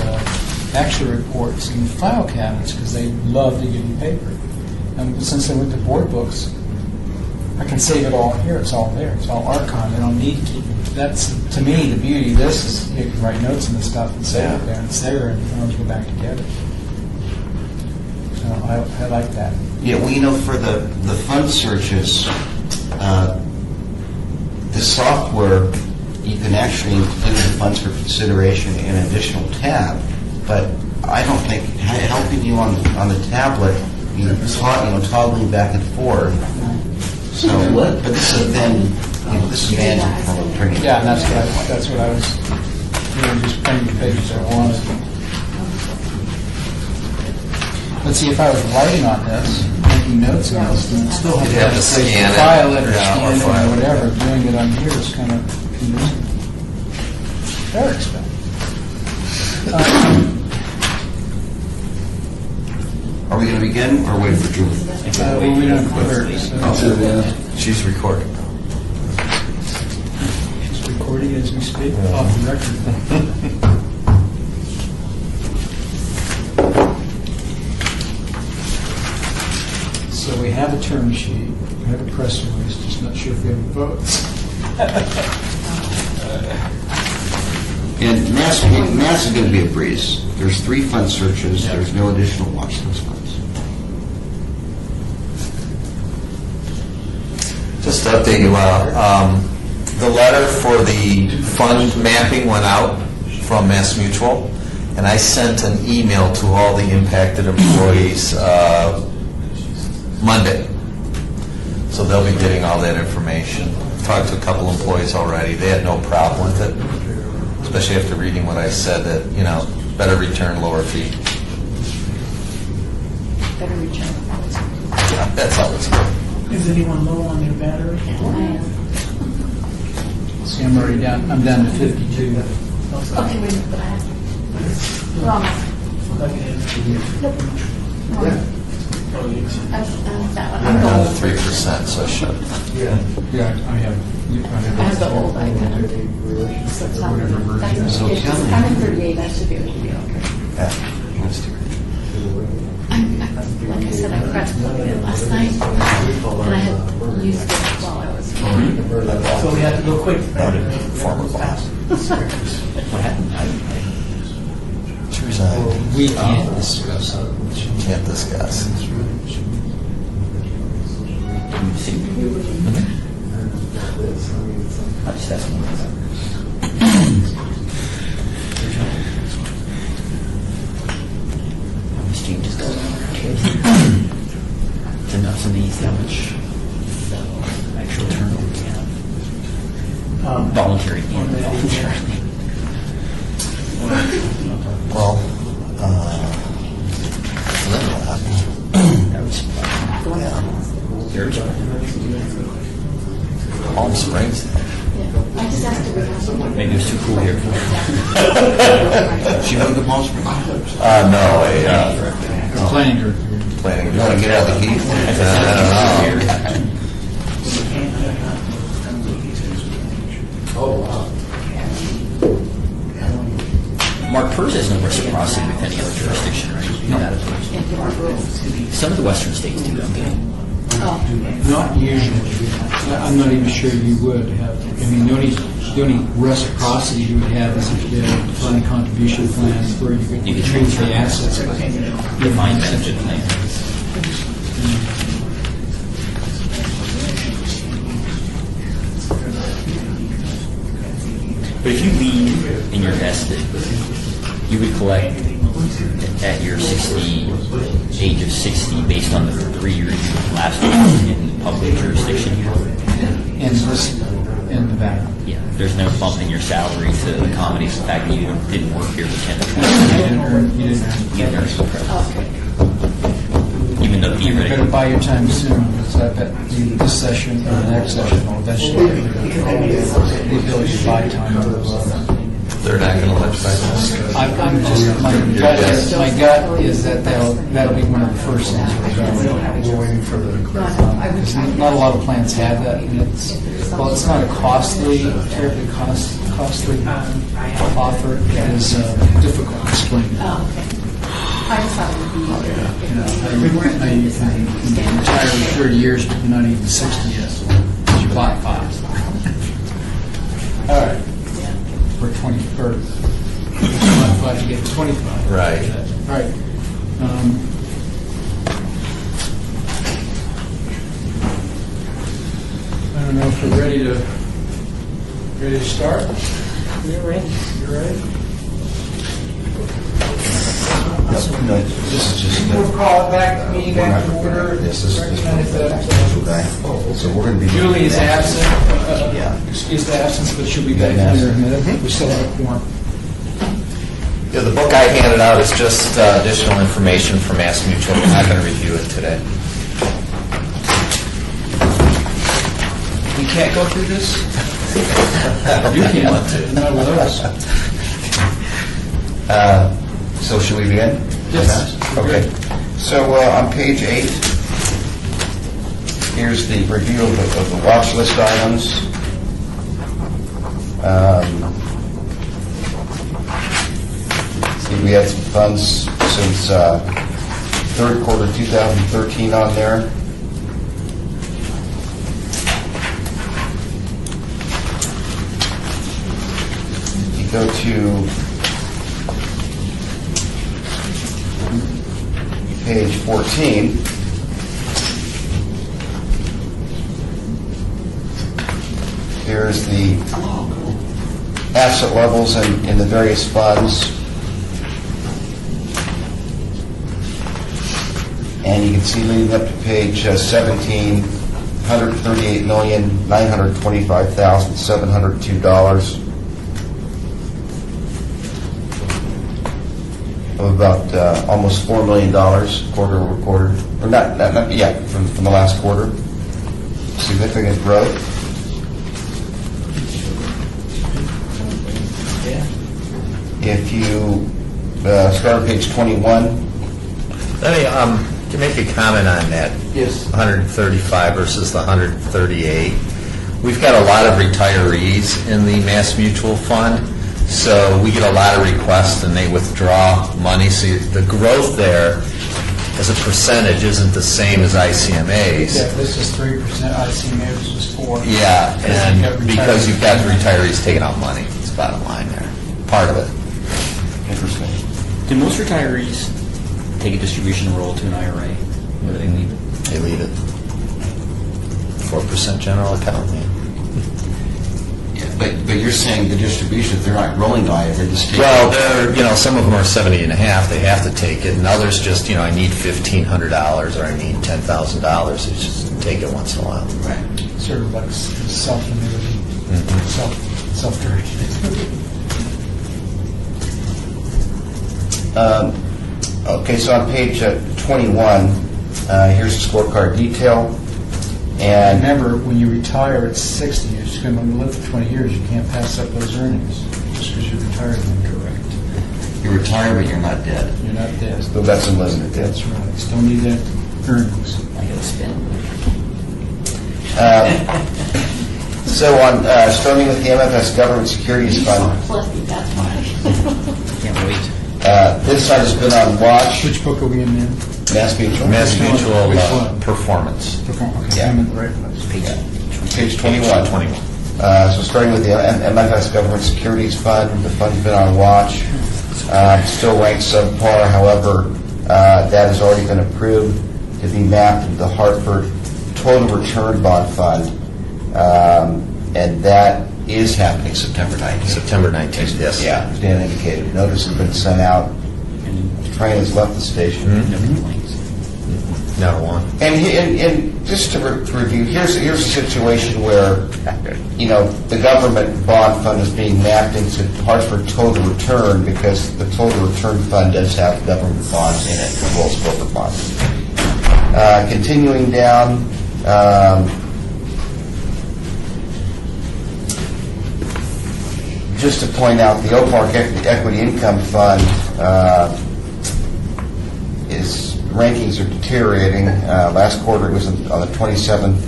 actual reports in file cabinets because they love to give you paper. And since I went to board books, I can save it all here. It's all there. It's all archived. I don't need to keep it. That's, to me, the beauty of this is you can write notes and stuff and save it there. And it's there and you can always go back and get it. So I like that. yeah, well, you know, for the fund searches, the software, you can actually include the funds for consideration in an additional tab, but I don't think helping you on the tablet, toggling back and forth. So, but this is then, this is management from a printing. Yeah, and that's what I was doing, just printing the pages I wanted. Let's see, if I was writing on this, making notes on this, then I'd still have to You'd have to place the scan it. file it or Yeah, or scan it file or it. whatever. Doing it on here is kind of confusing. Very expensive. Are we going to begin or wait for Julie? Well, we don't clear, so She's recording. it's recording. recording as we speak, off the record. So we have a term sheet, we have a press release, just not sure if we have votes. And mass is going to be a breeze. There's 3 fund searches. There's no additional watch list funds. Just to update you, the letter for the fund mapping went out from Mass Mutual, and I sent an email to all the impacted employees Monday. So they'll be getting all that information. Talked to a couple employees already. They had no problem with it, especially after reading what I said, that, better return, lower fee. Better return. Yeah, that's always good. Is anyone low on their battery? See, I'm already down, I'm down to 52. Okay, wait a minute, but I have. Wrong. Nope. Wrong. That one. I'm Down to going. 3%, so I should. Yeah, I have. I have the old iPad. So it's not, Whatever version. that's, So it's tell me. I'm in 38, I should be able to be okay. Yeah, let's do it. Like I said, I forgot to plug it in last night, and I had used it while I was. So we have to go quick. Former boss. What happened? She resigned. We can't discuss it. Can't discuss. I just asked him. This team just goes on. It's enough to me how much actual turnover we have. Voluntary and involuntary. Well, then what happened? That was yours. Palm Springs. I just asked her. Maybe it was too cool here. She moved to Palm Springs? No, Planning director. planning. You want to get out of the heat? I don't know. Mark, PERS has no reciprocity with any other jurisdiction, right? No. Some of the western states do, don't they? Not usually. I'm not even sure you would have. I mean, the only reciprocity you would have is if you had a defined contribution plan where you could transfer the assets. Defined benefit plan. But if you leave and you're vested, you would collect at your age of 60 based on the 3 years you last in public jurisdiction here. And this, in Nevada. Yeah, there's no bump in your salary to accommodate the fact that you didn't work here for 10 to 20 years. You didn't earn some credit. Even though You better theoretically, buy your time soon, because I bet this session or the next session will eventually give you the ability to buy time. They're not going to let you buy this. I'm just, my gut is that that'll be one of the first things we're waiting for the. Because not a lot of plans have that, and it's not a terribly costly offer. It is difficult to explain. I just thought it would be easier. Now you can retire in 30 years, but you're not even 60 yet, because you bought 5. All right. Or 20, or 25 to get to 25. Right. All right. I don't know if we're ready to start. You're ready. You ready? No, this is just. We'll call it back to meeting We're not back to prepared order. for this. This is Recognize that. okay. So we're going to be. Julie is absent. Yeah. Excuse the absence, but she'll be back in here in a minute. We still have a quorum. Yeah, the book I handed out is just additional information from Mass Mutual. We're not going to review it today. We can't go through this? You can't. Not with us. So should we begin? Yes. Okay. So on page 8, here's the review of the watch list items. See, we had some funds since third quarter 2013 on there. You go to page 14. Here's the asset levels in the various funds. And you can see leading up to page 17, $138,925,702 of about almost $4 million quarter over quarter, or not from the last quarter. Significant growth. If you start on page 21. Let me to make a comment on that. Yes. 135 versus the 138. We've got a lot of retirees in the Mass Mutual Fund, so we get a lot of requests and they withdraw money. So the growth there as a percentage isn't the same as ICMA's. Yeah, this is 3%, ICMA was 4. Yeah, and because you've got the retirees taking out money. It's the bottom line there. Part of it. Interesting. Do most retirees take a distribution roll to an IRA, or do they leave it? They leave it. 4% general account. Yeah, but you're saying the distribution, they're not rolling on it, they're just taking. Well, some of them are 70 and a half. They have to take it, and others just, I need $1,500 or I need $10,000. It's just take it once in a while. Right. Sort of like self-annuity, self-directed. Okay, so on page 21, here's the scorecard detail. And Remember, when you retire at 60, you're just going to live for 20 years. You can't pass up those earnings just because you're retired. Correct. you're retired, but you're not dead. You're not dead. Still got some limited debt. That's right. Still need that earnings. I gotta spend. So on, starting with the MFS Government Securities Fund, Plenty, that's why. Can't wait. this fund has been on watch. Which book are we in now? Mass Mutual. Mass Mutual Which one? Performance. Okay, Yeah. I'm in the right place. Page 21. 21. So starting with the MFS Government Securities Fund, the fund's been on watch. Still ranked subpar, however, that has already been approved to be mapped into the Hartford Total Return Bond Fund. And that is happening September 19th. September 19th, yes. Yeah, as Dan indicated. Notice has been sent out. The train has left the station. No complaints. Not one. And just to review, here's a situation where, the government bond fund is being mapped into Hartford Total Return because the Total Return Fund does have government bonds in it, as well as corporate bonds. Continuing down, just to point out, the Oak Equity Income Fund rankings are deteriorating. Last quarter it was on the 27th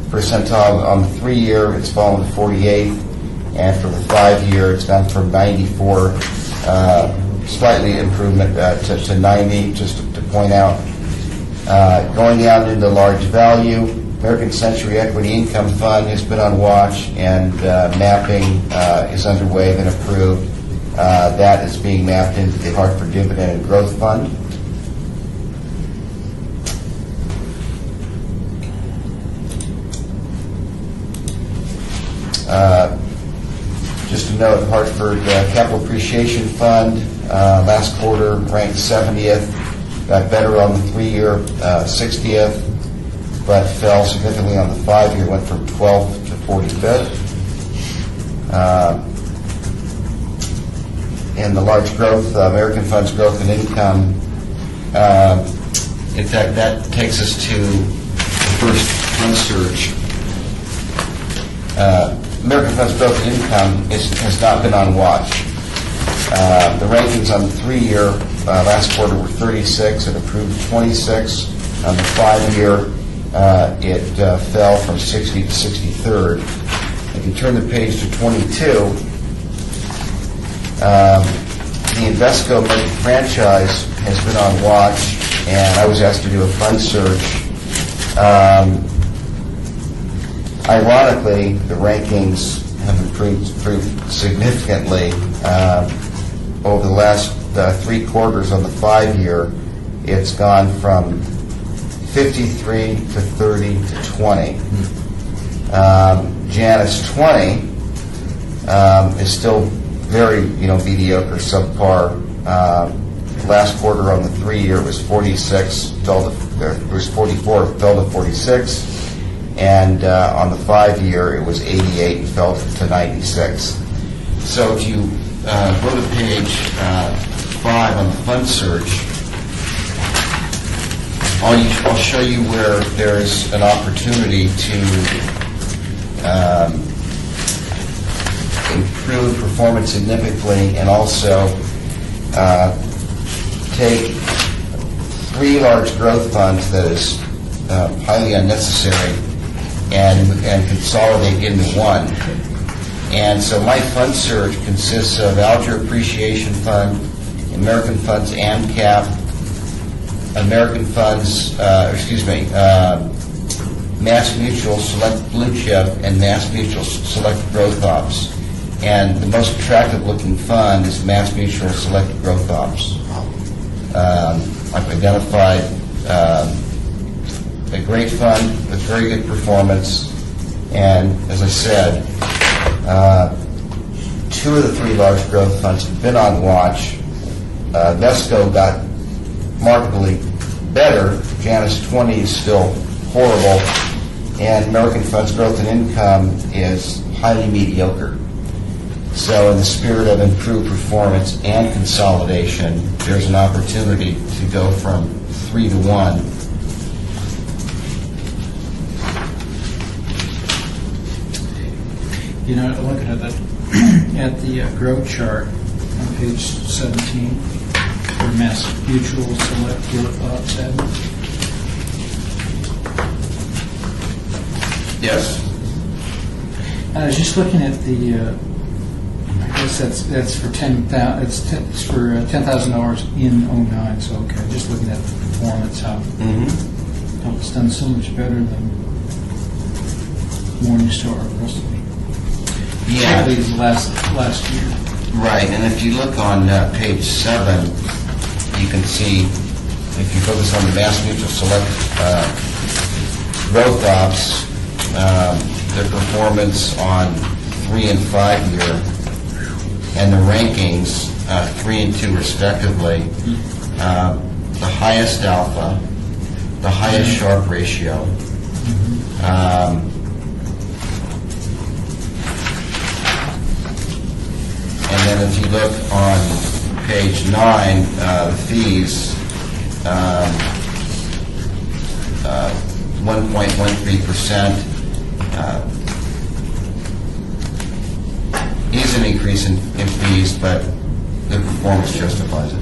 percentile. On the 3-year, it's fallen to 48th, and for the 5-year, it's gone from 94, slightly improvement to 90. Just to point out, going out into large value, American Century Equity Income Fund has been on watch, and mapping is underway, been approved. That is being mapped into the Hartford Dividend and Growth Fund. Just to note, Hartford Capital Appreciation Fund, last quarter ranked 70th, got better on the 3-year, 60th, but fell significantly on the 5-year, went from 12th to 45th. And the large growth, American Funds Growth and Income, in fact, that takes us to the first fund search. American Funds Growth and Income has not been on watch. The rankings on the 3-year last quarter were 36, it approved 26. On the 5-year, it fell from 60 to 63rd. if you turn the page to 22, the Invesco franchise has been on watch, and I was asked to do a fund search. Ironically, the rankings have improved significantly over the last 3 quarters on the 5-year. It's gone from 53 to 30 to 20. Janus 20 is still very, mediocre, subpar. Last quarter on the 3-year was 46, it was 44, fell to 46, and on the 5-year it was 88 and fell to 96. So if you go to page 5 on the fund search, I'll show you where there's an opportunity to improve performance significantly, and also take 3 large growth funds that is highly unnecessary and consolidate into one. And so my fund search consists of Alger Appreciation Fund, American Funds AMCAP, American Funds, Mass Mutual Select Blue Chip, and Mass Mutual Select Growth Ops. And the most attractive looking fund is Mass Mutual Select Growth Ops. I've identified a great fund with very good performance, and as I said, 2 of the 3 large growth funds have been on watch. Vesco got markedly better. Janus 20 is still horrible, and American Funds Growth and Income is highly mediocre. So in the spirit of improved performance and consolidation, there's an opportunity to go from 3 to 1. Looking at the growth chart on page 17, for Mass Mutual Select Growth Ops. Yes? I was just looking at the. I guess that's for $10,000. It's for $10,000 in 09. So okay, just looking at the performance, how it's done so much better than Morningstar or Russell. Yeah. These last year. Right, and if you look on page 7, you can see, if you focus on the Mass Mutual Select Growth Ops, their performance on 3 and 5-year, and the rankings, 3 and 2 respectively, the highest alpha, the highest Sharpe ratio, and then if you look on page 9, the fees, 1.13% is an increase in fees, but the performance justifies it.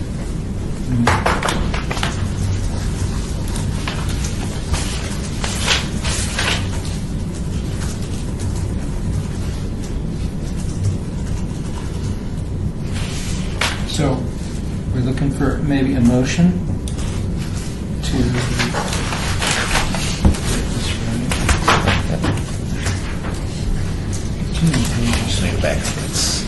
So we're looking for maybe a motion to. Just make it back. It's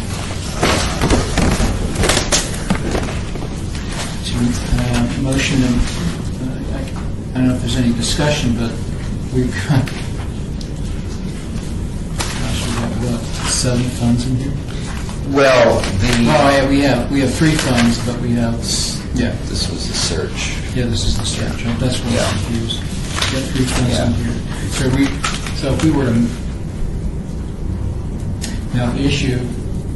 Motion, I don't know if there's any discussion, but we've got, gosh, we got what, 7 funds in here? Well, Oh, yeah, we have 3 funds, but we have, yeah, this was the search. yeah, this is the search. That's where Yeah. I'm confused. We got 3 funds in here. So if we were to, now the issue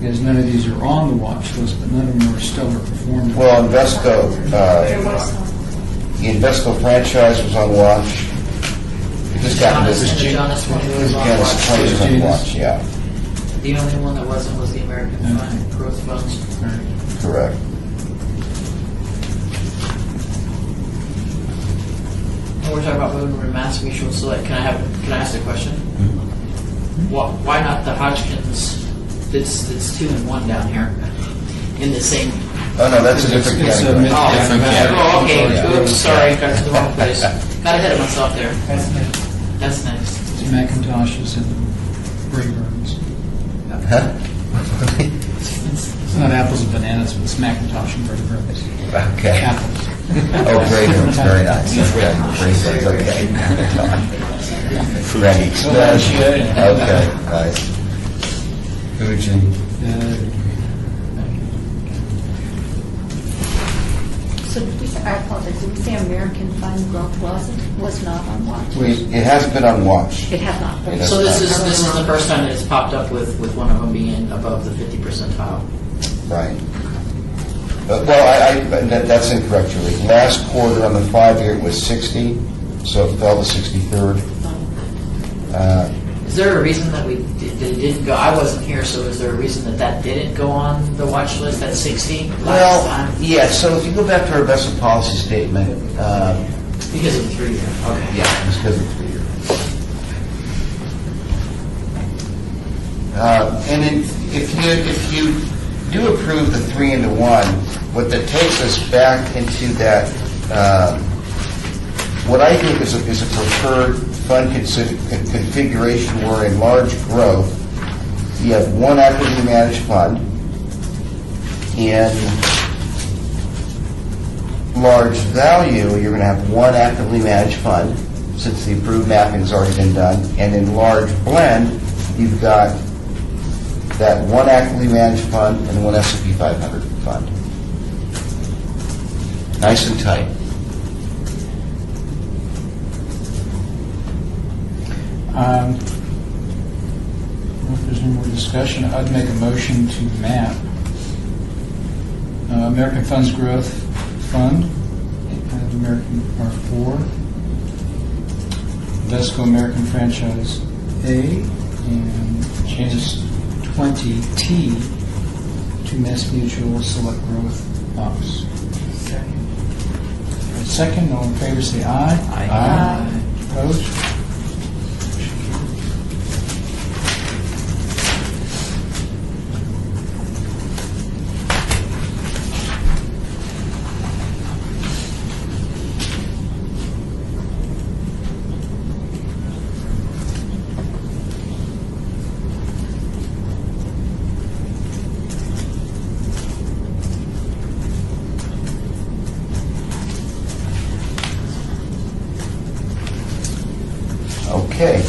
is none of these are on the watch list, but none of them are stellar performers. Well, Invesco, the Invesco franchise was on watch. It just happened Janus and to the Janus one was on Janus watch. 20 was on watch, yeah, The only one that wasn't was the American Fund Growth Funds. correct. And we're talking about moving from Mass Mutual Select. Can I ask a question? Why not the Hodgkins that's 2 and 1 down here in the same? Oh, no, that's a different It's a category. mid- Oh, Different category. Oh, okay. Yeah. Oops, sorry, got to the wrong place. Got ahead of myself there. That's next. That's nice. It's Macintoshes and Braeburns. Huh? It's not apples and bananas, but it's Macintosh and Braeburns. Okay. Apples. Oh, Braeburns, very nice. Okay, Braeburns, okay. Ready. Okay, nice. Fuji. So did we say, I apologize, did we say American Fund Growth was not on watch? It hasn't been on watch. It has not. It has So this not. is the first time that it's popped up with one of them being above the 50 percentile. Right. Well, that's incorrect, Julie. Last quarter on the 5-year it was 60, so it fell to 63rd. Is there a reason that it didn't go? I wasn't here, so is there a reason that didn't go on the watch list at 60 last Well, time? yeah, so if you go back to our investment policy statement, Because of the 3-year. Okay. yeah, it's because of 3 years. And then if you do approve the 3-1, what that takes us back into that, what I think is a preferred fund configuration where in large growth, you have one actively managed fund. In large value, you're going to have one actively managed fund, since the approved mapping has already been done. And in large blend, you've got that one actively managed fund and one S&P 500 fund. Nice and tight. If there's any more discussion, I'd make a motion to map American Funds Growth Fund, American R4, Vesco American Franchise A, and changes 20T to Mass Mutual Select Growth Ops. Second, all in favor say aye. Aye. Opposed? Okay.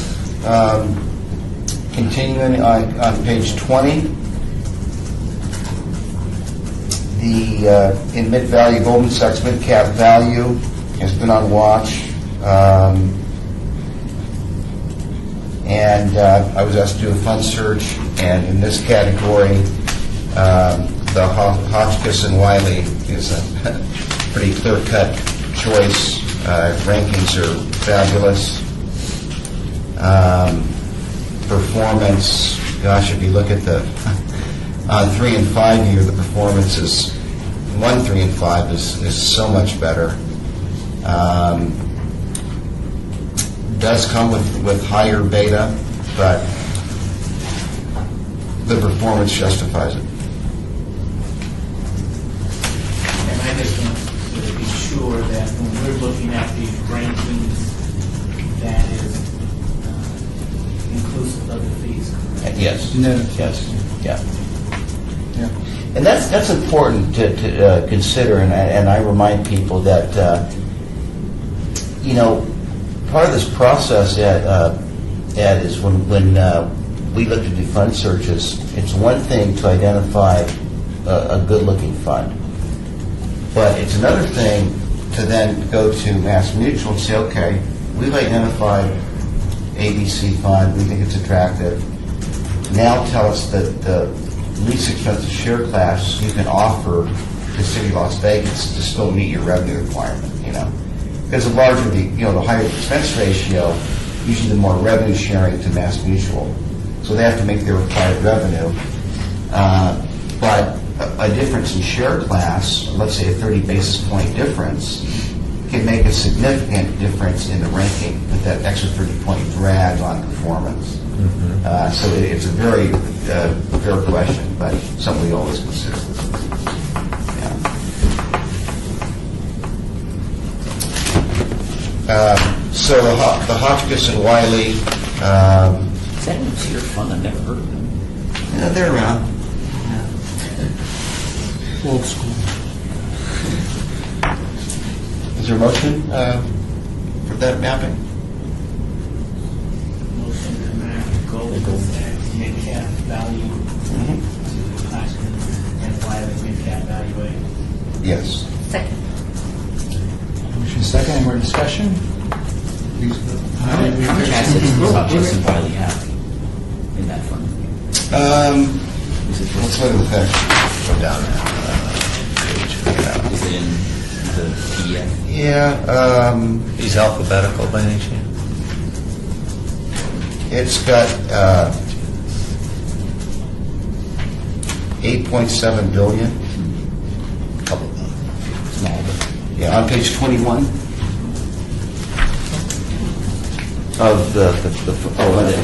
Continuing on page 20, in mid-value, Goldman Sachs mid-cap value has been on watch. And I was asked to do a fund search, and in this category, the Hotchkiss and Wiley is a pretty clear-cut choice. Rankings are fabulous. Performance, gosh, if you look at the on 3 and 5 year, the performance is 1, 3, and 5 is so much better. Does come with higher beta, but the performance justifies it. And I just want to be sure that when we're looking at these rankings, that is inclusive of the fees. Yes. No. Yes. Yeah. Yeah. And that's important to consider, and I remind people that part of this process Ed, is when we look to do fund searches, it's one thing to identify a good-looking fund, but it's another thing to then go to Mass Mutual and say, okay, we've identified ABC fund, we think it's attractive. Now tell us that the least expensive share class you can offer to City of Las Vegas to still meet your revenue requirement, Because the larger the higher the expense ratio, usually the more revenue sharing to Mass Mutual. So they have to make their required revenue. But a difference in share class, let's say a 30 basis point difference, can make a significant difference in the ranking with that extra 30 point drag on performance. So it's a very fair question, but something we always consider. So the Hotchkiss and Wiley, Is that an obscure fund? I've never heard of them. they're around. Old school. Is there a motion for that mapping? Motion to map gold mid-cap value to Hotchkiss and Wiley mid-cap value A. Yes. Second. Motion second, any more discussion? Please vote. How much assets does Hotchkiss and Wiley have in that fund? Let's look at the thing. Go down there. Is it in the PDF? Yeah, He's alphabetical by any chance? it's got 8.7 billion. Small, but Yeah, on page 21 of the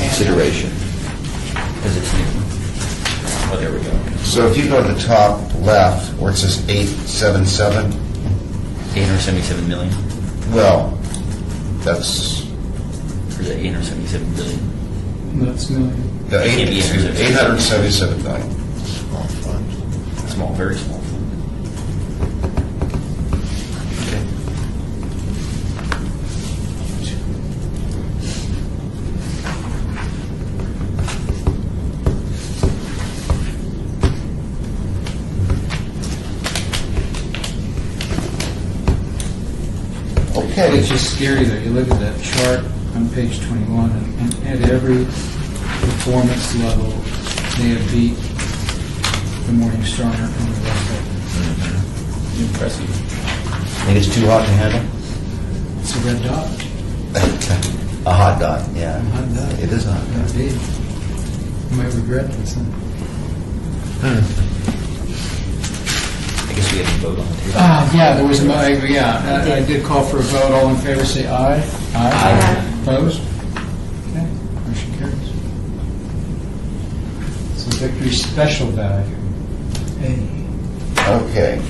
consideration. because it's new. Oh, there we go. So if you go to the top left where it says 877, 877 million, well, that's or is it 877 billion? That's million. the It can't be 877 million. Small, very small. Okay. It's just scary though, you look at that chart on page 21, and at every performance level, they have beat the Morningstar and the rest of them. Impressive. Think it's too hot to handle? It's a red dot. A hot dot, yeah. A hot dot. It is a hot dot. Indeed. You might regret this, huh? I guess we have to vote on it. Yeah, there was I did call for a vote. All in favor, say aye. Aye. Opposed? Okay, motion carries. So victory special value. Okay.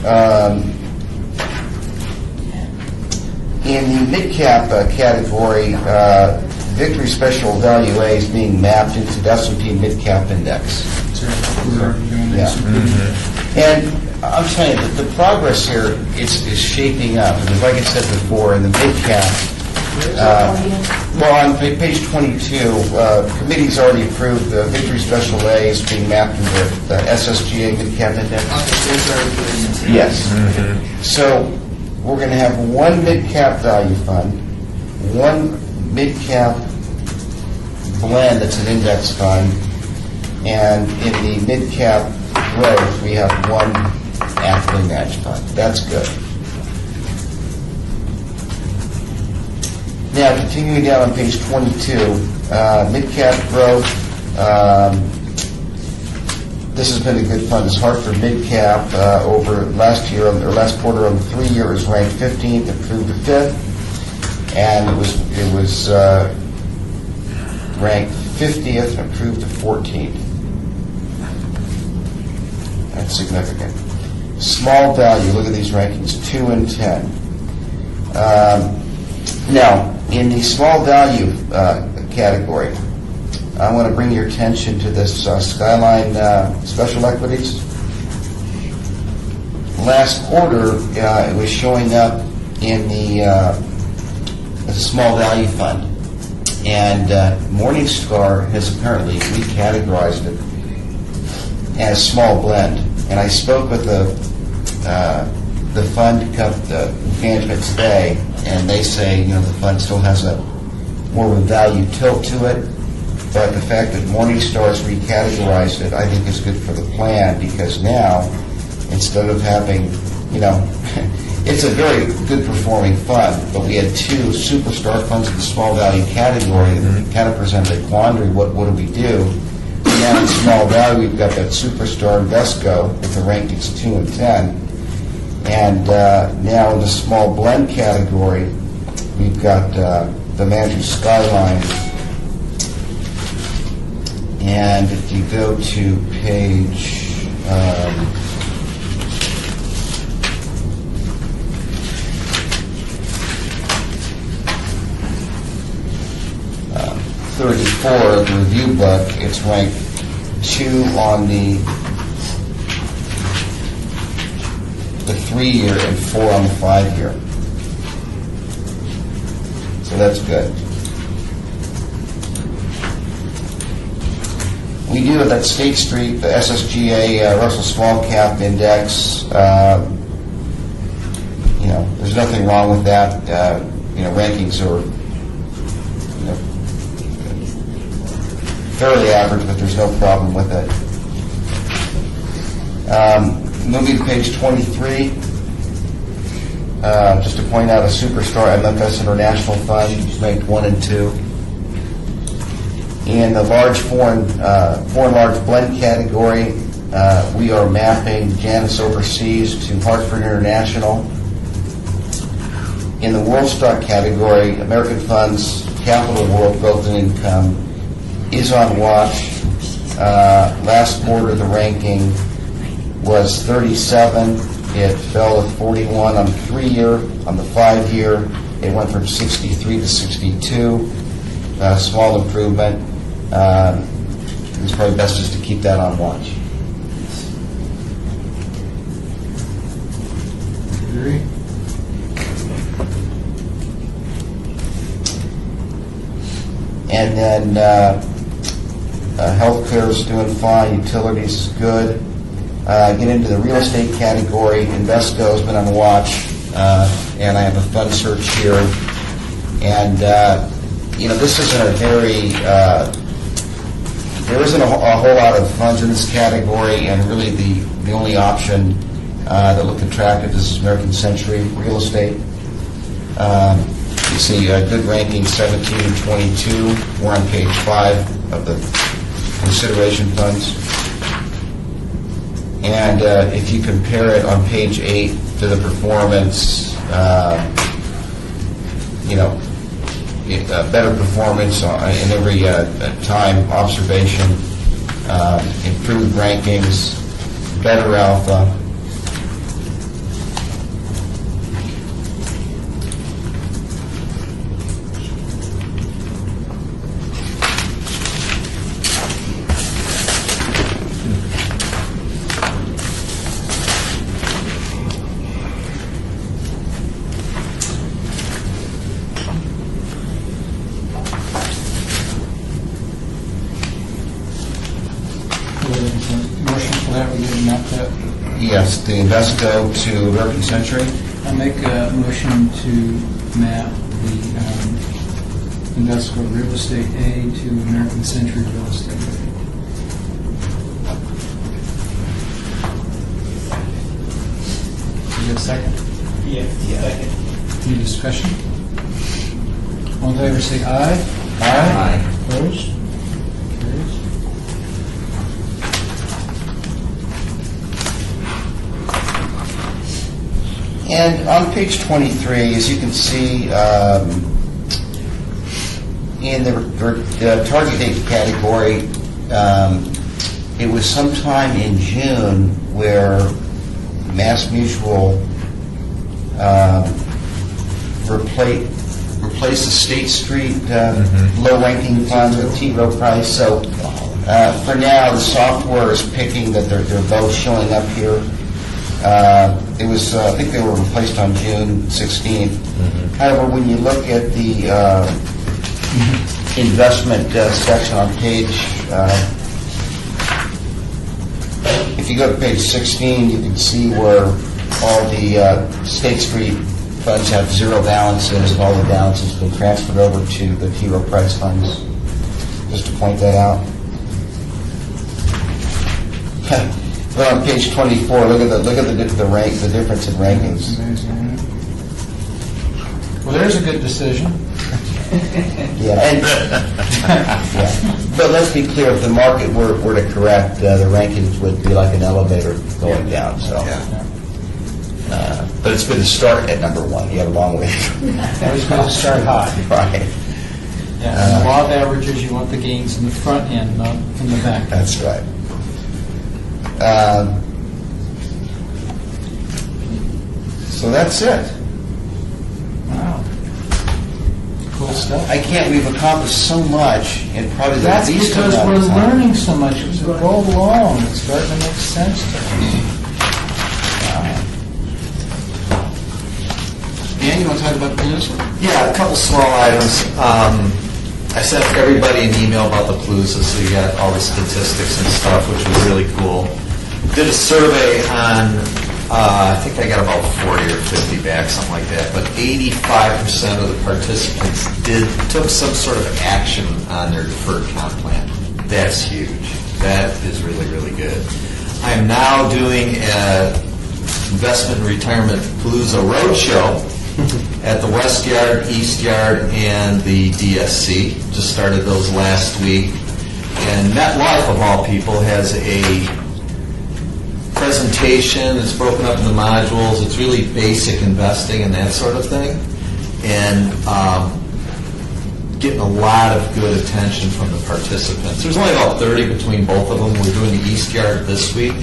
In the mid-cap category, Victory Special Value A is being mapped into the S&P Mid-Cap Index. That's right. We're already doing Yeah. this. And I'm saying that the progress here is shaping up. And like I said before, in the mid-cap, well, on page 22, committee's already approved the Victory Special A is being mapped into the SSGA Mid-Cap Index. Yes. So we're going to have one mid-cap value fund, one mid-cap blend that's an index fund, and in the mid-cap growth, we have one actively matched fund. That's good. Now, continuing down on page 22, mid-cap growth, this has been a good fund. It's Hartford mid-cap over last year, or last quarter on the 3-year is ranked 15th, improved to 5th, and it was ranked 50th, improved to 14th. That's significant. Small value, look at these rankings, 2 and 10. Now, in the small value category, I want to bring your attention to this Skyline Special Equities. Last quarter, it was showing up in the as a small value fund, and Morningstar has apparently recategorized it as small blend. And I spoke with the fund management today, and they say, the fund still has a more of a value tilt to it, but the fact that Morningstar's recategorized it, I think is good for the plan, because now, instead of having, it's a very good performing fund, but we had 2 superstar funds in the small value category that kind of presented a quandary. What do we do? Now in small value, we've got that superstar Invesco with the rankings 2 and 10. And now in the small blend category, we've got the manager Skyline And if you go to page 34, the review book, it's ranked 2 on the 3-year and 4 on the 5-year. So that's good. We do have that State Street, the SSGA Russell Small Cap Index. There's nothing wrong with that. Rankings are fairly average, but there's no problem with it. Moving to page 23, just to point out a superstar MFS International Fund, ranked 1 and 2. In the large foreign large blend category, we are mapping Janus Overseas to Hartford International. In the World Stock category, American Funds, Capital World Growth and Income is on watch. Last quarter, the ranking was 37. It fell at 41 on the 3-year. On the 5-year, it went from 63 to 62. Small improvement. It's probably best just to keep that on watch. Agree. And then healthcare is doing fine, utilities is good. Get into the real estate category, Invesco has been on watch, and I have a fund search here. And, this isn't a very, there isn't a whole lot of funds in this category, and really the only option that look attractive is American Century Real Estate. You see good ranking 17 and 22. We're on page 5 of the consideration funds. And if you compare it on page 8 to the performance, better performance in every time observation, improved rankings, better alpha. Motion for that, we didn't map that. Yes, the Invesco to American Century. I make a motion to map the Invesco Real Estate A to American Century Real Estate A. Is there a second? Yeah. Second. Any discussion? All in favor say aye. Aye. Opposed? Carries. And on page 23, as you can see, in the target date category, it was sometime in June where Mass Mutual replaced the State Street low-ranking fund with T. Rowe Price. So for now, the software is picking that they're both showing up here. It was, I think they were replaced on June 16th. However, when you look at the investment section on page, if you go to page 16, you can see where all the State Street funds have zero balances, and all the balances have been transferred over to the T. Rowe Price funds. Just to point that out. But on page 24, look at the difference in rankings. Amazing, right? Well, there's a good decision. Yeah, but let's be clear: if the market were to correct, the rankings would be like an elevator going down. So, but it's good to start at number 1. You have a long way. Always going to start high. Right. Yeah, and the law of averages, you want the gains in the front end, not in the back. That's right. So that's it. Wow. Cool stuff. I can't, we've accomplished so much in probably the That's least because amount we're of time. learning so much as we go along. It's starting to make sense to us. Dan, you want to talk about the newsletter? Yeah, a couple small items. I sent everybody an email about the Palooza, so you got all the statistics and stuff, which was really cool. Did a survey on, I think I got about 40 or 50 back, something like that, but 85% of the participants took some sort of action on their deferred comp plan. That's huge. That is really, really good. I am now doing an investment and retirement Palooza roadshow at the West Yard, East Yard, and the DSC. Just started those last week. And MetLife, of all people, has a presentation. It's broken up into modules. It's really basic investing and that sort of thing. And getting a lot of good attention from the participants. There's only about 30 between both of them. We're doing the East Yard this week.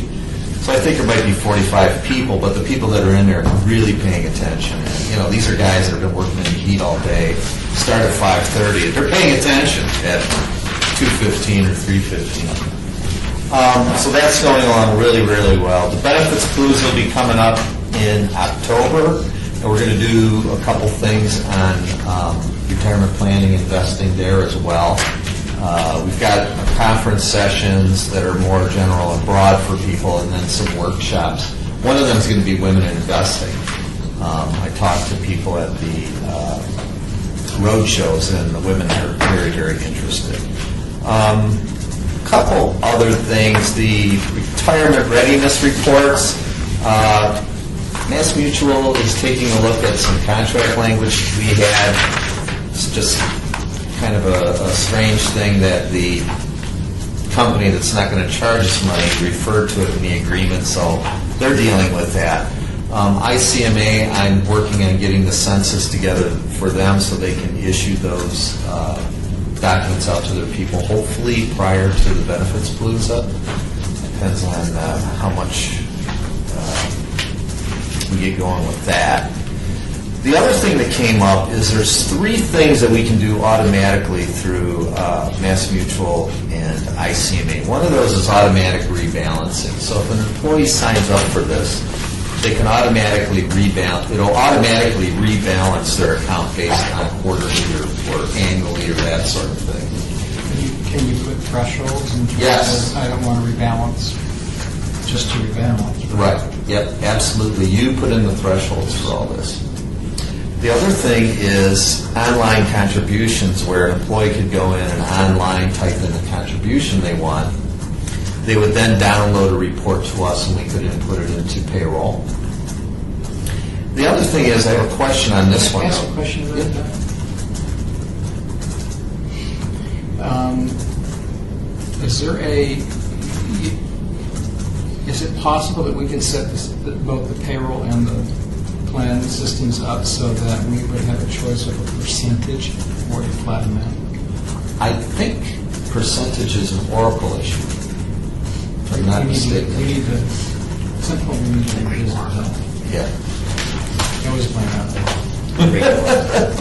So I think there might be 45 people, but the people that are in there are really paying attention. You know, these are guys that have been working in the heat all day, start at 5:30. They're paying attention at 2:15 or 3:15. So that's going along really, really well. The Benefits Palooza will be coming up in October, and we're going to do a couple things on retirement planning, investing there as well. We've got conference sessions that are more general and broad for people, and then some workshops. One of them is going to be women in investing. I talked to people at the road shows, and the women are very, very interested. Couple other things, the retirement readiness reports. Mass Mutual is taking a look at some contract language we had. It's just kind of a strange thing that the company that's not going to charge us money referred to it in the agreement, so they're dealing with that. ICMA, I'm working on getting the census together for them so they can issue those documents out to their people, hopefully prior to the Benefits Palooza. Depends on how much we get going with that. The other thing that came up is there's 3 things that we can do automatically through Mass Mutual and ICMA. One of those is automatic rebalancing. So if an employee signs up for this, they can automatically rebalance. It'll automatically rebalance their account based on quarterly or annually or that sort of thing. Can you put thresholds in terms Yes. of, I don't want to rebalance, just to rebalance? Right. Yep, absolutely. You put in the thresholds for all this. The other thing is online contributions, where an employee could go in and online type in the contribution they want. They would then download a report to us, and we could input it into payroll. The other thing is, I have a question on this one. Can I ask a question about that? Is it possible that we can set both the payroll and the plan systems up so that we would have a choice of a percentage or a flat amount? I think percentage is an Oracle issue, if I'm not mistaken. We need to, at some point we need to revisit that. Yeah. You always plan out that.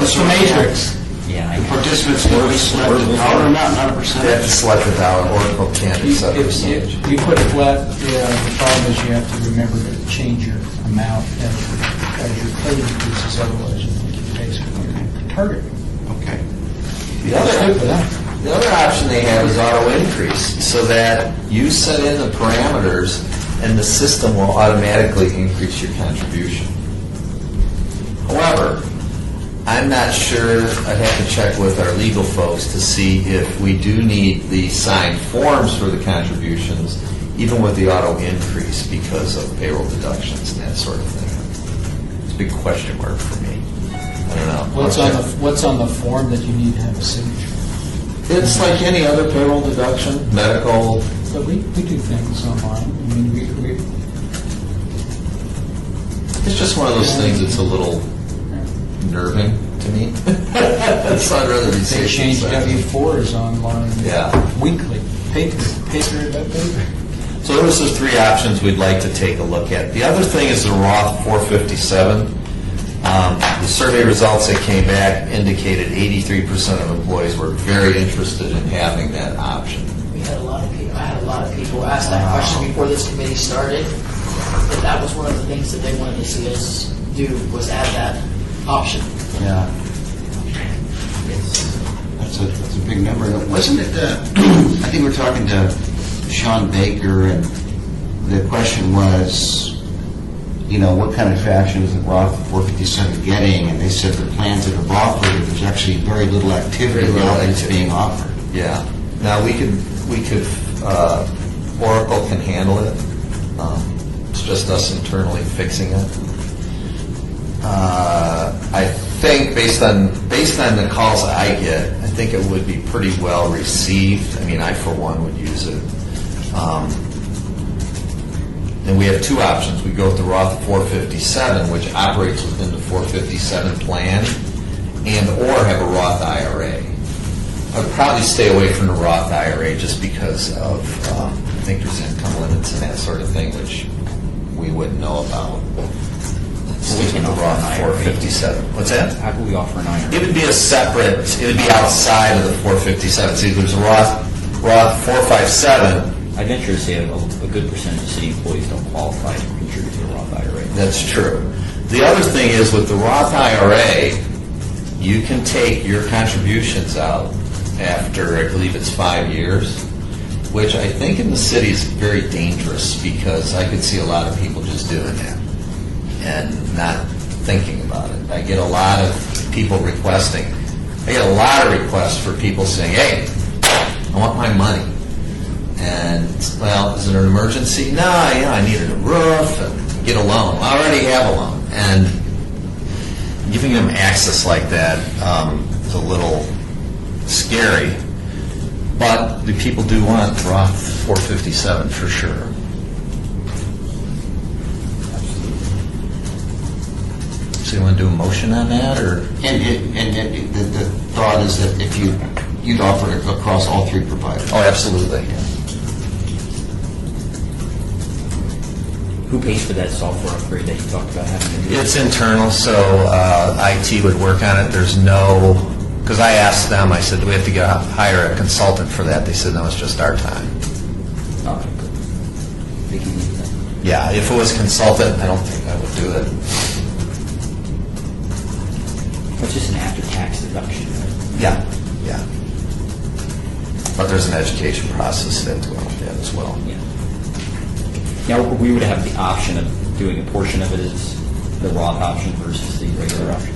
It's the matrix. Yeah, I Participants will select the dollar amount, not a They have percentage. to select the dollar. Oracle can't accept percentage. If you put it flat, the problem is you have to remember to change your amount as your pay increases, otherwise you think you're basically your target. Okay. The other option they have is auto increase, so that you set in the parameters and the system will automatically increase your contribution. However, I'm not sure, I'd have to check with our legal folks to see if we do need the signed forms for the contributions, even with the auto increase because of payroll deductions and that sort of thing. It's a big question mark for me. I don't know. What's on the form that you need to have a signature? It's like any other payroll deduction, medical. But we do things online. I mean, It's just one of those things that's a little nerving to to me. So I'd rather be They safe change than sorry. W-4s online Yeah. weekly. Paper that paper. So those are three options we'd like to take a look at. The other thing is the Roth 457. The survey results that came back indicated 83% of employees were very interested in having that option. We had a lot of people, I had a lot of people ask that question before this committee started, that was one of the things that they wanted to see us do, was add that option. Yeah. That's a big number. Wasn't it, I think we're talking to Sean Baker, and the question was, what kind of traction is the Roth 457 getting? And they said the plans that are offered, there's actually very little activity now that it's being offered. Yeah. Now we could Oracle can handle it. It's just us internally fixing it. I think based on the calls I get, I think it would be pretty well received. I mean, I for one would use it. And we have two options. We go with the Roth 457, which operates within the 457 plan, and or have a Roth IRA. I would probably stay away from the Roth IRA just because of, I think there's income limits and that sort of thing, which we wouldn't know about. We can the offer Roth an IRA. 457. What's that? How can we offer an IRA? It would be a separate, it would be outside of the 457. See, there's a Roth 457. I venture to say a good percentage of city employees don't qualify to contribute to a Roth IRA. That's true. The other thing is with the Roth IRA, you can take your contributions out after, I believe it's 5 years, which I think in the city is very dangerous because I could see a lot of people just doing that and not thinking about it. I get a lot of people requesting, I get a lot of requests for people saying, hey, I want my money. And, well, is it an emergency? No, I needed a roof and get a loan. I already have a loan. And giving them access like that is a little scary. But the people do want Roth 457 for sure. So you want to do a motion on that, or? And the thought is that if you'd offer it across all three providers. Oh, absolutely. Who pays for that software upgrade that you talked about having to do? It's internal, so IT would work on it. There's no, because I asked them, I said, do we have to hire a consultant for that? They said, no, it's just our time. Okay, good. They can use that. Yeah, if it was consultant, I don't think I would do it. It's just an after-tax deduction, right? Yeah. But there's an education process that to go with that as well. Yeah. Now, we would have the option of doing a portion of it as the Roth option versus the regular option.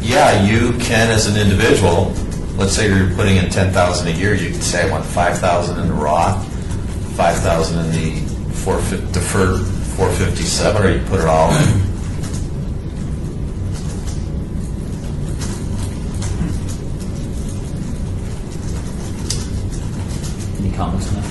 Yeah, you can as an individual. Let's say you're putting in $10,000 a year. You can say I want $5,000 in the Roth, $5,000 in the deferred 457, or you put it all in. Any comments on that?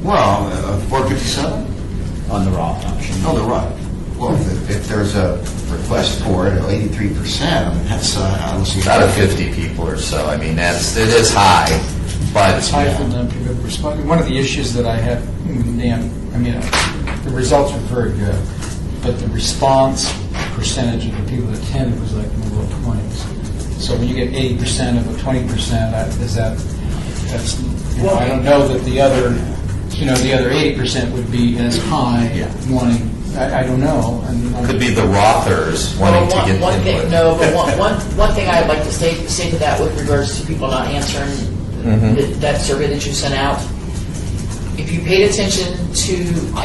Well, 457? On the Roth option? Oh, they're right. Well, if there's a request for it, 83%, I mean, that's, I don't see. Out of 50 people or so. I mean, it is high, but It's high for them to respond. One of the issues that I had, the results were very good, but the response percentage of the people that attended was like in the low 20s. So when you get 80% of a 20%, I don't know that the other 80% would be as high wanting, I don't know. could be the Rothers wanting to get One input. thing, no, but one thing I'd like to say to that with regards to people not answering that survey that you sent out. If you paid attention to,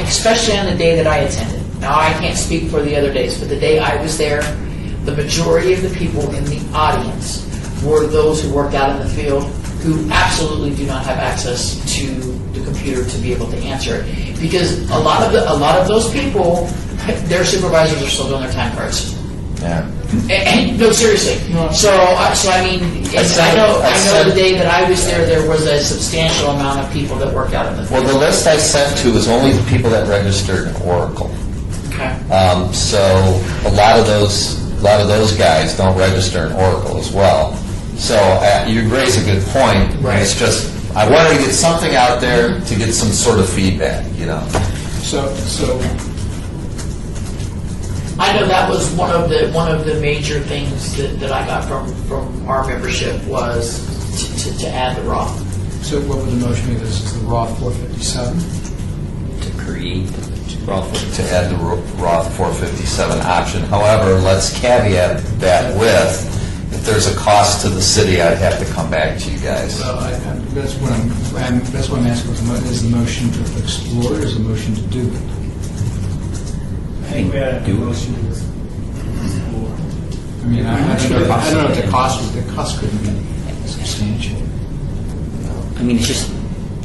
especially on the day that I attended, now I can't speak for the other days, but the day I was there, the majority of the people in the audience were those who worked out in the field who absolutely do not have access to the computer to be able to answer it. Because a lot of those people, their supervisors are still doing their time cards. Yeah. And, no, seriously. So I mean, I know the day that I was there was a substantial amount of people that worked out in the field. Well, the list I sent to was only the people that registered in Oracle. Okay. So a lot of those lot of those guys don't register in Oracle as well. So you raise a good point. Right. It's just, I wanted to get something out there to get some sort of feedback, you know. So I know that was one of the major things that I got from our membership was to add the Roth. So what would the motion be? This is the Roth 457? To create Roth. To add the Roth 457 option. However, let's caveat that with, if there's a cost to the city, I'd have to come back to you guys. Well, that's what I'm asking. Is the motion to explore or is the motion to do it? I think we had a Do it. motion to explore. I mean, I don't know what the cost couldn't be substantial. I mean, it's just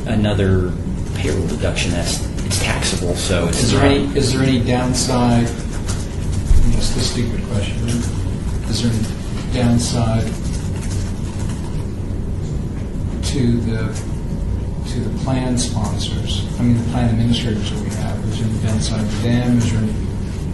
another payroll deduction it's taxable, so it's Is not. there any downside, just a stupid question, is there any downside to the plan sponsors? I mean, the plan administrators that we have, is there any downside to them? Is there any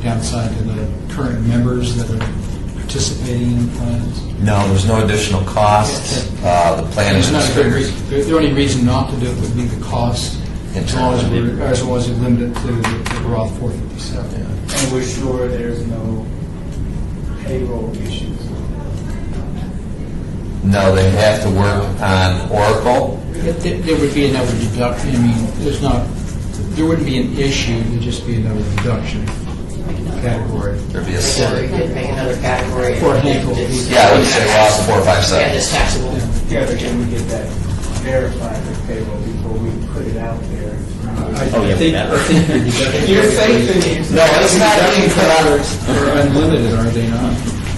downside to the current members that are participating in the plans? No, there's no additional cost. The plan There's not a good administrators. reason. The only reason not to do it would be the cost, as long as we limit it to the Roth 457. And we're sure there's no payroll issues. No, they have to work on Oracle. There would be another deduction. I mean, there wouldn't be an issue, there'd just be another deduction category. There'd be a So we could make another category. For a handful of It's- people. Yeah, I would say Roth 457. Yeah, it's taxable. Yeah, but then we get that verified with payroll before we put it out there. Oh, yeah, better. You're safe in No, it's not being put out. They're unlimited, are they not?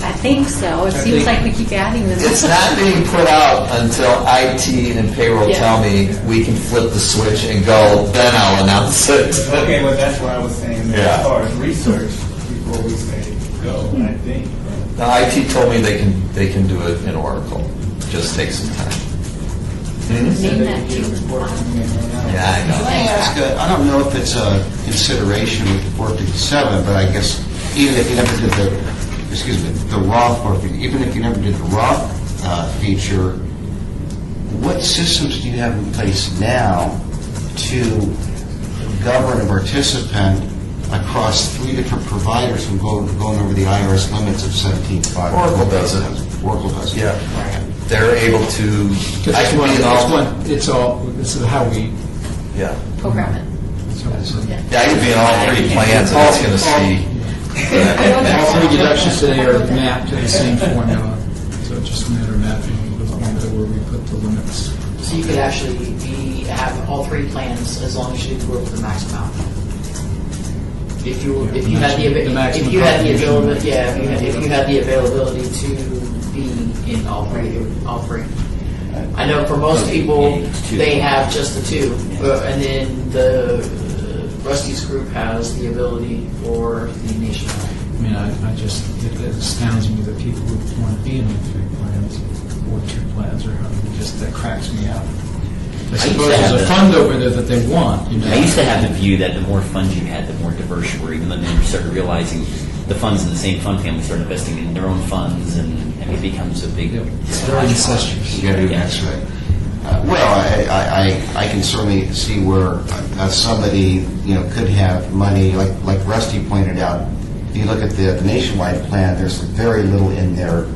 I think so. It I seems think- like we keep adding them. It's not being put out until IT and payroll Yeah. tell me we can flip the switch and go, then I'll announce it. Okay, well, that's what I was saying, Yeah. as far as research, before we say go, I think. The IT told me they can do it in Oracle. Just take some time. Name that You too. report coming in right now. Yeah, I Can I know. ask, I don't know if it's a consideration with the 457, but I guess even if you never did the Roth 450, even if you never did the Roth feature, what systems do you have in place now to govern a participant across 3 different providers from going over the IRS limits of 17.5? Oracle does it. Oracle does it. Yeah. They're able to, I can be in all, This is how we, yeah. Program it. Yeah, I can be in all 3 plans and it's going to see. all three deductions today are mapped to the same formula. So it's just a matter of mapping the formula where we put the limits. So you could actually have all 3 plans as long as you grew up the max amount. If you had the availability, if you had the availability to be in all 3. I know for most people, they have just the 2, and then the Rusty's group has the ability for the nationwide. I mean, it astounds me that people would want to be in all 3 plans or 2 plans or however, that cracks me out. I suppose have there's a the- fund over there that they want, you know. I used to have the view that the more funds you had, the more diverse you were, even though then you started realizing the funds in the same fund family start investing in their own funds, and it becomes a big... It's very incestuous. You got to do that's right. I can certainly see where somebody could have money, like Rusty pointed out. If you look at the nationwide plan, there's very little in their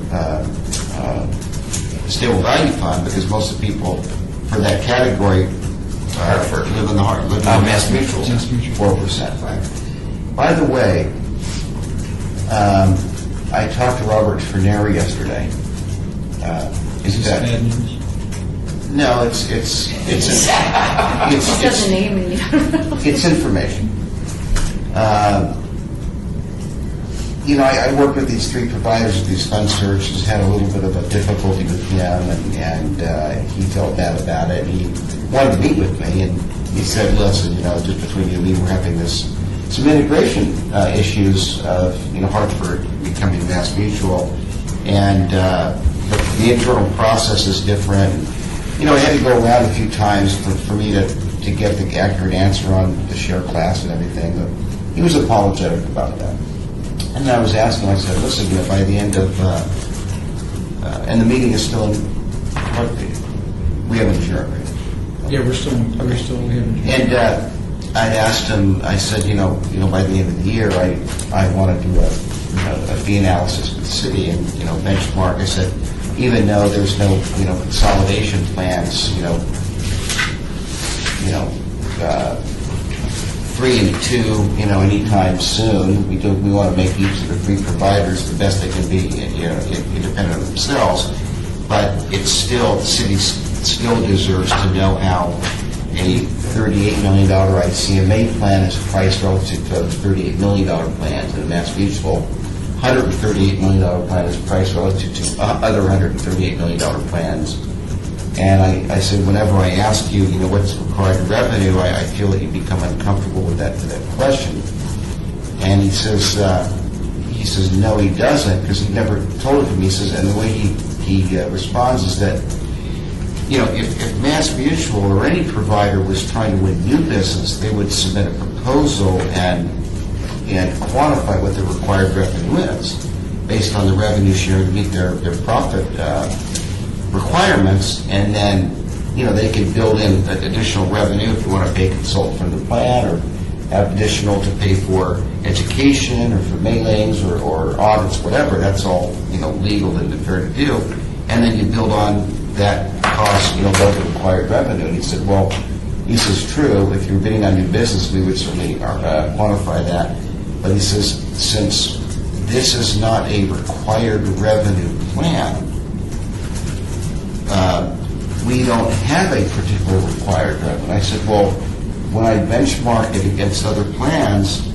stable value fund because most of the people for that category live in the heart, live in Mass Mutual. 4%. Right. By the way, I talked to Robert Ferneri yesterday. Is this bad news? No, it's Just says the name and you don't know. it's information. I worked with these 3 providers of these fund searches, had a little bit of a difficulty with him, and he felt bad about it. And he wanted to meet with me, and he said, "Listen, just between you and me, we're having some integration issues of Hartford becoming Mass Mutual, and the internal process is different." I had to go around a few times for me to get the accurate answer on the share class and everything. But he was apologetic about that. And I was asking, I said, listen, by the end of, and the meeting is still in, we haven't adjourned, right? Yeah, we haven't. And I'd asked him, I said, by the end of the year, I want to do a fee analysis with the city and, benchmark. I said, even though there's no, consolidation plans, 3 and 2, anytime soon. We want to make each of the 3 providers the best they can be, independent of themselves. But it's still, the city still deserves to know how a $38 million ICMA plan is priced relative to other $38 million plans, and a Mass Mutual $138 million plan is priced relative to other $138 million plans. And I said, whenever I ask you, what's required revenue, I feel that you become uncomfortable with that question. And he says, no, he doesn't, because he never told it to me. He says, and the way he responds is that, if Mass Mutual or any provider was trying to win new business, they would submit a proposal and quantify what the required revenue is based on the revenue share to meet their profit requirements, and then they can build in additional revenue if you want to pay a consultant from the plan, or have additional to pay for education or for mailings or audits, whatever. That's all legal and fair to do, and then you build on that cost, build the required revenue. And he said, well, this is true. If you're bidding on new business, we would certainly quantify that. But he says, since this is not a required revenue plan, we don't have a particular required revenue. I said, well, when I benchmark it against other plans,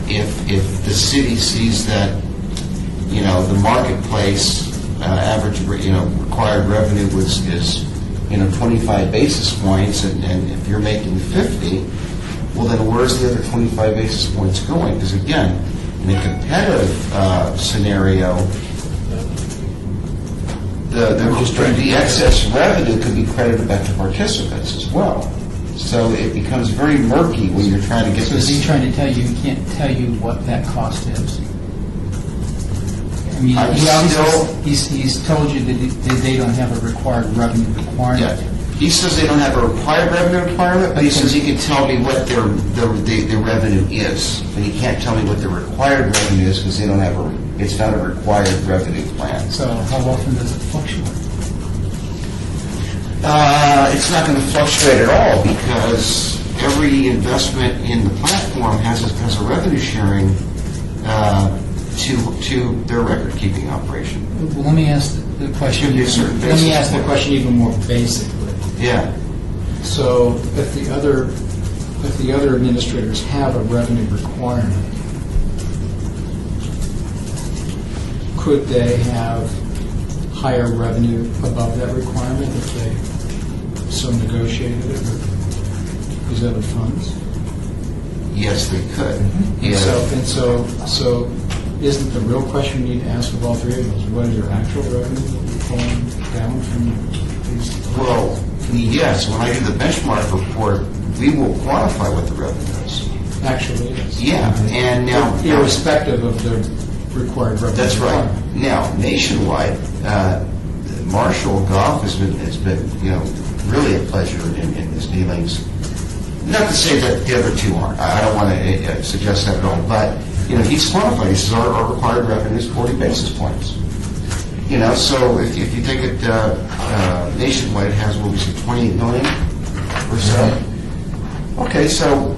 if the city sees that, the marketplace average, required revenue is 25 basis points, and if you're making 50, well, then where's the other 25 basis points going? Because again, in a competitive scenario, the excess revenue could be credited back to participants as well. So it becomes very murky when you're trying to get So this. is he trying to tell you, he can't tell you what that cost is? I mean, he's told you that they don't have a required revenue requirement. Yeah. He says they don't have a required revenue requirement, but he says he can tell me what their revenue is. But he can't tell me what the required revenue is because they don't have it's not a required revenue plan. So how often does it fluctuate? It's not going to fluctuate at all because every investment in the platform has a revenue sharing to their record-keeping operation. Well, let me ask the question. Let me ask the question even more basically. Yeah. So if the other administrators have a revenue requirement, could they have higher revenue above that requirement if they so negotiated it with these other funds? Yes, they could. Yeah. So isn't the real question you need to ask of all three of those, what is your actual revenue falling down from these? Well, yes, when I do the benchmark report, we will quantify what the revenue is. Actually, yes. Yeah, and now... Irrespective of the required revenue. That's right. Now, nationwide, Marshall Goff has been really a pleasure in his dealings. Not to say that the other two aren't. I don't want to suggest that at all. But he's quantified. He says our required revenue is 40 basis points. So if you take it nationwide, it has what we say 28 million or so. Okay, so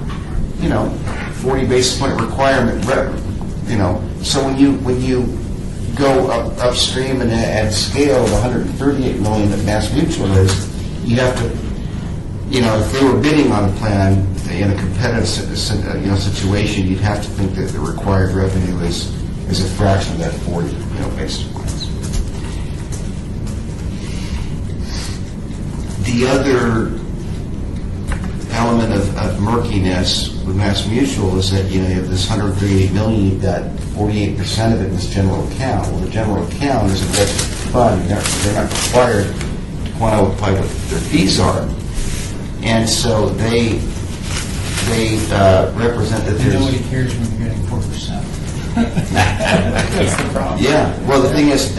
40 basis point requirement. So when you go upstream and at scale, the 138 million that Mass Mutual is, you have to, if they were bidding on a plan in a competitive situation, you'd have to think that the required revenue is a fraction of that 40 basis points. The other element of murkiness with Mass Mutual is that you have this 138 million, you've got 48% of it in this general account. Well, the general account is a registered fund. They're not required to quantify what their fees are, and so they represent that there's. Nobody cares when you're getting 4%. Yeah, well, the thing is,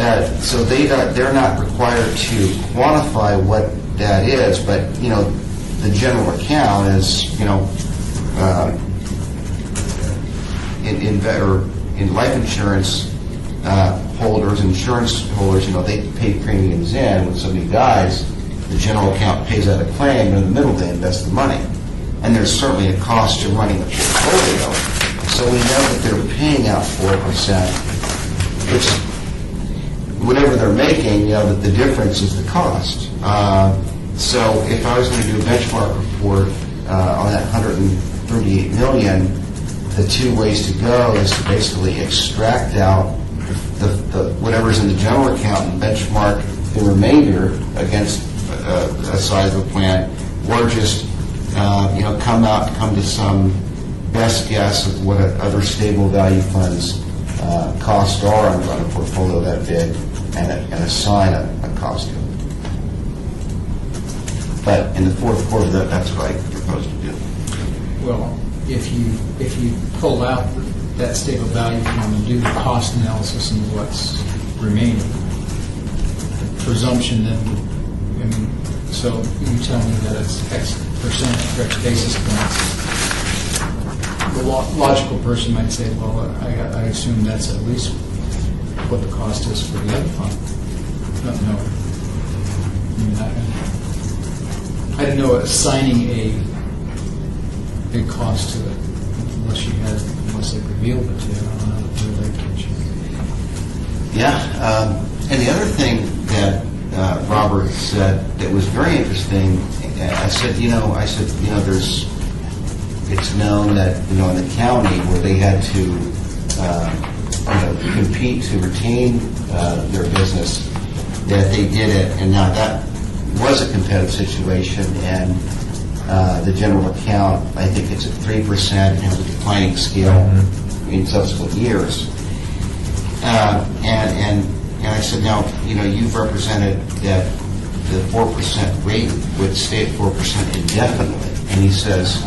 so they're not required to quantify what that is, but, the general account is, in life insurance holders, insurance holders, they pay premiums in. When somebody dies, the general account pays out a claim, and in the middle they invest the money. And there's certainly a cost to running a portfolio. So we know that they're paying out 4%, which, whatever they're making, that the difference is the cost. So if I was going to do a benchmark report on that 138 million, the two ways to go is to basically extract out the whatever's in the general account and benchmark the remainder against a sizable plan, or just come to some best guess of what other stable value funds costs are on a portfolio that big, and assign a cost to it. But in the fourth quarter, that's what I propose to do. Well, if you pull out that stable value fund and do the cost analysis and what's remaining, the presumption then, so you tell me that it's X percent, X basis points. The logical person might say, well, I assume that's at least what the cost is for the other fund. No. I didn't know assigning a big cost to it unless they revealed it to you. I don't know where they catch you. Yeah, and the other thing that Robert said that was very interesting, I said, it's known that, in the county where they had to, compete to retain their business, that they did it, and now that was a competitive situation, and the general account, I think it's at 3%, and has a declining scale in subsequent years. And I said, now, you've represented that the 4% rate would stay at 4% indefinitely. And he says,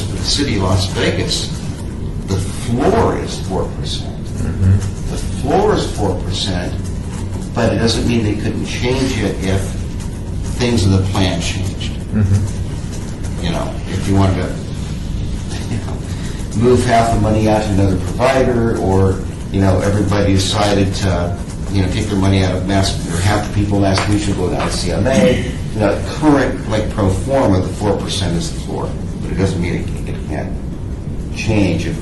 for the city of Las Vegas, the floor is 4%. The floor is 4%, but it doesn't mean they couldn't change it if things in the plan changed. If you wanted to move half the money out to another provider, or everybody decided to take their money out of half the people last week should go down to CMA. The current pro forma, the 4% is the floor, but it doesn't mean it can't change if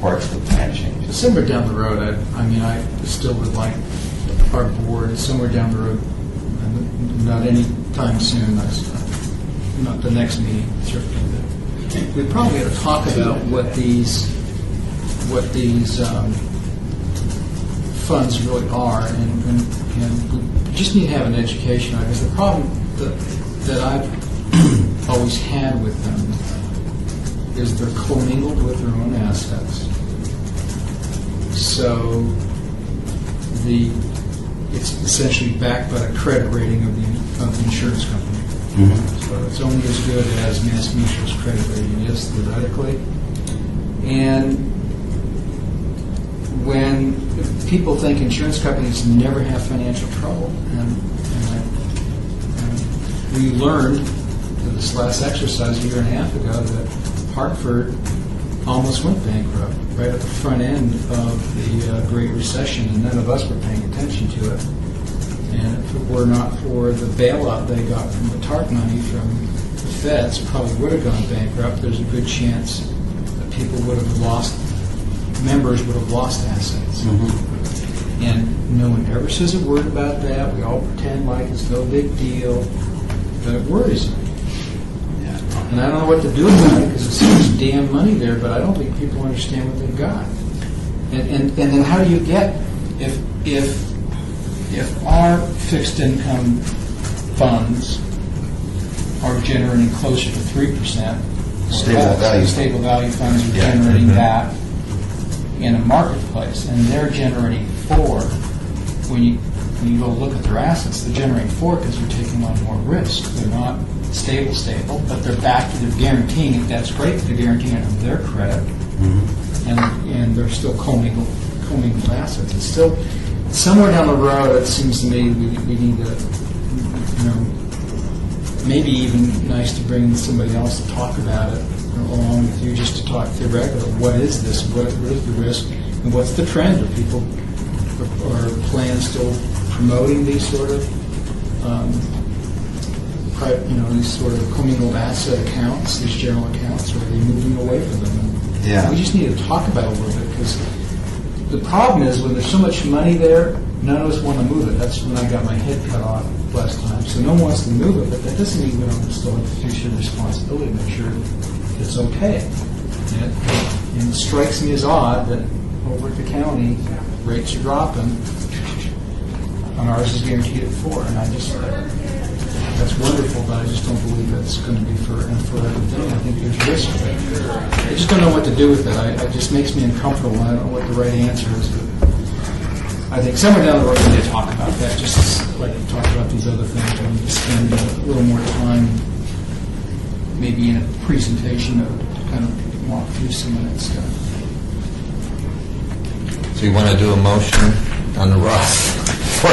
parts of the plan change. Somewhere down the road, I still would like our board somewhere down the road, not any time soon, not the next meeting, certainly. We probably ought to talk about what these funds really are, and we just need to have an education on it. Because the problem that I've always had with them is they're commingled with their own assets. So it's essentially backed by the credit rating of the insurance company. So it's only as good as Mass Mutual's credit rating is, theoretically. And when people think insurance companies never have financial trouble, and we learned in this last exercise a year and a half ago that Hartford almost went bankrupt right at the front end of the Great Recession, and none of us were paying attention to it. And if it were not for the bailout they got from the TARP money from the feds, probably would have gone bankrupt. There's a good chance that members would have lost assets. And no one ever says a word about that. We all pretend like it's no big deal, but it worries me. And I don't know what to do about it because it's so much damn money there, but I don't think people understand what they've got. And then how do you get, if our fixed income funds are generating closer to 3%, stable value funds are generating that in a marketplace, and they're generating 4%. When you go look at their assets, they're generating 4% because they're taking on more risk. They're not stable, but they're guaranteeing it. That's great. They're guaranteeing it on their credit, and they're still commingled commingled assets. It's still, somewhere down the road, it seems to me, we need to, maybe even nice to bring somebody else to talk about it along with you, just to talk theoretically. What is this? What is the risk? And what's the trend? Are people, are plans still promoting these sort of, these sort of commingled asset accounts, these general accounts, or are they moving away from them? And Yeah. we just need to talk about it a little bit, because the problem is when there's so much money there, none of us want to move it. That's when I got my head cut off last time. So no one wants to move it, but that doesn't mean we don't still have a fiduciary responsibility to make sure it's okay. And it strikes me as odd that over at the county, rates are dropping, and ours is guaranteed at 4. And I just, that's wonderful, but I just don't believe that's going to be for everything. I think there's risk with it. I just don't know what to do with it. It just makes me uncomfortable. I don't know what the right answer is. But I think somewhere down the road we need to talk about that, just like we talked about these other things. We need to spend a little more time, maybe in a presentation, to kind of walk through some of that stuff. So you want to do a motion on the Roth? I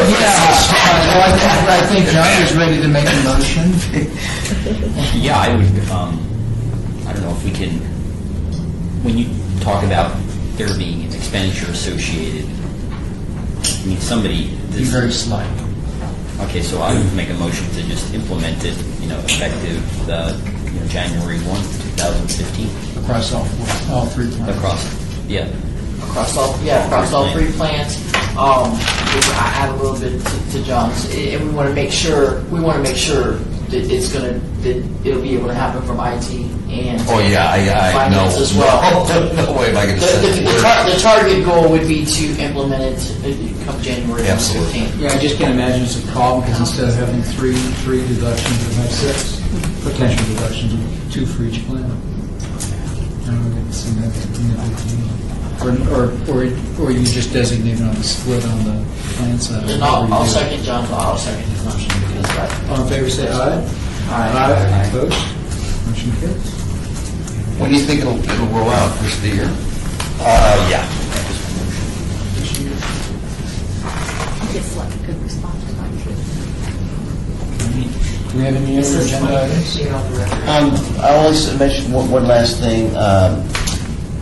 think John is ready to make a motion. Yeah, I would, I don't know if we can, when you talk about there being an expenditure associated, I mean, somebody... Be very slight. Okay, so I would make a motion to just implement it, effective January 1, 2015. Across all three plans. Across, yeah. Across all three plans. Just I add a little bit to John's, and we want to make sure that it's going to, that it'll be able to happen from IT and Oh, yeah, I finance know. as well. No way am I going to say The target goal would be to implement it come January Absolutely. 15th. Yeah, I just can imagine it's a problem, because instead of having three deductions, we have 6 potential deductions, 2 for each plan. I don't think it's a big deal. Or you just designate it on the split on the plan side. And I'll second John's, I'll second his motion because that. All in favor, say aye. Aye. Opposed? Motion carries. When do you think it'll roll out? First of the year? Yeah. I guess like a good response to my Do we have any other agenda items? I always mention one last thing.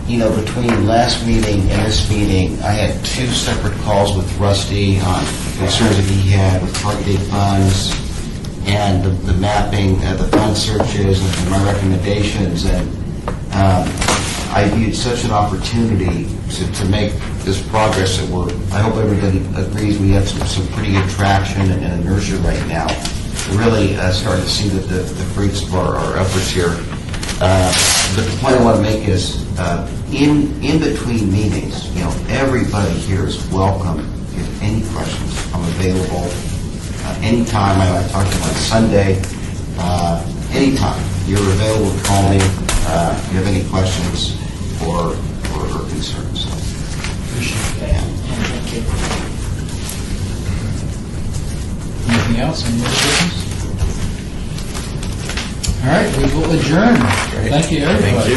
Between last meeting and this meeting, I had 2 separate calls with Rusty on concerns that he had with targeted funds and the mapping, the fund searches, and my recommendations. And I viewed such an opportunity to make this progress that I hope everybody agrees we have some pretty good traction and inertia right now. We're really starting to see the fruits of our efforts here. But the point I want to make is, in between meetings, everybody here is welcome. If you have any questions, I'm available anytime. I talk to them on Sunday. Anytime you're available to call me. If you have any questions or concerns. Appreciate that. Anything else? Any other business? All right, we will adjourn. Thank you, everybody.